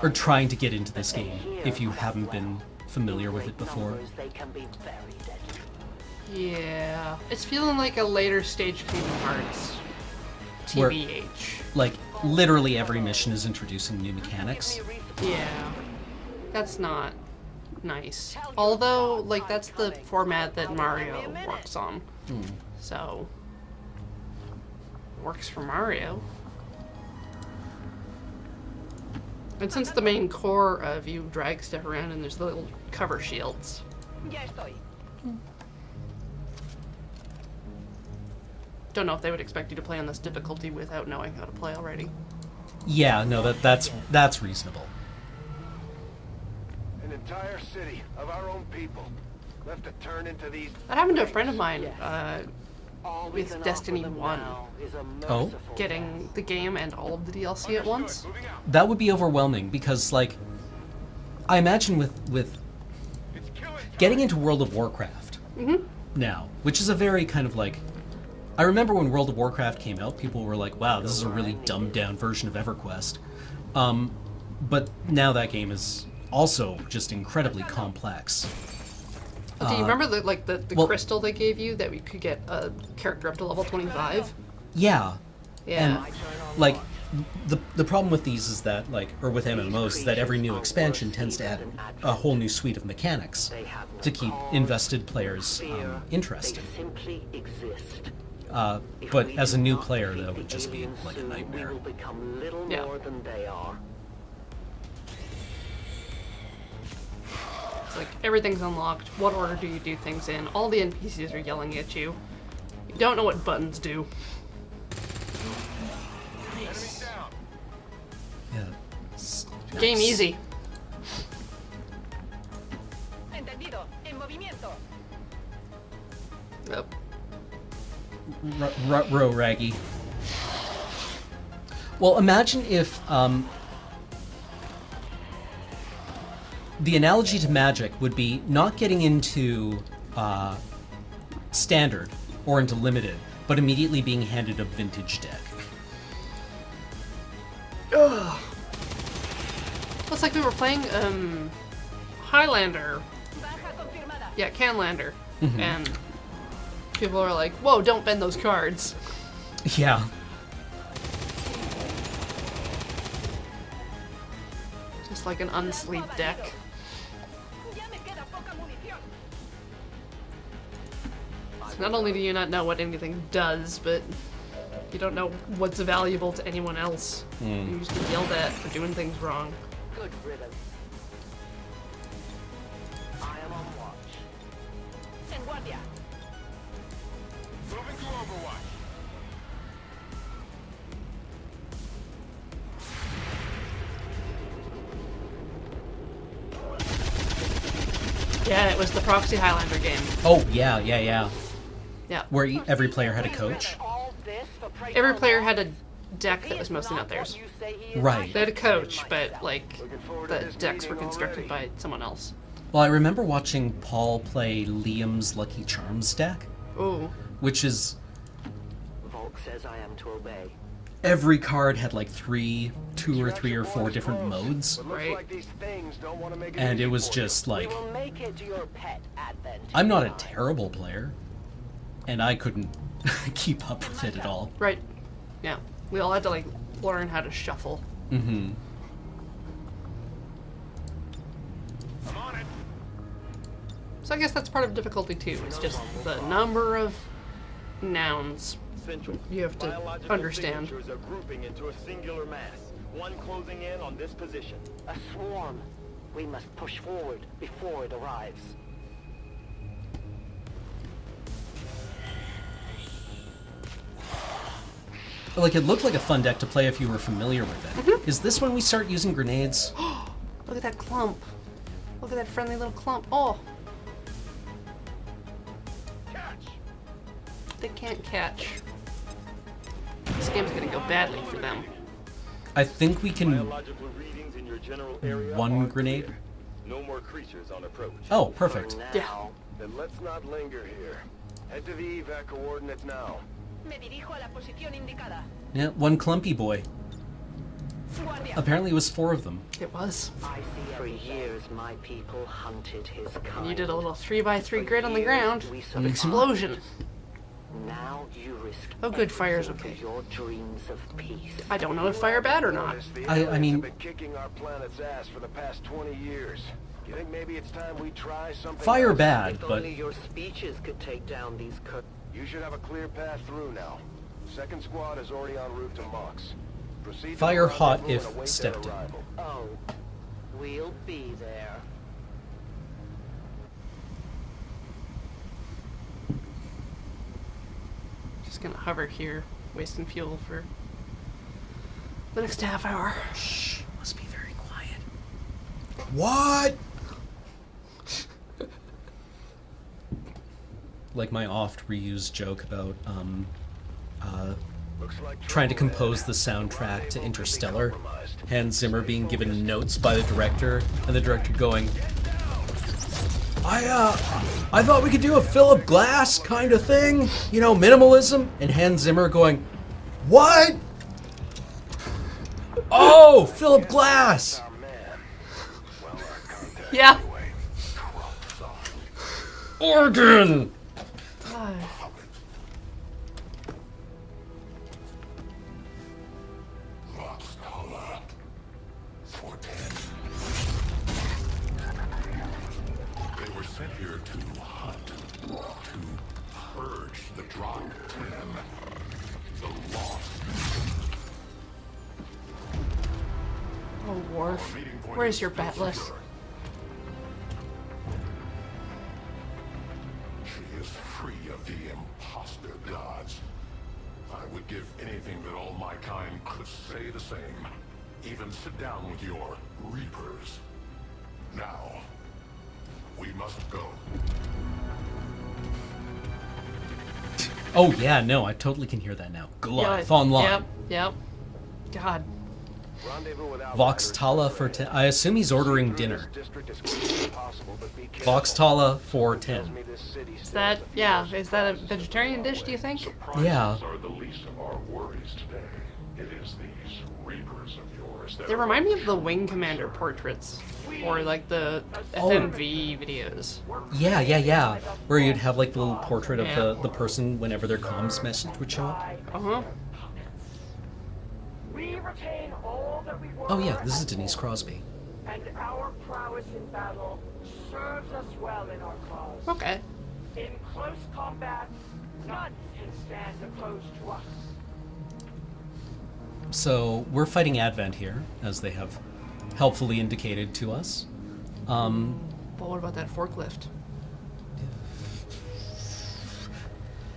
or trying to get into this game if you haven't been familiar with it before. Yeah. It's feeling like a later stage Kingdom Hearts. Where, TBH. like, literally every mission is introducing new mechanics. Yeah. That's not nice. Although, like, that's the format that Mario works on. So... Works for Mario. And since the main core of you drag stuff around and there's the little cover shields. Don't know if they would expect you to play on this difficulty without knowing how to play already. Yeah, no, that's reasonable. An entire city of our own people left to turn into these. That happened to a friend of mine with Destiny 1. Oh? Getting the game and all of the DLC at once. That would be overwhelming because, like, I imagine with getting into World of Warcraft now, which is a very kind of like, I remember when World of Warcraft came out, people were like, wow, this is a really dumbed down version of EverQuest. But now that game is also just incredibly complex. Do you remember the crystal they gave you that we could get a character up to level 25? Yeah. Yeah. And, like, the problem with these is that, like, or with MMOs, is that every new expansion tends to add a whole new suite of mechanics to keep invested players interested. But as a new player, that would just be like a nightmare. Yeah. It's like everything's unlocked. What order do you do things in? All the NPCs are yelling at you. You don't know what buttons do. Nice. Yeah. Game easy. Yep. Ruh-roh, Raggy. Well, imagine if the analogy to Magic would be not getting into Standard or into Limited, but immediately being handed a Vintage deck. Ugh. It's like we were playing Highlander. Yeah, Canlander. And people are like, whoa, don't bend those cards. Yeah. Just like an unsleeved deck. So not only do you not know what anything does, but you don't know what's valuable to anyone else. You just get yelled at for doing things wrong. Good riddance. I am on watch. En guardia. Moving to Overwatch. Yeah, it was the Proxy Highlander game. Oh, yeah, yeah, yeah. Yeah. Where every player had a coach? Every player had a deck that was mostly not theirs. Right. They had a coach, but, like, the decks were constructed by someone else. Well, I remember watching Paul play Liam's Lucky Charms deck. Ooh. Which is... Volk says I am to obey. Every card had like two or three or four different modes. Right. And it was just like... I'm not a terrible player. And I couldn't keep up with it at all. Right. Yeah. We all had to, like, learn how to shuffle. Mm-hmm. I'm on it. So I guess that's part of difficulty too. It's just the number of nouns you have to understand. Signatures are grouping into a singular mass. One closing in on this position. A swarm. We must push forward before it arrives. Like, it looked like a fun deck to play if you were familiar with it. Is this when we start using grenades? Look at that clump. Look at that friendly little clump. Oh. Catch. They can't catch. This game's gonna go badly for them. I think we can... Biological readings in your general area one are grenade? clear. No more creatures on approach. Oh, perfect. Yeah. Then let's not linger here. Head to the evac coordinates now. Me dirijo a la posición indicada. Yeah, one clumpy boy. Apparently it was 4 of them. It was. For years, my people hunted his kind. And you did a little 3x3 grid on the ground. We Explosion. Now you risk Oh, good, fire's okay. your dreams of peace. I don't know if fire bad or not. I mean... Have been kicking our planet's ass for the past 20 years. You think maybe it's time we try something Fire else? bad, If but... only your speeches could take down these You should have a clear path through now. Second squad is already en route to Mox. Proceed to Fire the hot rendezvous if and await stepped their in. arrival. Oh, we'll be there. Just gonna hover here, wasting fuel for the next half hour. Shh, must be very quiet. What? Like my oft reused joke about trying to compose the soundtrack to Interstellar, Hans Zimmer being given notes by the director, and the director going, I thought we could do a Philip Glass kind of thing, you know, minimalism, and Hans Zimmer going, what? Oh, Philip Glass! Yeah. Organ! God. They were sent here to hunt, to purge the Drop 10, the lost. Oh, Worf. Where's your batless? She is free of the imposter gods. I would give anything that all my kind could say the same. Even sit down with your Reapers. Now, we must go. Oh yeah, no, I totally can hear that now. Goliath online. Yep. God. Vox Tala for 10. I assume he's ordering dinner. Vox Tala for 10. Is that a vegetarian dish, do you think? Yeah. Are the least of our worries today. It is these Reapers of yours that They remind me of the Wing Commander portraits, or like the FMV videos. Yeah. Where you'd have like the little portrait of the person whenever their comms message would show up. Uh-huh. We retain all that we were. Oh yeah, this is Denise Crosby. And our prowess in battle serves us well in our cause. Okay. In close combat, none can stand opposed to us. So we're fighting Advent here, as they have helpfully indicated to us. But what about that forklift?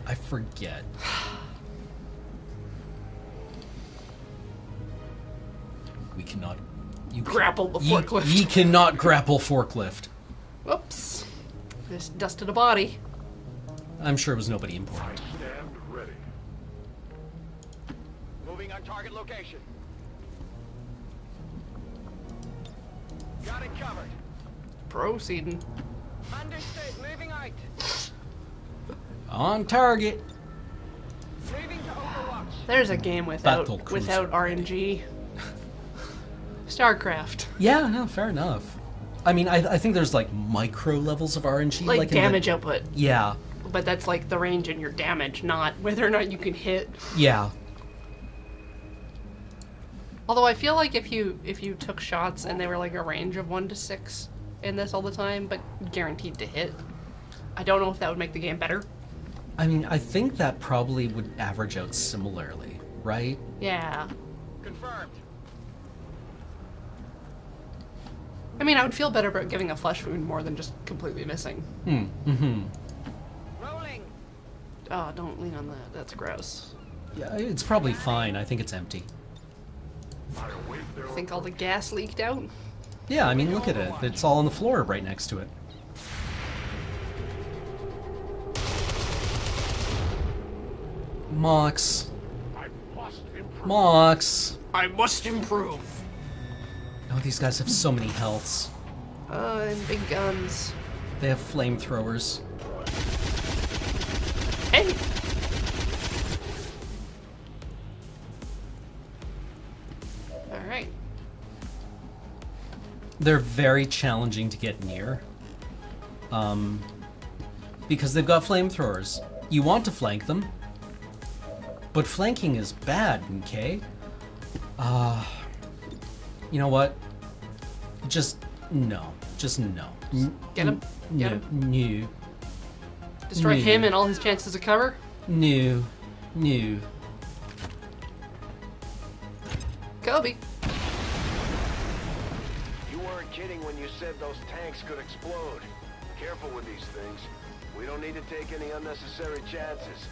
I forget. We cannot. You grapple the forklift. Ye cannot grapple forklift. Whoops. Just dusted a body. I'm sure it was nobody important. stand ready. Moving on target location. Got it covered. Proceeding. Understood. Moving out. On target. Moving to Overwatch. There's a game without Battlecruiser. RNG. StarCraft. Yeah, no, fair enough. I mean, I think there's like micro levels of RNG. Like damage output. Yeah. But that's like the range in your damage, not whether or not you can hit. Yeah. Although I feel like if you took shots and they were like a range of 1 to 6 in this all the time, but guaranteed to hit, I don't know if that would make the game better. I mean, I think that probably would average out similarly, right? Yeah. Confirmed. I mean, I would feel better about giving a flesh wound more than just completely missing. Rolling. Oh, don't lean on that. That's gross. Yeah, it's probably fine. I think it's empty. Think all the gas leaked out? Yeah, I mean, look at it. It's all on the floor right next to it. Mox. Mox. I must improve. Oh, these guys have so many healths. And big guns. They have flamethrowers. Hey! Alright. They're very challenging to get near. Because they've got flamethrowers. You want to flank them, but flanking is bad, okay? You know what? Just no. Just no. Get him? Get him? No. Destroy him and all his chances of cover? No. Kobe. You weren't kidding when you said those tanks could explode. Careful with these things. We don't need to take any unnecessary chances.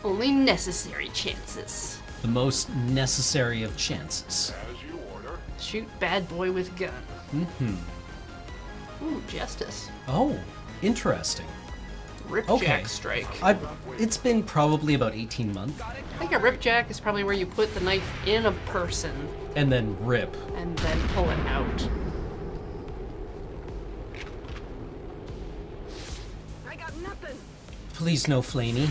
Only necessary chances. The most necessary of chances. As you order. Shoot bad boy with gun. Mm-hmm. Ooh, justice. Oh, interesting. Ripjack strike. It's been probably about 18 months. I think a ripjack is probably where you put the knife in a person. And then rip. And then pull it out. I got nothing. Please no flamey.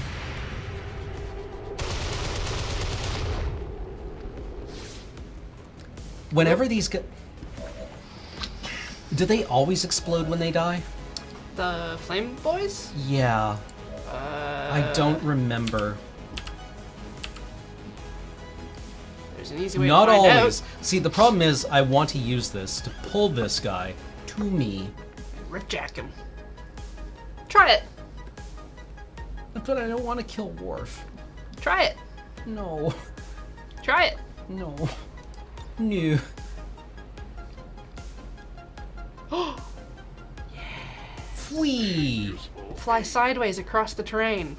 Whenever these do they always explode when they die? The flame boys? Yeah. I don't remember. There's an easy way Not to find always. out. See, the problem is I want to use this to pull this guy to me. Ripjack him. Try it. But I don't want to kill Worf. Try it. No. Try it. No. No. Flee. Fly sideways across the train.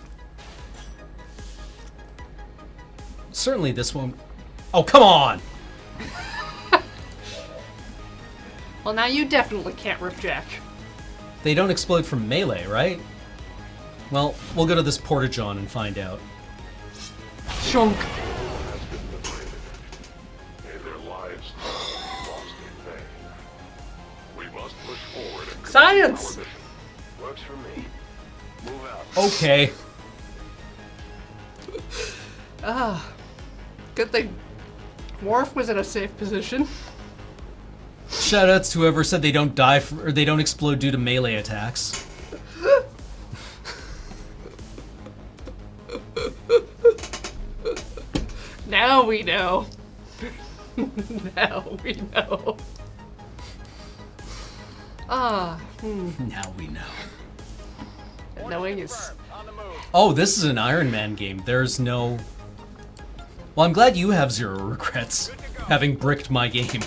Certainly this one. Oh, come on! Well, now you definitely can't ripjack. They don't explode from melee, right? Well, we'll go to this porta-john and find out. Shunk. Science! Works for me. Move out. Okay. Good thing Worf was in a safe position. Shoutouts to whoever said they don't die or they don't explode due to melee attacks. Now we know. Now we know. Now we know. Knowing is... Oh, this is an Iron Man game. There's no... Well, I'm glad you have zero regrets, having bricked my game.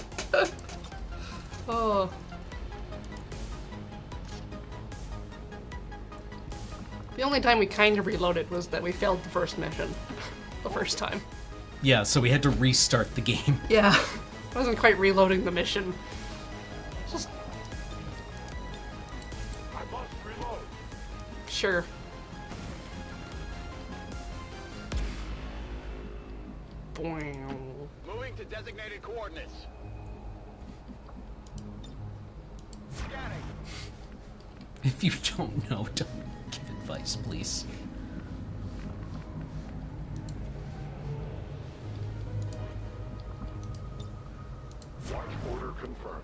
Oh. The only time we kind of reloaded was that we failed the first mission. The first time. Yeah, so we had to restart the game. Yeah. I wasn't quite reloading the mission. Just... Sure. Boing. Moving to designated coordinates. Scanning. If you don't know, don't give advice, please. Watch order confirmed.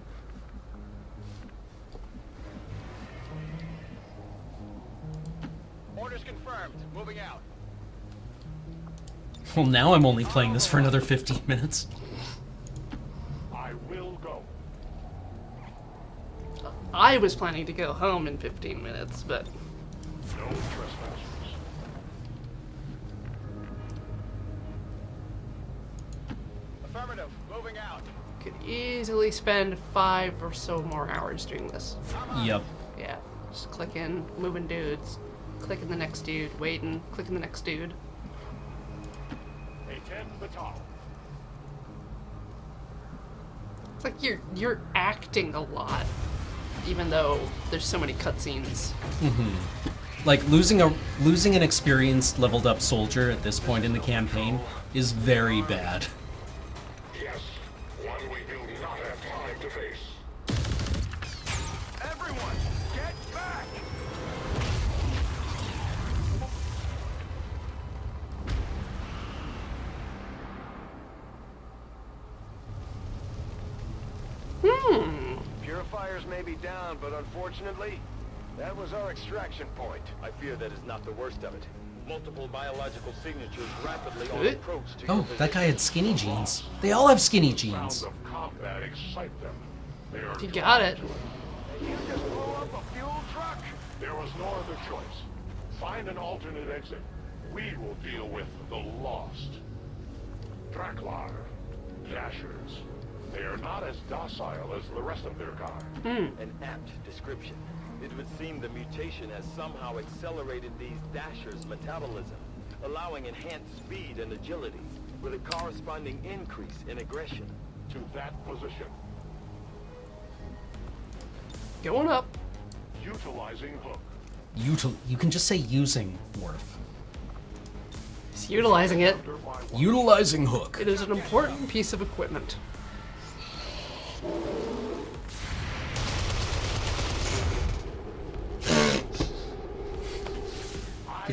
Orders confirmed. Moving out. Well, now I'm only playing this for another 15 minutes. I will go. I was planning to go home in 15 minutes, but... No trespassers. Affirmative. Moving out. Could easily spend 5 or so more hours doing this. Yep. Yeah. Just clicking, moving dudes, clicking the next dude, waiting, clicking the next dude. Attend the top. It's like you're acting a lot, even though there's so many cutscenes. Like losing an experienced leveled up soldier at this point in the campaign is very bad. Yes, one we do not have time to face. Everyone, get back! Purifiers may be down, but unfortunately, that was our extraction point. I fear that is not the worst of it. Multiple biological signatures rapidly on approach to your Oh, that guy had skinny jeans. They all have skinny jeans. Sounds of combat excite them. They are You got it. You just blew up a fuel truck. There was no other choice. Find an alternate exit. We will deal with the lost. Draklar. Dashers. They are not as docile as the rest of their kind. An apt description. It would seem the mutation has somehow accelerated these Dashers' metabolism, allowing enhanced speed and agility, with a corresponding increase in aggression. To that position. Going up. Utilizing hook. You can just say using, Worf. He's utilizing it. Utilizing hook. It is an important piece of equipment.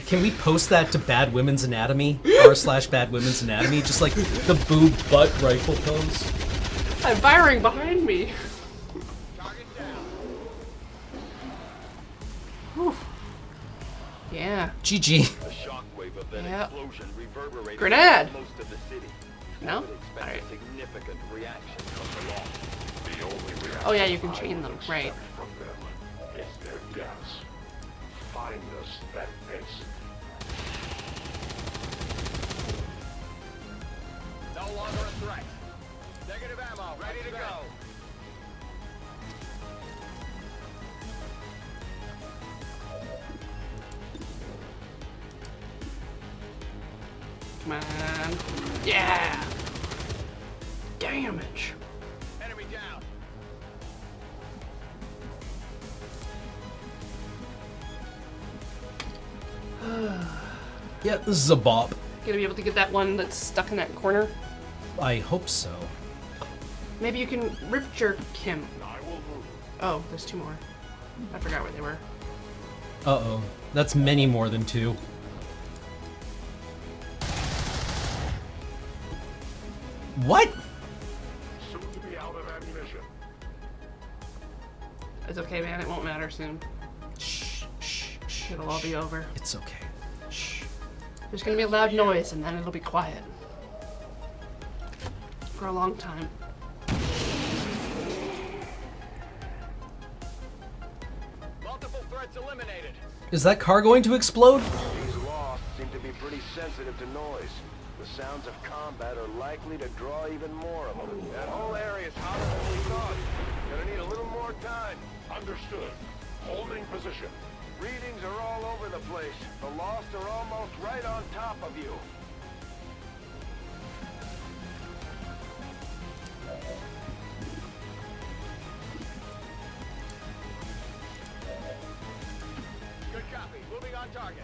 Can we post that to Bad Women's Anatomy? r/Bad Women's Anatomy? Just like the boob butt rifle pose? I'm firing behind me. Whew. Yeah. GG. The shockwave of that Yep. explosion reverberated Grenade. through most of the city. No? I would expect a significant reaction from the law. The only reaction Oh yeah, you can chain them, right. from them is their deaths. Find us that base. No longer a threat. Negative ammo, ready to go. Come on. Yeah. Damage. Enemy down. Yeah, this is a bop. Gonna be able to get that one that's stuck in that corner. I hope so. Maybe you can rip jerk him. Oh, there's two more. I forgot where they were. Uh-oh. That's many more than two. What? Soon to be out of ammunition. It's okay, man. It won't matter soon. Shh, shh, shh. It'll all be over. It's okay. Shh. There's gonna be a loud noise, and then it'll be quiet. For a long time. Multiple threats eliminated. Is that car going to explode? These lost seem to be pretty sensitive to noise. The sounds of combat are likely to draw even more of them. That whole area is hotter than we thought. Gonna need a little more time. Understood. Holding position. Readings are all over the place. The lost are almost right on top of you. Good copy. Moving on target.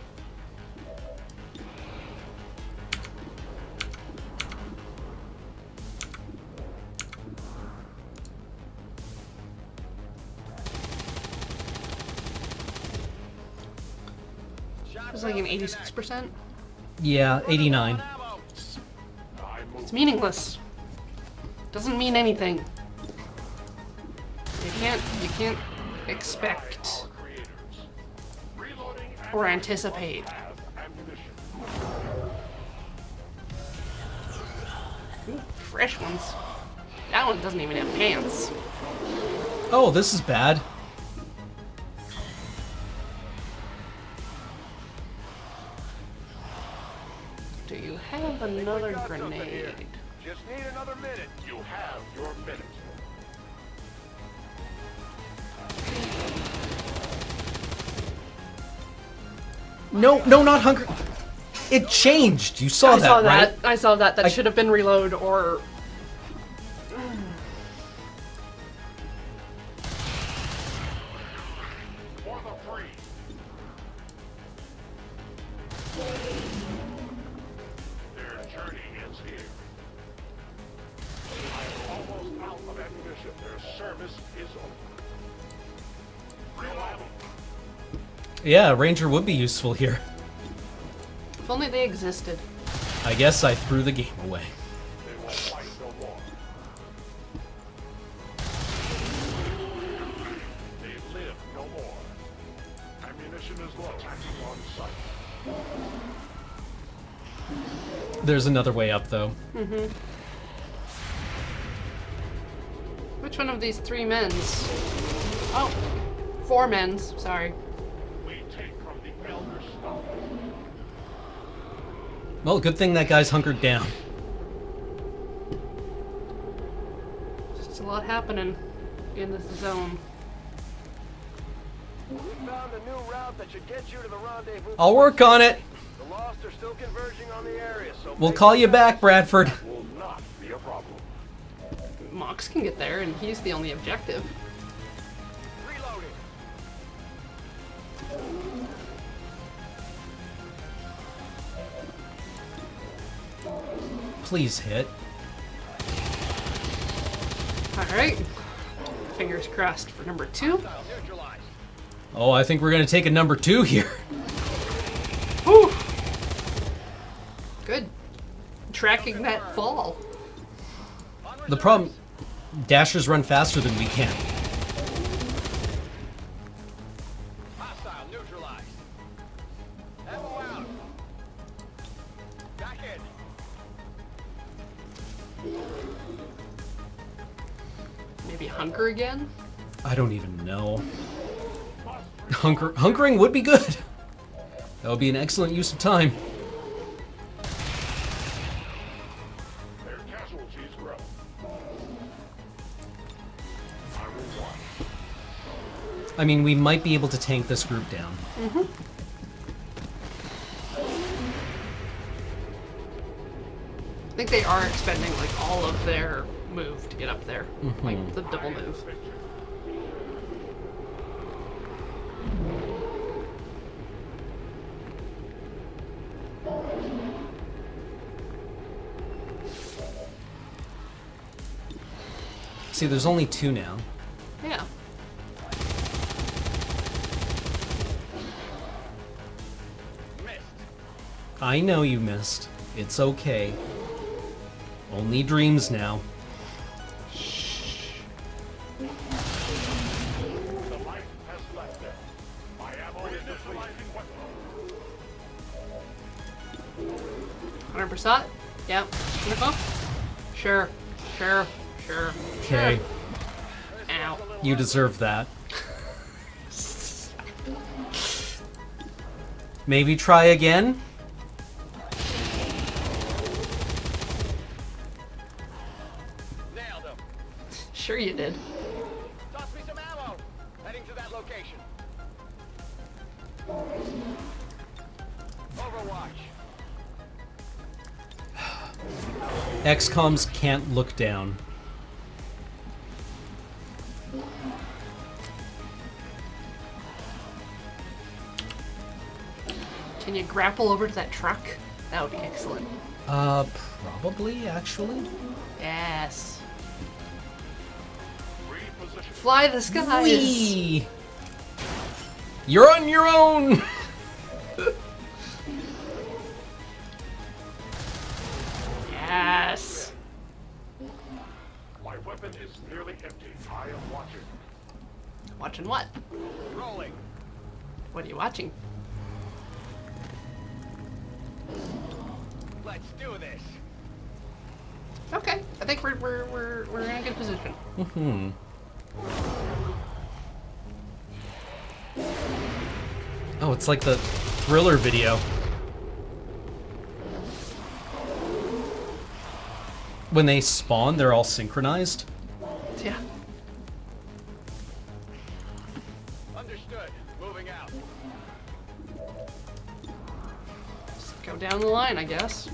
It was like an 86%. Yeah, 89. It's meaningless. Doesn't mean anything. You can't expect or anticipate. Ooh, fresh ones. That one doesn't even have pants. Oh, this is bad. Do you have another grenade? Just need another minute. You have your minute. No, no, not hunger. It changed. You saw I that, saw right? that. I saw that. That should have been reload or. For the free. Their journey ends here. I am almost out of ammunition. Their service is over. Real ammo. Yeah, Ranger would be useful here. If only they existed. I guess I threw the game away. They will fight no more. They live no more. Ammunition is low. Attacking on sight. There's another way up, though. Mm-hmm. Which one of these three men's? Oh, four men's. Sorry. We take from the elder stock. Well, good thing that guy's hunkered down. lot happening in this zone. We found a new route that should get you to the rendezvous. I'll work on it. The Lost are still converging on the area, so We'll call you back, Bradford. Will not be a problem. Mox can get there, and he's the only objective. Reloading. Please hit. Alright. Fingers crossed for number 2. Oh, I think we're gonna take a number 2 here. Whew. Good. Tracking that fall. The problem, dashers run faster than we can. Hostile neutralized. Ammo out. Back in. Maybe hunker again? I don't even know. Hunkering would be good. That would be an excellent use of time. Their casualties grow. I will watch. I mean, we might be able to tank this group down. Mm-hmm. I think they are expending like all of their move to get up there. Mhm. Like the double move. See, there's only 2 now. Yeah. I know you missed. It's okay. Only dreams now. The light has left them. My ammo is neutralizing weapon. 100%? Yeah. Sure. Sure. Sure. Okay. Ow. You deserve that. Maybe try again? Nailed him. Sure you did. Toss me some ammo. Heading to that location. Overwatch. XCOMs can't look down. Can you grapple over to that truck? That would be excellent. Probably, actually. Yes. Fly the skies. Whee! You're on your own! Yes. My weapon is nearly empty. I am watching. Watching what? Rolling. What are you watching? Let's do this. Okay, I think we're in a good position. Mm-hmm. Oh, it's like the Thriller video. When they spawn, they're all synchronized. Yeah. Understood. Moving out. Just go down the line, I guess.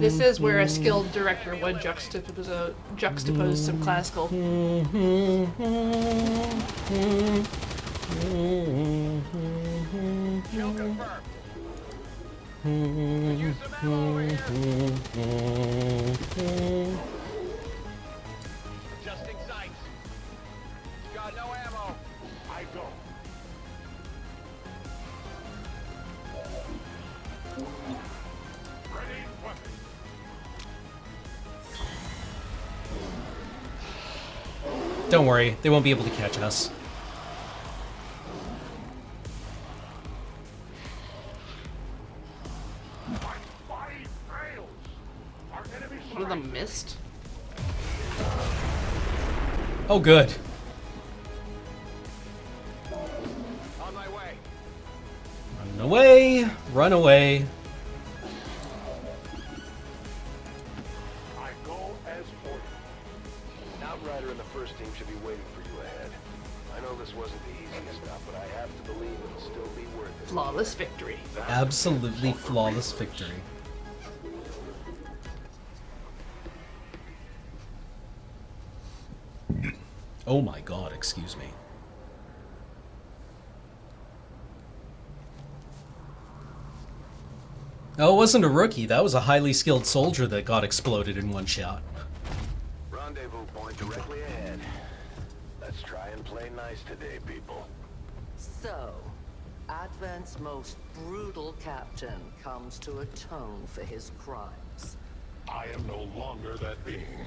This is where a skilled director would juxtapose some classical. Kill confirmed. Use some ammo over here. Adjusting sights. Got no ammo. I go. Ready, weapon. Don't worry, they won't be able to catch us. One of them missed. Oh, good. On my way. away! Run away! I go as ordered. An outrider in the first team should be waiting for you ahead. I know this wasn't the easiest stuff, but I have to believe it'll still be worth it. Flawless victory. Absolutely flawless victory. Oh my god, excuse me. Oh, it wasn't a rookie. That was a highly skilled soldier that got exploded in one shot. Rendezvous point directly ahead. Let's try and play nice today, people. So, Advent's most brutal captain comes to atone for his crimes. I am no longer that being.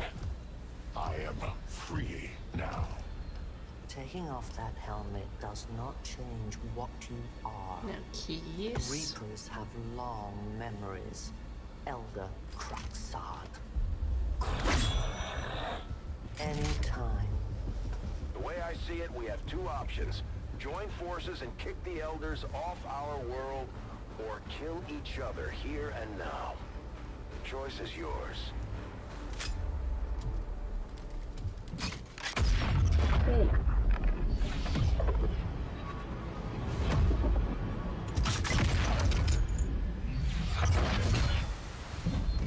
I am free now. Taking off that helmet does not change what you are. No keys. Reapers have long memories. Elder Kraxad. Anytime. The way I see it, we have two options. Join forces and kick the Elders off our world, or kill each other here and now. The choice is yours.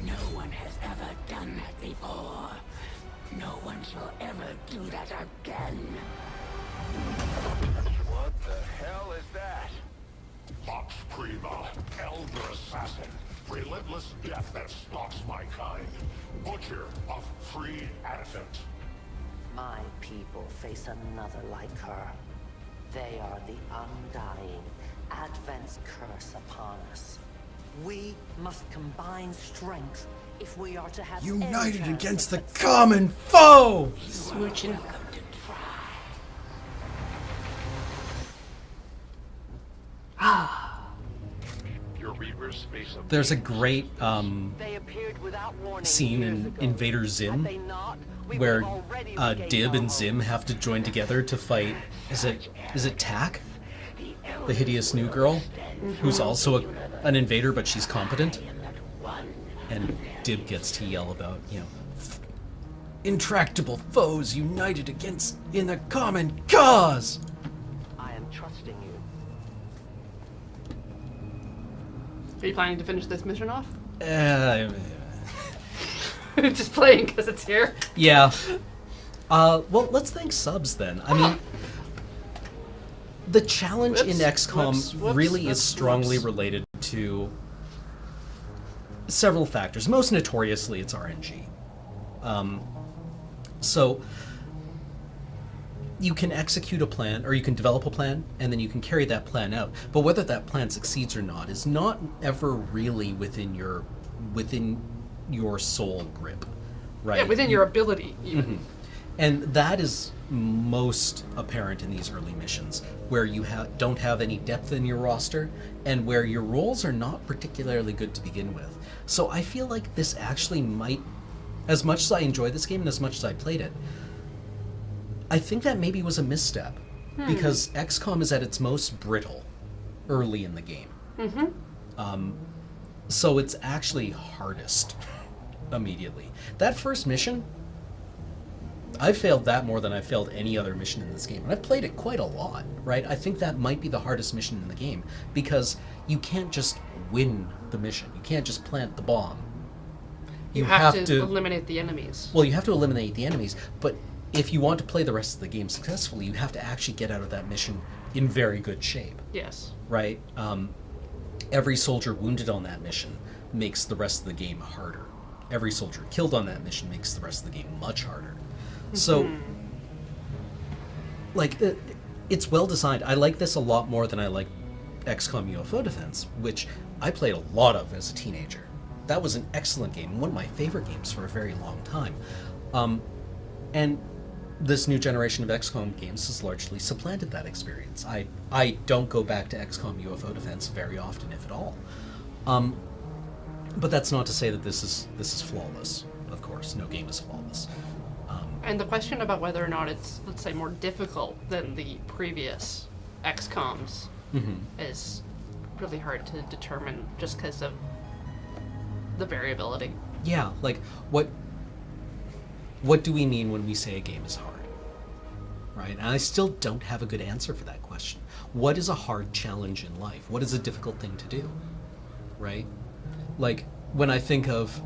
No one has ever done that before. No one shall ever do that again. What the hell is that? Vox Prima, Elder Assassin. Relentless death that stalks my kind. Butcher of free Advent. My people face another like her. They are the undying, Advent's curse upon us. We must combine strength if we are to have United any against the chance of common foe! Switching. Your Reapers face a There's a great They appeared without warning scene years in ago. Invader Had Zim they not, we where would have already regained Dib our and Zim have to join together to fight. Is it Tak? The hideous new girl, who's also an invader, but she's competent. And Dib gets to yell about, intractable foes united against in a common cause. I am trusting you. Are you planning to finish this mission off? Just playing because it's here. Yeah. Well, let's thank subs then. I mean, the challenge in XCOM really is strongly related to several factors. Most notoriously, it's RNG. So you can execute a plan, or you can develop a plan, and then you can carry that plan out. But whether that plan succeeds or not is not ever really within your sole grip, right? Yeah, within your ability, even. Mm-hmm. And that is most apparent in these early missions, where you don't have any depth in your roster, and where your rolls are not particularly good to begin with. So I feel like this actually might, as much as I enjoy this game and as much as I played it, I think that maybe was a misstep, because XCOM is at its most brittle early in the game. So it's actually hardest immediately. That first mission, I failed that more than I failed any other mission in this game. And I've played it quite a lot, right? I think that might be the hardest mission in the game, because you can't just win the mission. You can't just plant the bomb. You have to eliminate the enemies. Well, you have to eliminate the enemies, but if you want to play the rest of the game successfully, you have to actually get out of that mission in very good shape. Yes. Right? Every soldier wounded on that mission makes the rest of the game harder. Every soldier killed on that mission makes the rest of the game much harder. So, it's well designed. I like this a lot more than I like XCOM UFO Defense, which I played a lot of as a teenager. That was an excellent game, one of my favorite games for a very long time. And this new generation of XCOM games has largely supplanted that experience. I don't go back to XCOM UFO Defense very often, if at all. But that's not to say that this is flawless. Of course, no game is flawless. And the question about whether or not it's, let's say, more difficult than the previous XCOMs is really hard to determine just because of the variability. Yeah, like, what do we mean when we say a game is hard? Right? And I still don't have a good answer for that question. What is a hard challenge in life? What is a difficult thing to do? Right? Like, when I think of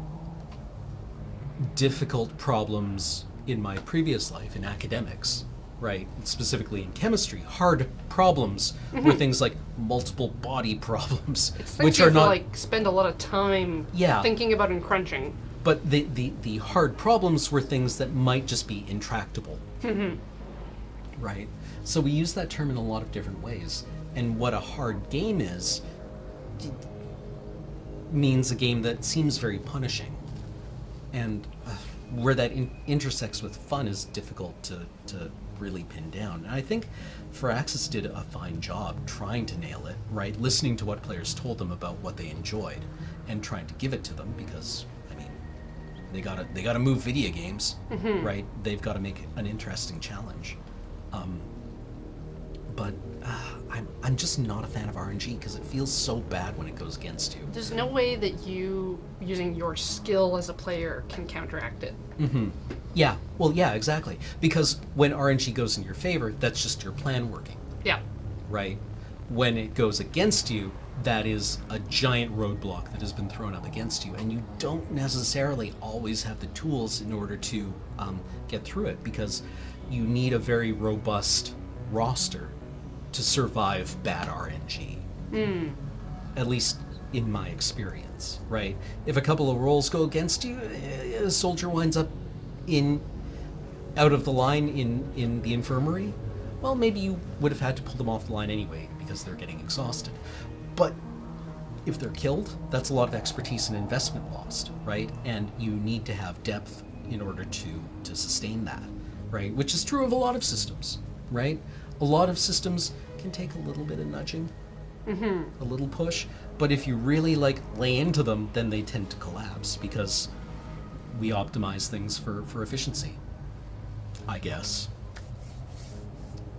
difficult problems in my previous life, in academics, right, specifically in chemistry, hard problems were things like multiple body problems, which are not like spend a lot of time thinking about and crunching. But the hard problems were things that might just be intractable. Right? So we use that term in a lot of different ways. And what a hard game is means a game that seems very punishing. And where that intersects with fun is difficult to really pin down. And I think Firaxis did a fine job trying to nail it, right? Listening to what players told them about what they enjoyed and trying to give it to them because, I mean, they gotta move video games, right? They've got to make an interesting challenge. But I'm just not a fan of RNG because it feels so bad when it goes against you. There's no way that you, using your skill as a player, can counteract it. Yeah, well, yeah, exactly. Because when RNG goes in your favor, that's just your plan working. Yeah. Right? When it goes against you, that is a giant roadblock that has been thrown up against you, and you don't necessarily always have the tools in order to get through it, because you need a very robust roster to survive bad RNG. At least in my experience, right? If a couple of rolls go against you, a soldier winds up out of the line in the infirmary, well, maybe you would have had to pull them off the line anyway because they're getting exhausted. But if they're killed, that's a lot of expertise and investment lost, right? And you need to have depth in order to sustain that, right? Which is true of a lot of systems, right? A lot of systems can take a little bit of nudging, a little push, but if you really lay into them, then they tend to collapse because we optimize things for efficiency, I guess.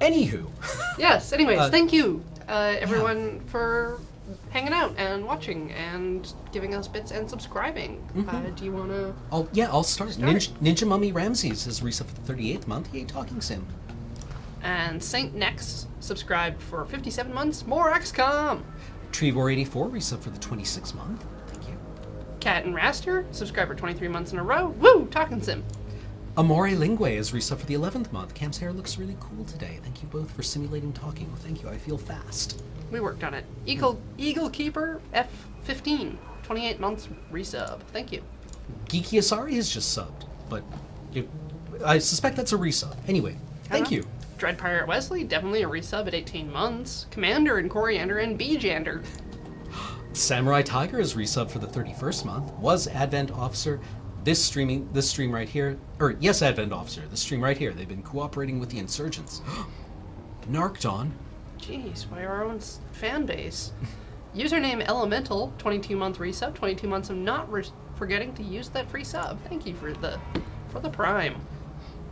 Anywho. Yes, anyways, thank you, everyone, for hanging out and watching and giving us bits and subscribing. Do you want to... I'll start. Ninja Mummy Ramses has reset for the 38th month. Yay, Talking Sim. And Saint Next subscribed for 57 months. More XCOM! Trevor84 reset for the 26th month. Thank you. Cat and Raster subscribed for 23 months in a row. Woo! Talking Sim. Amore Lingue is reset for the 11th month. Cam's hair looks really cool today. Thank you both for simulating talking. Well, thank you. I feel fast. We worked on it. Eagle Keeper F15, 28 months resub. Thank you. Geeky Asari has just subbed, but I suspect that's a resub. Anyway, thank you. Dread Pirate Wesley, definitely a resub at 18 months. Commander and Coriander and Beejander. Samurai Tiger is resub for the 31st month. Was Advent Officer. This stream right here, yes, Advent Officer, this stream right here. They've been cooperating with the insurgents. Narcdon. Jeez, by our own fan base. Username Elemental, 22-month resub, 22 months of not forgetting to use that free sub. Thank you for the Prime.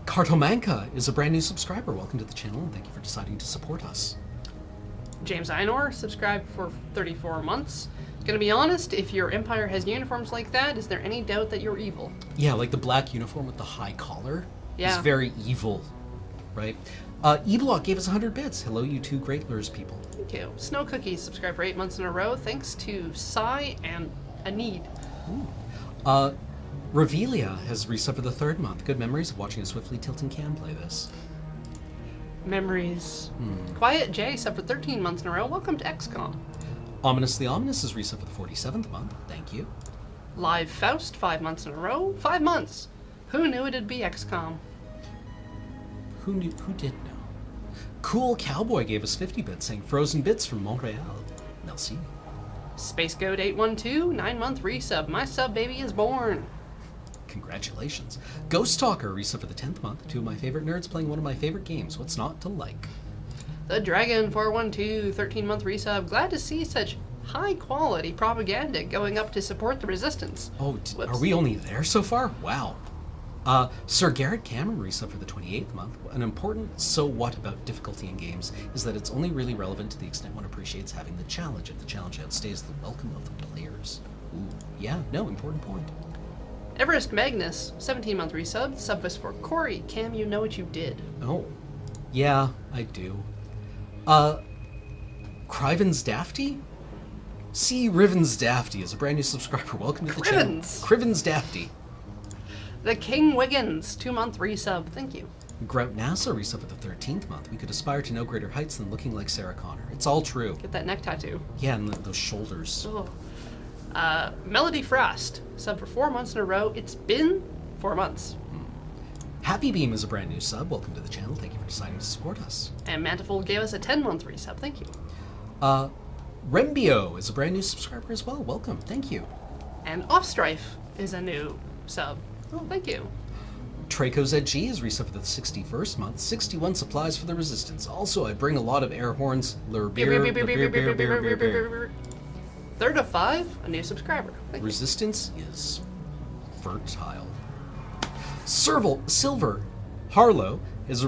Cartomanca is a brand new subscriber. Welcome to the channel, and thank you for deciding to support us. James Einor subscribed for 34 months. Gonna be honest, if your empire has uniforms like that, is there any doubt that you're evil? Yeah, like the black uniform with the high collar. Yeah. Is very evil, right? E-Block gave us 100 bits. Hello, you two great lures people. Thank you. Snow Cookies subscribed for 8 months in a row, thanks to Sai and Anid. Revelia has resubbed for the 3rd month. Good memories of watching a swiftly tilting Cam play this. Memories. Quiet J subbed for 13 months in a row. Welcome to XCOM. Ominously Ominous is resubbed for the 47th month. Thank you. Live Faust, 5 months in a row. 5 months. Who knew it'd be XCOM? Who did know? Cool Cowboy gave us 50 bits, saying Frozen Bits from Montreal. Merci. Space Goat 812, 9-month resub. My sub baby is born. Congratulations. Ghost Talker resubbed for the 10th month. 2 of my favorite nerds playing one of my favorite games. What's not to like? The Dragon 412, 13-month resub. Glad to see such high-quality propaganda going up to support the resistance. Oh, are we only there so far? Wow. Sir Garrett Cameron resub for the 28th month. An important so what about difficulty in games is that it's only really relevant to the extent one appreciates having the challenge. If the challenge outstays the welcome of the players. Ooh, yeah, no, important point. Everest Magnus, 17-month resub. Sub was for Corey. Cam, you know what you did. Oh, yeah, I do. Crivens Dafty? C. Rivens Dafty is a brand new subscriber. Welcome to the channel. Crivens Dafty. The King Wiggins, 2-month resub. Thank you. Grout NASA resub for the 13th month. We could aspire to no greater heights than looking like Sarah Connor. It's all true. Get that neck tattoo. Yeah, and those shoulders. Oh. Melody Frost, sub for 4 months in a row. It's been 4 months. Happy Beam is a brand new sub. Welcome to the channel. Thank you for deciding to support us. And Mantifold gave us a 10-month resub. Thank you. Rembio is a brand new subscriber as well. Welcome. Thank you. And Offstrife is a new sub. Oh, thank you. Traco ZG is resub for the 61st month. 61 supplies for the Resistance. Also, I bring a lot of air horns. Third of 5, a new subscriber. Thank Resistance is fertile. Silver Harlow has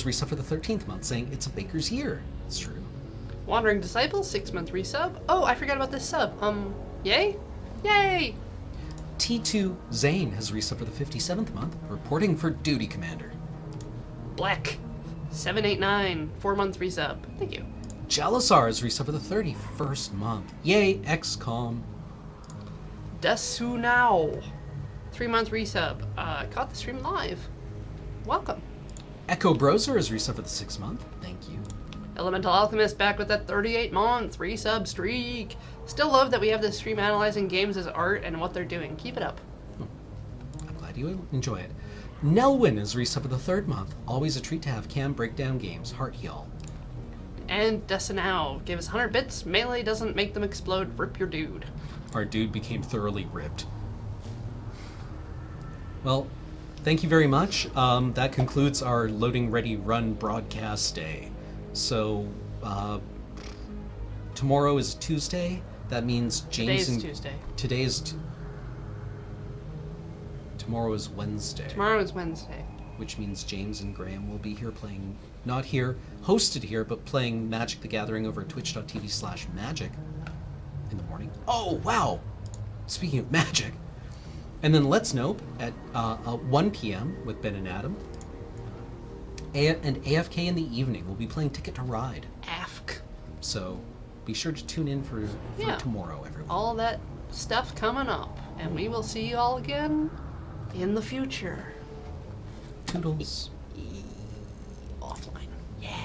resub for the 13th month, saying it's a baker's year. It's true. Wandering Disciple, 6-month resub. Oh, I forgot about this sub. Yay? Yay! T2 Zane has resub for the 57th month, reporting for duty, Commander. Black, 789, 4-month resub. Thank you. Jalasar has resub for the 31st month. Yay, XCOM. Dasu Now, 3-month resub. Caught the stream live. Welcome. Echo Broser has resub for the 6th month. Thank you. Elemental Alchemist back with that 38-month resub streak. Still love that we have this stream analyzing games as art and what they're doing. Keep it up. I'm glad you enjoy it. Nelwyn is resub for the 3rd month. Always a treat to have Cam break down games. Heart y'all. And Desinao gave us 100 bits. Melee doesn't make them explode. Rip your dude. Our dude became thoroughly ripped. Well, thank you very much. That concludes our Loading Ready Run broadcast day. So, tomorrow is Tuesday. That means James Today's Tuesday. Tomorrow is Wednesday. Tomorrow is Wednesday. Which means James and Graham will be here playing, not here, hosted here, but playing Magic the Gathering over at twitch.tv/magic in the morning. Oh, wow! Speaking of Magic. And then Let's Nope at 1 p.m. with Ben and Adam. And AFK in the evening. We'll be playing Ticket to Ride. AFK. So be sure to tune in for tomorrow, everyone. All that stuff coming up. And we will see you all again in the future. Toodles. Offline. Yeah.